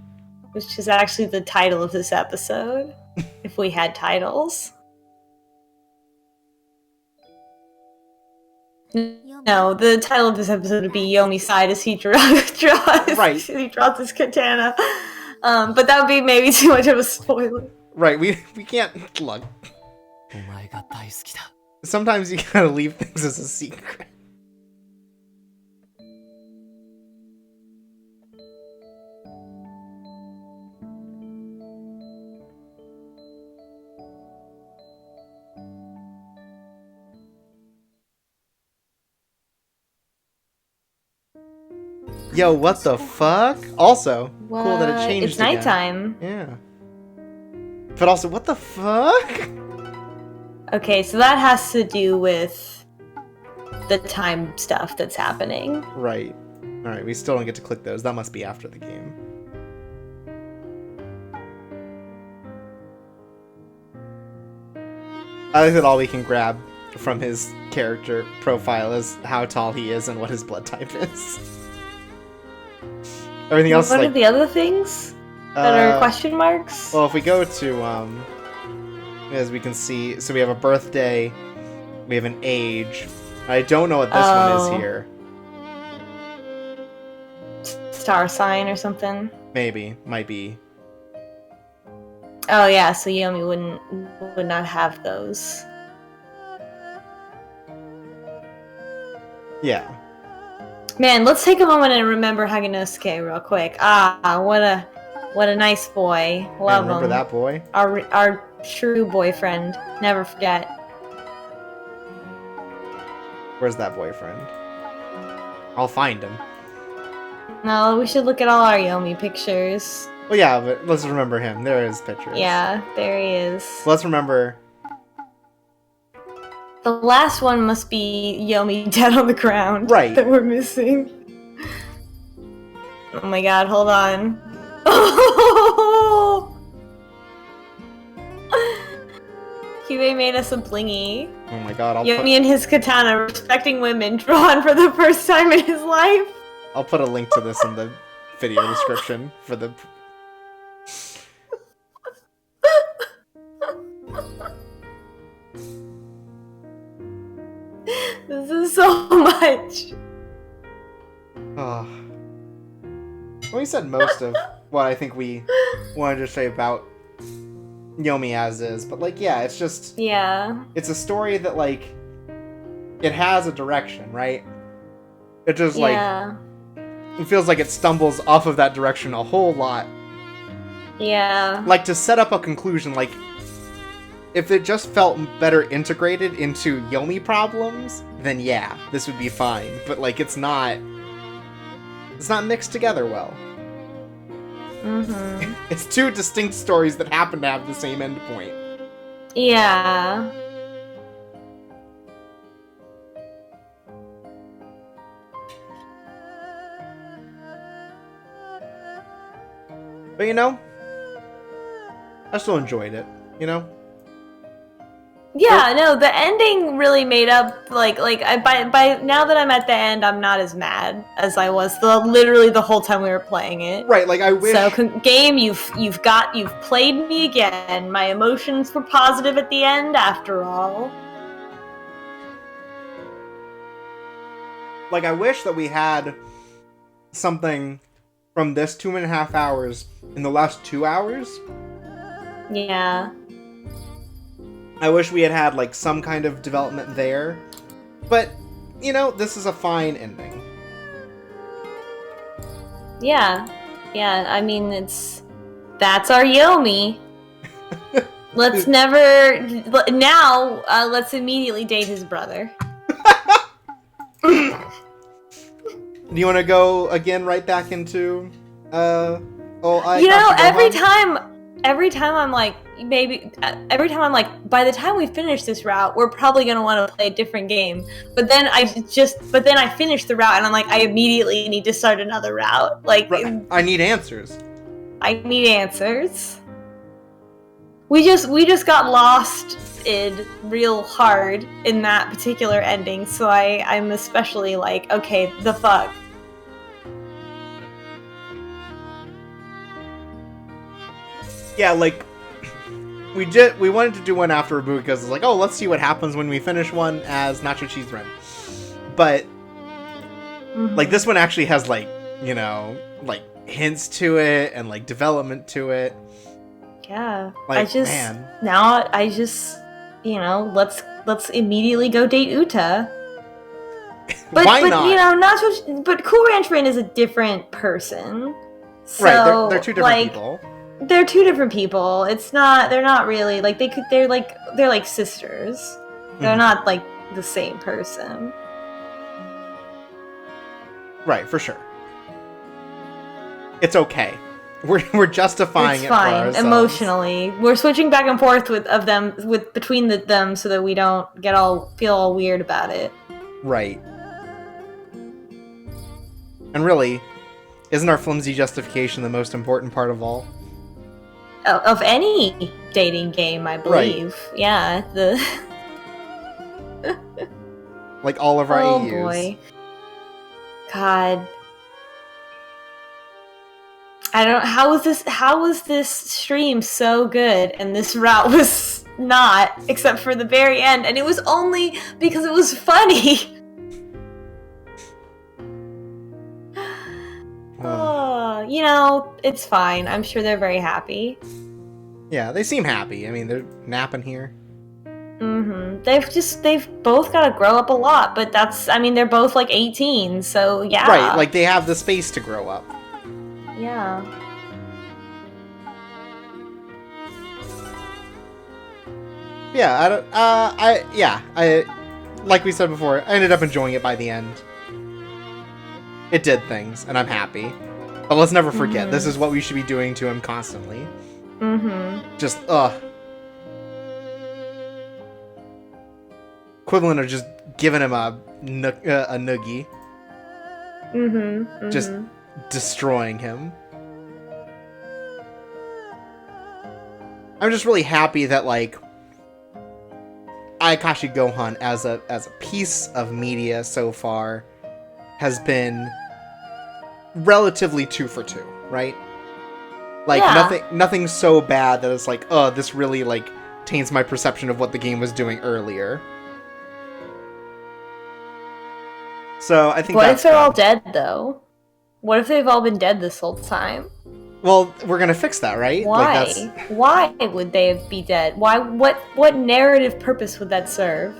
Which is actually the title of this episode, if we had titles. No, the title of this episode would be Yomi Side as he draws Right. he draws his katana. But that would be maybe too much of a spoiler. Right, we can't look. お前が大好きだ。 Sometimes you gotta leave things as a secret. Yo, what the fuck? Also, cool that it changed. It's nighttime. Again. Yeah. But also, what the fuck? Okay, so that has to do with the time stuff that's happening. Right. Alright, we still don't get to click those. That must be after the game. I think that all we can grab from his character profile is how tall he is and what his blood type is. Everything else What is are like... the other things that are question marks? Well, if we go to, as we can see, so we have a birthday, we have an age. I don't know what this one is here. Star sign or something? Maybe. Might be. Oh yeah, so Yomi would not have those. Yeah. Man, let's take a moment and remember Hagenosuke real quick. Ah, what a nice boy. Love remember him. that boy? Our true boyfriend. Never forget. Where's that boyfriend? I'll find him. No, we should look at all our Yomi pictures. Well, yeah, but let's remember him. There are his pictures. Yeah, there he is. Let's remember. The last one must be Yomi dead on the ground. Right. That we're missing. Oh my god, hold on. Kibe made us a blingy. Oh my god, Yomi and his katana respecting women drawn for the first time in his life. I'll put a link to this in the video description for the... This is so much. Oh. Well, we said most of what I think we wanted to say about Yomi as is, but like, yeah, it's just... Yeah. It's a story that, like, it has a direction, right? It just, like... It feels like it stumbles off of that direction a whole lot. Yeah. Like, to set up a conclusion, like, if it just felt better integrated into Yomi problems, then yeah, this would be fine. But, like, it's not mixed together well. Mm-hmm. It's two distinct stories that happen to have the same endpoint. Yeah. But you know, I still enjoyed it, you know? Yeah, no, the ending really made up, by now that I'm at the end, I'm not as mad as I was literally the whole time we were playing it. Right, like, I wish... So, game, you've played me again. My emotions were positive at the end, after all. Like, I wish that we had something from this 2.5 hours in the last 2 hours. Yeah. I wish we had like, some kind of development there. But, you know, this is a fine ending. Yeah. Yeah, I mean, that's our Yomi. Let's let's immediately date his brother. Do you want to go again right back into, Ayakashi every time I'm like, by the time we finish this route, we're probably gonna want to play a different game. But then I finish the route and I'm like, I immediately need to start another route. Like, I need answers. I need answers. We just got lost in real hard in that particular ending, so I'm especially like, okay, the fuck. Yeah, like, we wanted to do one after a boot because it's like, oh, let's see what happens when we finish one as Nacho Cheese Ren. But, like, this one actually has, like, you know, like, hints to it and, like, development to it. Yeah. Like, you know, let's immediately go date Uta. Why not? You know, but Cool Ranch Rin is a different person. So, right, they're two different people. They're two different people. They're not really, like, they're like sisters. They're not, like, the same person. Right, for sure. It's okay. We're justifying it for ourselves. Emotionally. We're switching back and forth between them so that we don't feel all weird about it. Right. And really, isn't our flimsy justification the most important part of all? Of any dating game, I believe. Right. Yeah, like all of our AUs. Oh boy. God. I don't. How was this stream so good and this route was not, except for the very end, and it was only because it was funny. Oh, you know, it's fine. I'm sure they're very happy. Yeah, they seem happy. I mean, they're napping here. Mm-hmm. They've both got to grow up a lot, but they're both like 18, so yeah. Right, like they have the space to grow up. Yeah. Yeah, I like we said before, I ended up enjoying it by the end. It did things, and I'm happy. But let's never forget, this is what we should be doing to him constantly. Just, equivalent of just giving him a noogie. Just destroying him. I'm just really happy that, like, Ayakashi Gohan as a piece of media so far has been relatively 2 for 2, right? Like, nothing so bad that it's like, oh, this really, like, taints my perception of what the game was doing earlier. So, I think What if they're all dead, though? What if they've all been dead this whole time? Well, we're gonna fix that, right? Why? Like, Why would they be dead? Why? What narrative purpose would that serve?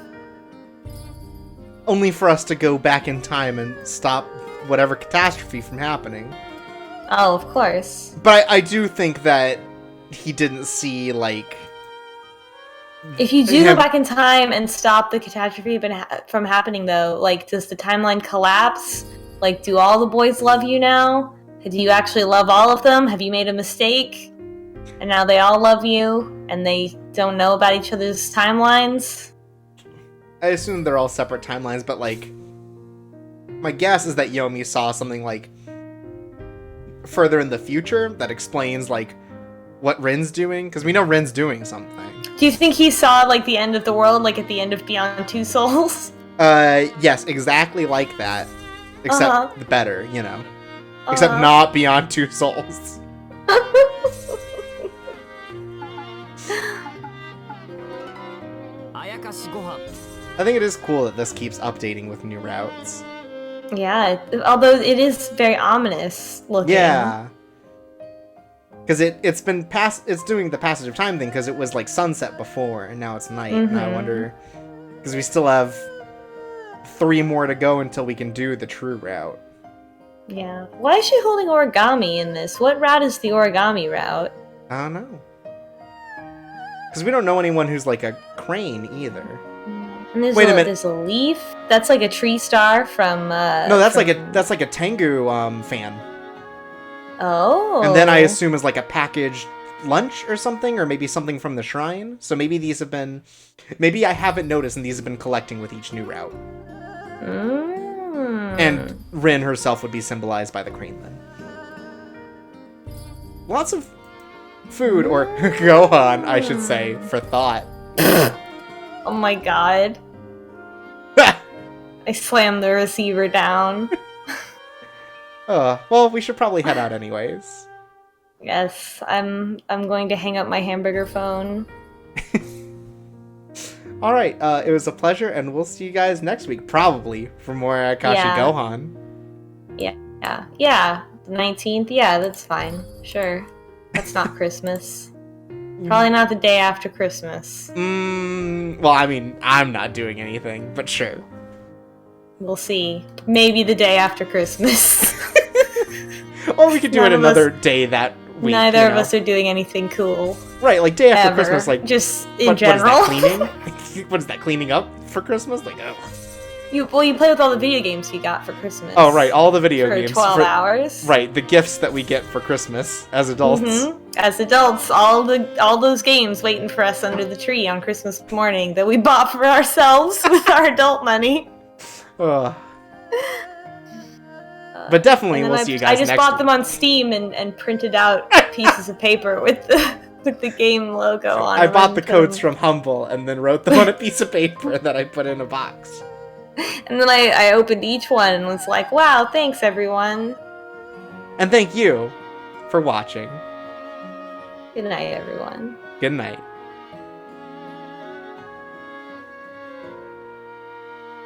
Only for us to go back in time and stop whatever catastrophe from happening. Oh, of course. But I do think that he didn't see, like... If you do go back in time and stop the catastrophe from happening, though, like, does the timeline collapse? Like, do all the boys love you now? Do you actually love all of them? Have you made a mistake? And now they all love you, and they don't know about each other's timelines? I assume they're all separate timelines, but, like... My guess is that Yomi saw something like... further in the future that explains like what Rin's doing, because we know Rin's doing something. Do you think he saw like the end of the world, like at the end of Beyond Two Souls? Yes, exactly like that, except the better, you know. Except not Beyond Two Souls. Ayakashi Gohan. I think it is cool that this keeps updating with new routes. Yeah, although it is very ominous looking. Yeah. Because it's doing the passage of time thing, because it was like sunset before, and now it's night, and I wonder, because we still have 3 more to go until we can do the true route. Yeah. Why is she holding origami in this? What route is the origami route? I don't know. Because we don't know anyone who's like a crane either. And there's Wait a minute. There's a leaf. That's like a tree star from. No, that's like a Tengu fan. Oh. And then I assume is like a packaged lunch or something, or maybe something from the shrine. So maybe these have been, maybe I haven't noticed, and these have been collecting with each new route. And Rin herself would be symbolized by the crane then. Lots of food, or Gohan, I should say, for thought. Oh my god. I slammed the receiver down. Well, we should probably head out anyways. Yes, I'm going to hang up my hamburger phone. Alright, it was a pleasure, and we'll see you guys next week, probably, for more Ayakashi Gohan. Yeah, the 19th, yeah, that's fine, sure. That's not Christmas. Probably not the day after Christmas. Well, I mean, I'm not doing anything, but sure. We'll see. Maybe the day after Christmas. Or we could do it another day that week. Neither of us are doing anything cool. Right, like day after Ever. Christmas, like just in general. What is that, cleaning? What is that, cleaning up for Christmas? Like, oh. You play with all the video games you got for Christmas. Oh, right, all the video games. 12 hours. Right, the gifts that we get for Christmas as adults. As adults, all those games waiting for us under the tree on Christmas morning that we bought for ourselves with our adult money. But definitely, we'll see you guys next week. I just bought them on Steam and printed out pieces of paper with the game logo on them. I bought the codes from Humble and then wrote them on a piece of paper that I put in a box. And then I opened each one and was like, wow, thanks everyone. And thank you for watching. Good night, everyone. Good night.